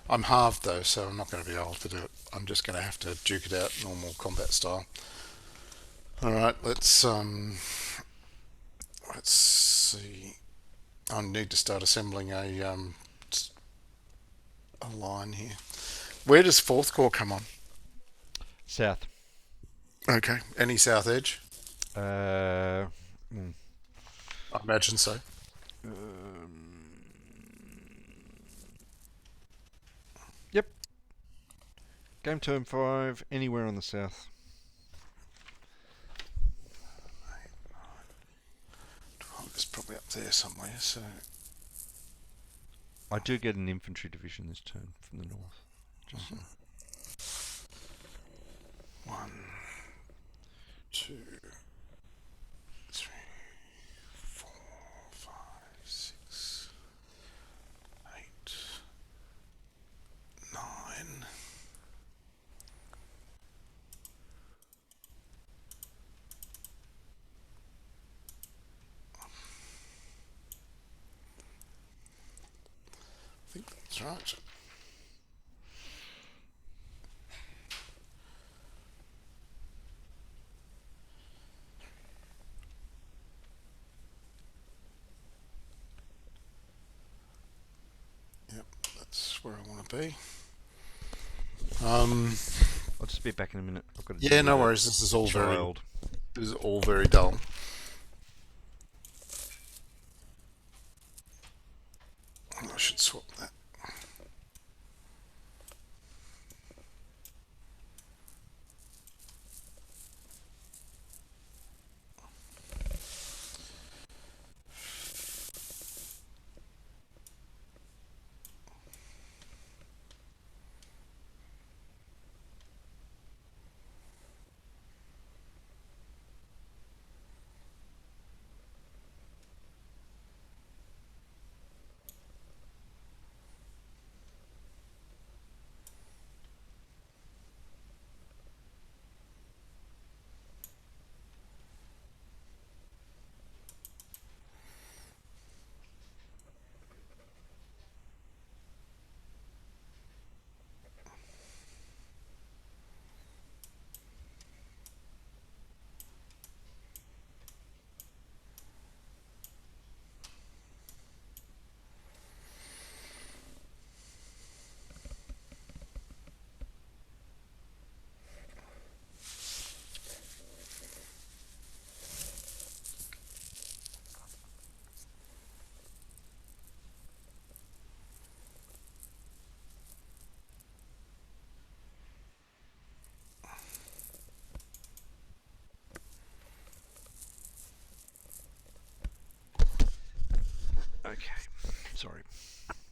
A: I'm halved though, so I'm not going to be able to do it. I'm just going to have to duke it out normal combat style. All right, let's see. I need to start assembling a line here. Where does fourth corps come on?
B: South.
A: Okay, any south edge?
B: Uh, mm,
A: I imagine so.
B: um, yep. Game turn 5. Anywhere on the south.
A: 12 is probably up there somewhere. So
B: I do get an infantry division this turn from the north. Just so.
A: 1, 2, 3, 4, 5, 6, 8, 9. I think that's right. Yep, that's where I want to be.
B: I'll just be back in a minute. I've got to
A: Yeah,
B: deal
A: no
B: with
A: worries.
B: a
A: This is all
B: child.
A: very dull. I should swap that.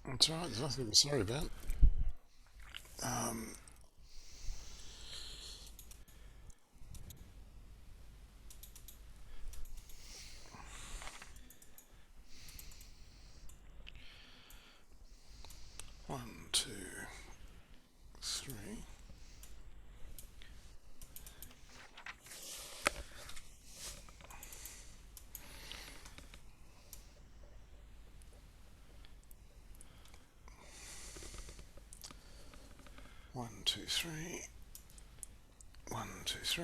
A: That's all right. There's nothing to be sorry about. Um, 1, 2, 3. 1, 2, 3. 1, 2, 3.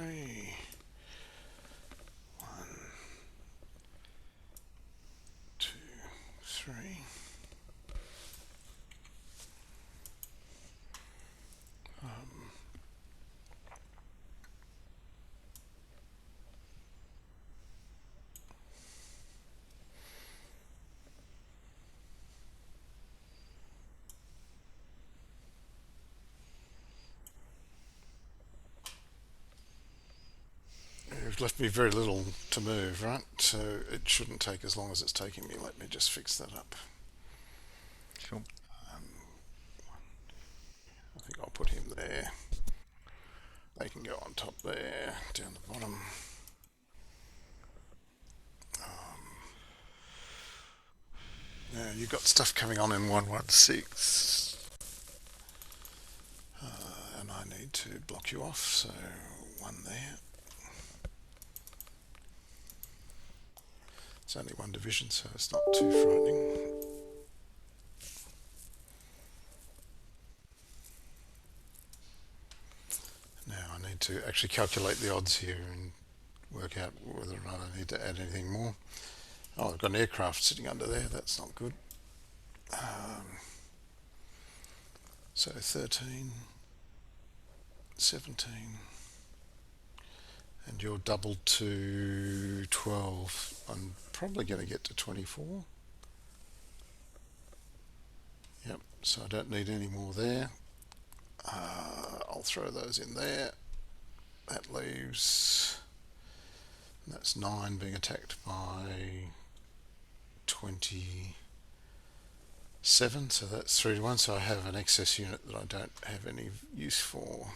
A: 1, 2, 3. Um, You've left me very little to move, right? So it shouldn't take as long as it's taking me. Let me just fix that up.
B: Sure.
A: Um, I think I'll put him there. They can go on top there, down the bottom. Now you've got stuff coming on in 116, and I need to block you off. So one there. It's only one division, so it's not too frightening. Now I need to actually calculate the odds here and work out whether or not I need to add anything more. Oh, I've got an aircraft sitting under there. That's not good. So 13, 17, and you're doubled to 12. I'm probably going to get to 24. Yep, so I don't need any more there. I'll throw those in there. That leaves, that's 9 being attacked by 27, so that's 3 to 1. So I have an excess unit that I don't have any use for.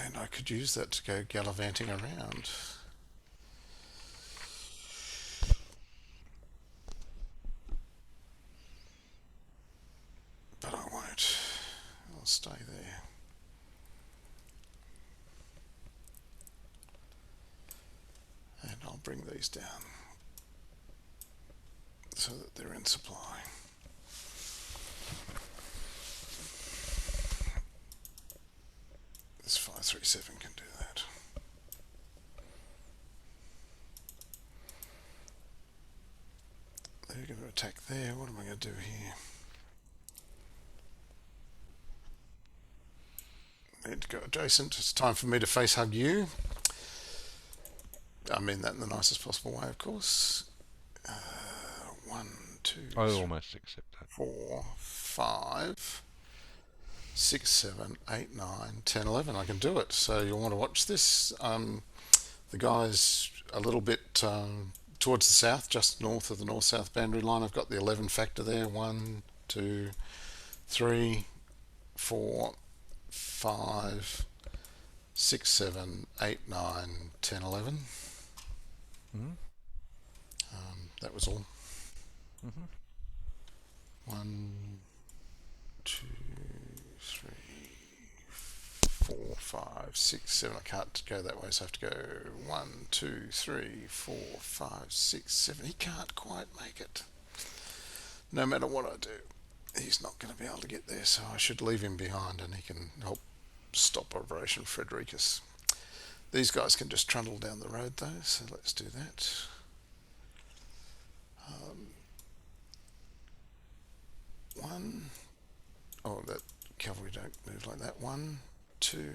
A: And I could use that to go gallivanting around. But I won't. I'll stay there. And I'll bring these down so that they're in supply. This 537 can do that. They're going to attack there. What am I going to do here? Need to go adjacent. It's time for me to face hug you. I mean that in the nicest possible way, of course. 1, 2,
B: I almost accept that.
A: 4, 5, 6, 7, 8, 9, 10, 11. I can do it. So you'll want to watch this. The guy's a little bit towards the south, just north of the north-south boundary line. I've got the 11 factor there. 1, 2, 3, 4, 5, 6, 7, 8, 9, 10, 11.
B: Mm-hmm.
A: That was all.
B: Mm-hmm.
A: 1, 2, 3, 4, 5, 6, 7. I can't go that way, so I have to go 1, 2, 3, 4, 5, 6, 7. He can't quite make it. No matter what I do, he's not going to be able to get there, so I should leave him behind and he can help stop Operation Frederikus. These guys can just trundle down the road though, so let's do that. One. Oh, that cavalry don't move like that. 1, 2,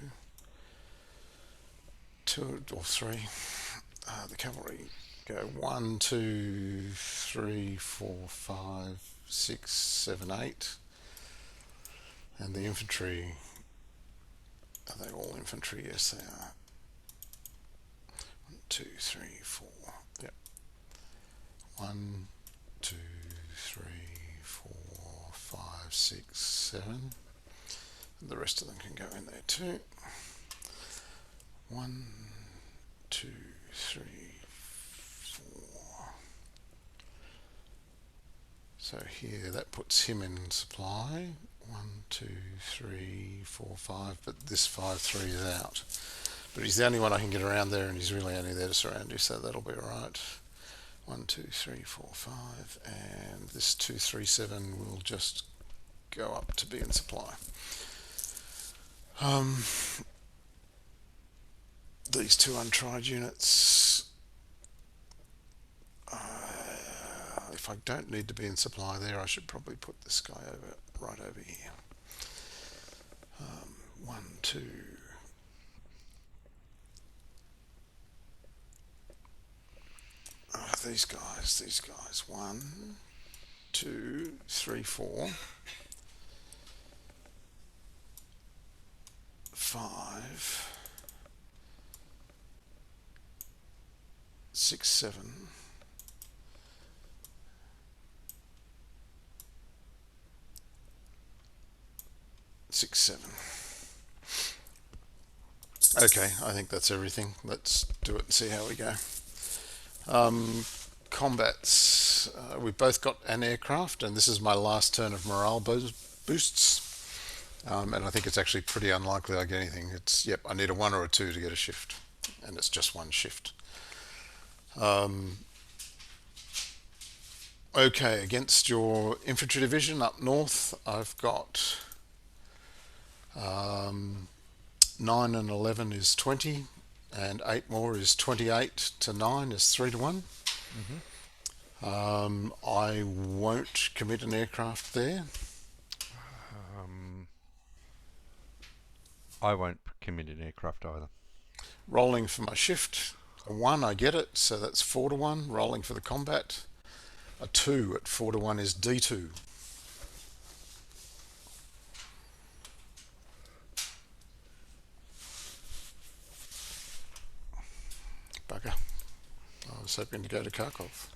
A: 2 or 3. The cavalry go 1, 2, 3, 4, 5, 6, 7, 8. And the infantry, are they all infantry? Yes, they are. 1, 2, 3, 4. Yep. 1, 2, 3, 4, 5, 6, 7. The rest of them can go in there too. 1, 2, 3, 4. So here that puts him in supply. 1, 2, 3, 4, 5. But this 5, 3 is out. But he's the only one I can get around there, and he's really only there to surround you, so that'll be alright. 1, 2, 3, 4, 5, and this 2, 3, 7 will just go up to be in supply. These two untried units, if I don't need to be in supply there, I should probably put this guy right over here. 1, 2. These guys. 1, 2, 3, 4, 5, 6, 7. Six, 7. Okay, I think that's everything. Let's do it and see how we go. Combats. We've both got an aircraft, and this is my last turn of morale boosts. And I think it's actually pretty unlikely I get anything. Yep, I need a 1 or a 2 to get a shift, and it's just one shift. Okay, against your infantry division up north, I've got 9 and 11 is 20, and 8 more is 28 to 9 is 3 to 1. I won't commit an aircraft there.
B: I won't commit an aircraft either.
A: Rolling for my shift, a 1, I get it, so that's 4 to 1. Rolling for the combat, a 2 at 4 to 1 is D2. Bugger. I was hoping to go to Kharkov.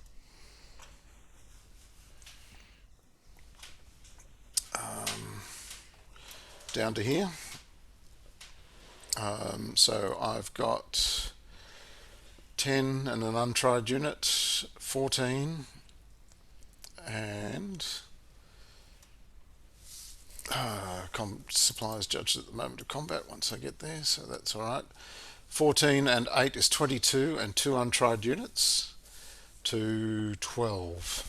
A: Down to here. So I've got 10 and an untried unit, 14, and supplies judged at the moment of combat once I get there, so that's alright. 14 and 8 is 22, and 2 untried units to 12.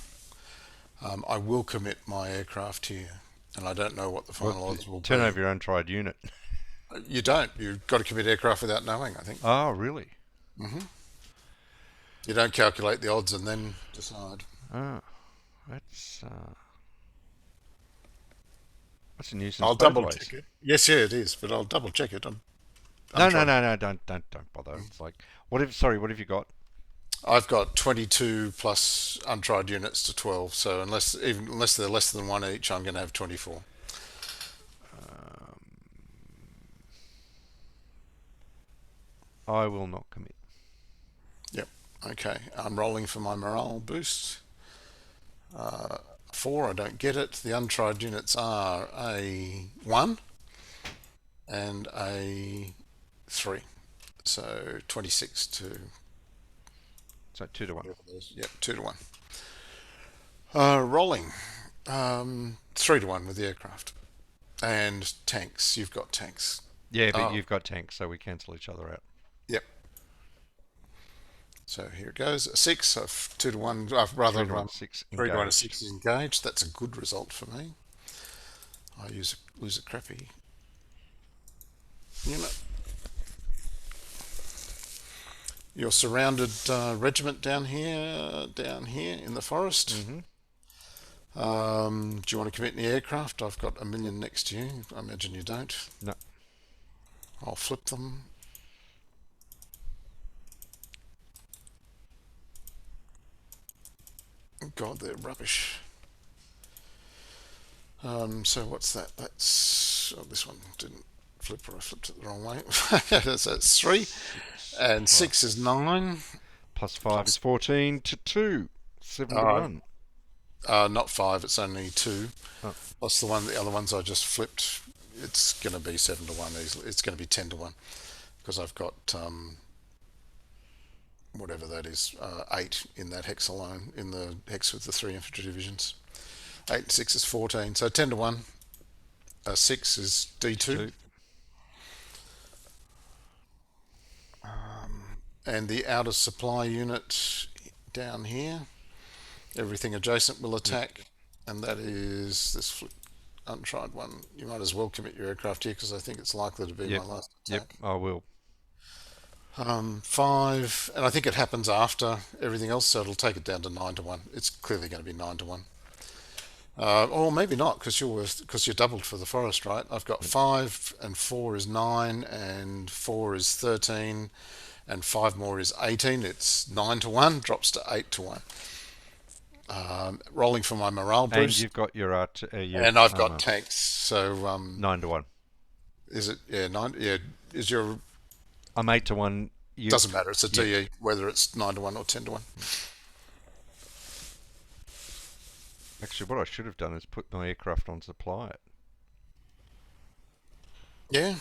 A: I will commit my aircraft here, and I don't know what the final odds will be.
B: Turn over your untried unit.
A: You don't. You've got to commit aircraft without knowing, I think.
B: Oh, really?
A: You don't calculate the odds and then decide.
B: Oh, that's a nuisance.
A: I'll
B: both
A: double
B: ways.
A: check it. Yes, yeah, it is, but I'll double check it.
B: No, don't bother. It's like, what have you got?
A: I've got 22 plus untried units to 12, so unless they're less than 1 each, I'm going to have 24.
B: I will not commit.
A: Yep. Okay. I'm rolling for my morale boost. 4, I don't get it. The untried units are a 1 and a 3. So 26 to...
B: So 2 to 1.
A: Yep, 2 to 1. Rolling. 3 to 1 with the aircraft. And tanks. You've got tanks.
B: Yeah, but you've got tanks, so we cancel each other out.
A: Yep. So here it goes. A 6, 2 to 1, rather
B: 3 to 1, 6
A: 3 to 1
B: engaged.
A: 6 is engaged. That's a good result for me. I lose a crappy unit. Your surrounded regiment down here in the forest. Do you want to commit any aircraft? I've got a million next to you. I imagine you don't.
B: No.
A: I'll flip them. God, they're rubbish. So what's that? This one didn't flip, or I flipped it the wrong way. So it's 3, and 6 is 9.
B: Plus 5 is 14 to 2. 7 to
A: Uh,
B: 1.
A: Not five. It's only two.
B: Oh,
A: Plus the other ones I just flipped. It's going to be 7 to 1 easily. It's going to be 10 to 1 because I've got whatever that is, eight in that hex alone, in the hex with the three infantry divisions. 8 and 6 is 14, so 10 to 1. 6 is D2,
B: 2.
A: and the outer supply unit down here. Everything adjacent will
B: Yep.
A: attack, and that is this untried one. You might as well commit your aircraft here because I think it's likely to be my
B: Yep.
A: last
B: Yep.
A: attack.
B: I will.
A: Five, and I think it happens after everything else, so it'll take it down to 9 to 1. It's clearly going to be 9 to 1. Or maybe not, because you're doubled for the forest, right? I've got
B: Yep.
A: 5 and 4 is 9, and 4 is 13, and 5 more is 18. It's 9 to 1, drops to 8 to 1. Rolling for my morale
B: And
A: boost,
B: you've got your
A: and I've got
B: armor.
A: tanks. So
B: 9 to 1.
A: is it? Yeah, nine. Yeah, is your
B: I'm 8 to 1. You.
A: doesn't matter. It's a
B: Yeah.
A: DE whether it's 9 to 1 or 10 to 1.
B: Actually, what I should have done is put my aircraft on supply it.
A: Yeah,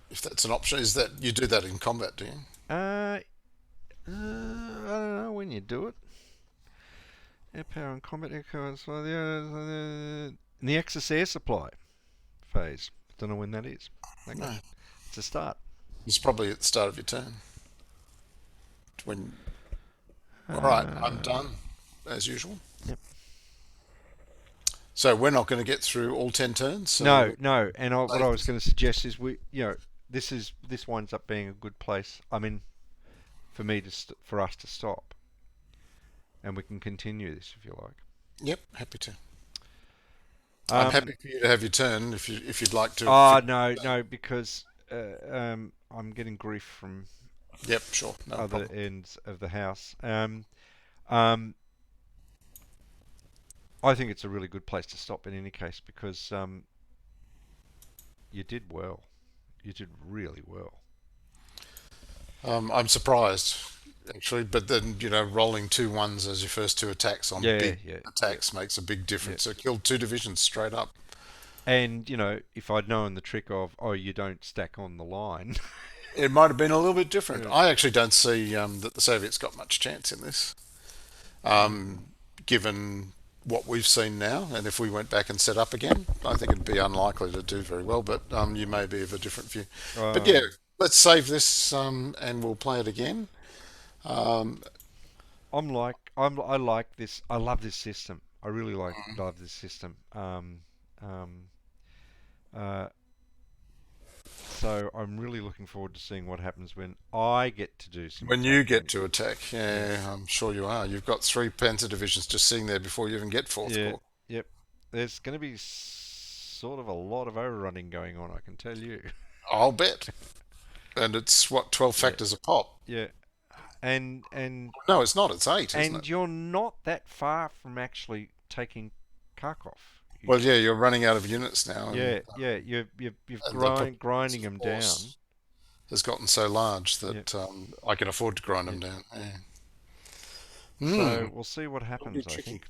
A: if that's an option, is that you do that in combat, do you?
B: I don't know when you do it. Air power and combat air cover. So in the excess air supply phase. Don't know when that is. Okay,
A: No,
B: it's a start.
A: it's probably at the start of your turn. When all right, I'm
B: Uh,
A: done as usual.
B: yep.
A: So we're not going to get through all 10 turns.
B: No,
A: So
B: no. And what I
A: save
B: was
A: this.
B: going to suggest is this winds up being a good place. I mean, for me for us to stop, and we can continue this if you like.
A: Yep, happy to. I'm
B: Um,
A: happy for you to have your turn if you'd like to.
B: oh no, no, because I'm getting grief from
A: Yep, sure, no
B: other
A: problem.
B: ends of the house. Um, I think it's a really good place to stop in any case because you did well. You did really well.
A: I'm surprised actually, but then rolling two ones as your first two attacks on
B: Yeah,
A: big
B: yeah, yeah,
A: attacks makes a big
B: yeah.
A: difference. So killed two divisions straight up.
B: And if I'd known the trick of you don't stack on the line.
A: It might have been a little bit different.
B: Yeah.
A: I actually don't see that the Soviets got much chance in this,
B: Mm.
A: given what we've seen now. And if we went back and set up again, I think it'd be unlikely to do very well. But you may be of a different view. But yeah,
B: Um,
A: let's save this and we'll play it again. Um,
B: I like this. I love this system. I really love this system. Um, uh, so I'm really looking forward to seeing what happens when I get to do some
A: when you get
B: attacking.
A: to attack,
B: Yeah,
A: yeah, I'm sure you are. You've got three Panzer divisions just sitting there before you even get Fourth
B: yeah,
A: Corps.
B: yep. There's going to be sort of a lot of overrunning going on, I can tell you.
A: I'll bet. And it's what 12
B: Yeah,
A: factors a pop.
B: yeah. And and
A: No, it's not. It's eight, isn't it?
B: and you're not that far from actually taking Kharkov.
A: Well, yeah, you're running out of units now,
B: Yeah, yeah. You've
A: and the
B: grinding
A: propulsive
B: them down.
A: force has gotten so large
B: Yeah.
A: that I can afford to grind
B: Yeah.
A: them down. Yeah.
B: So
A: Hmm.
B: we'll see what
A: It'll be
B: happens, I
A: tricky.
B: think.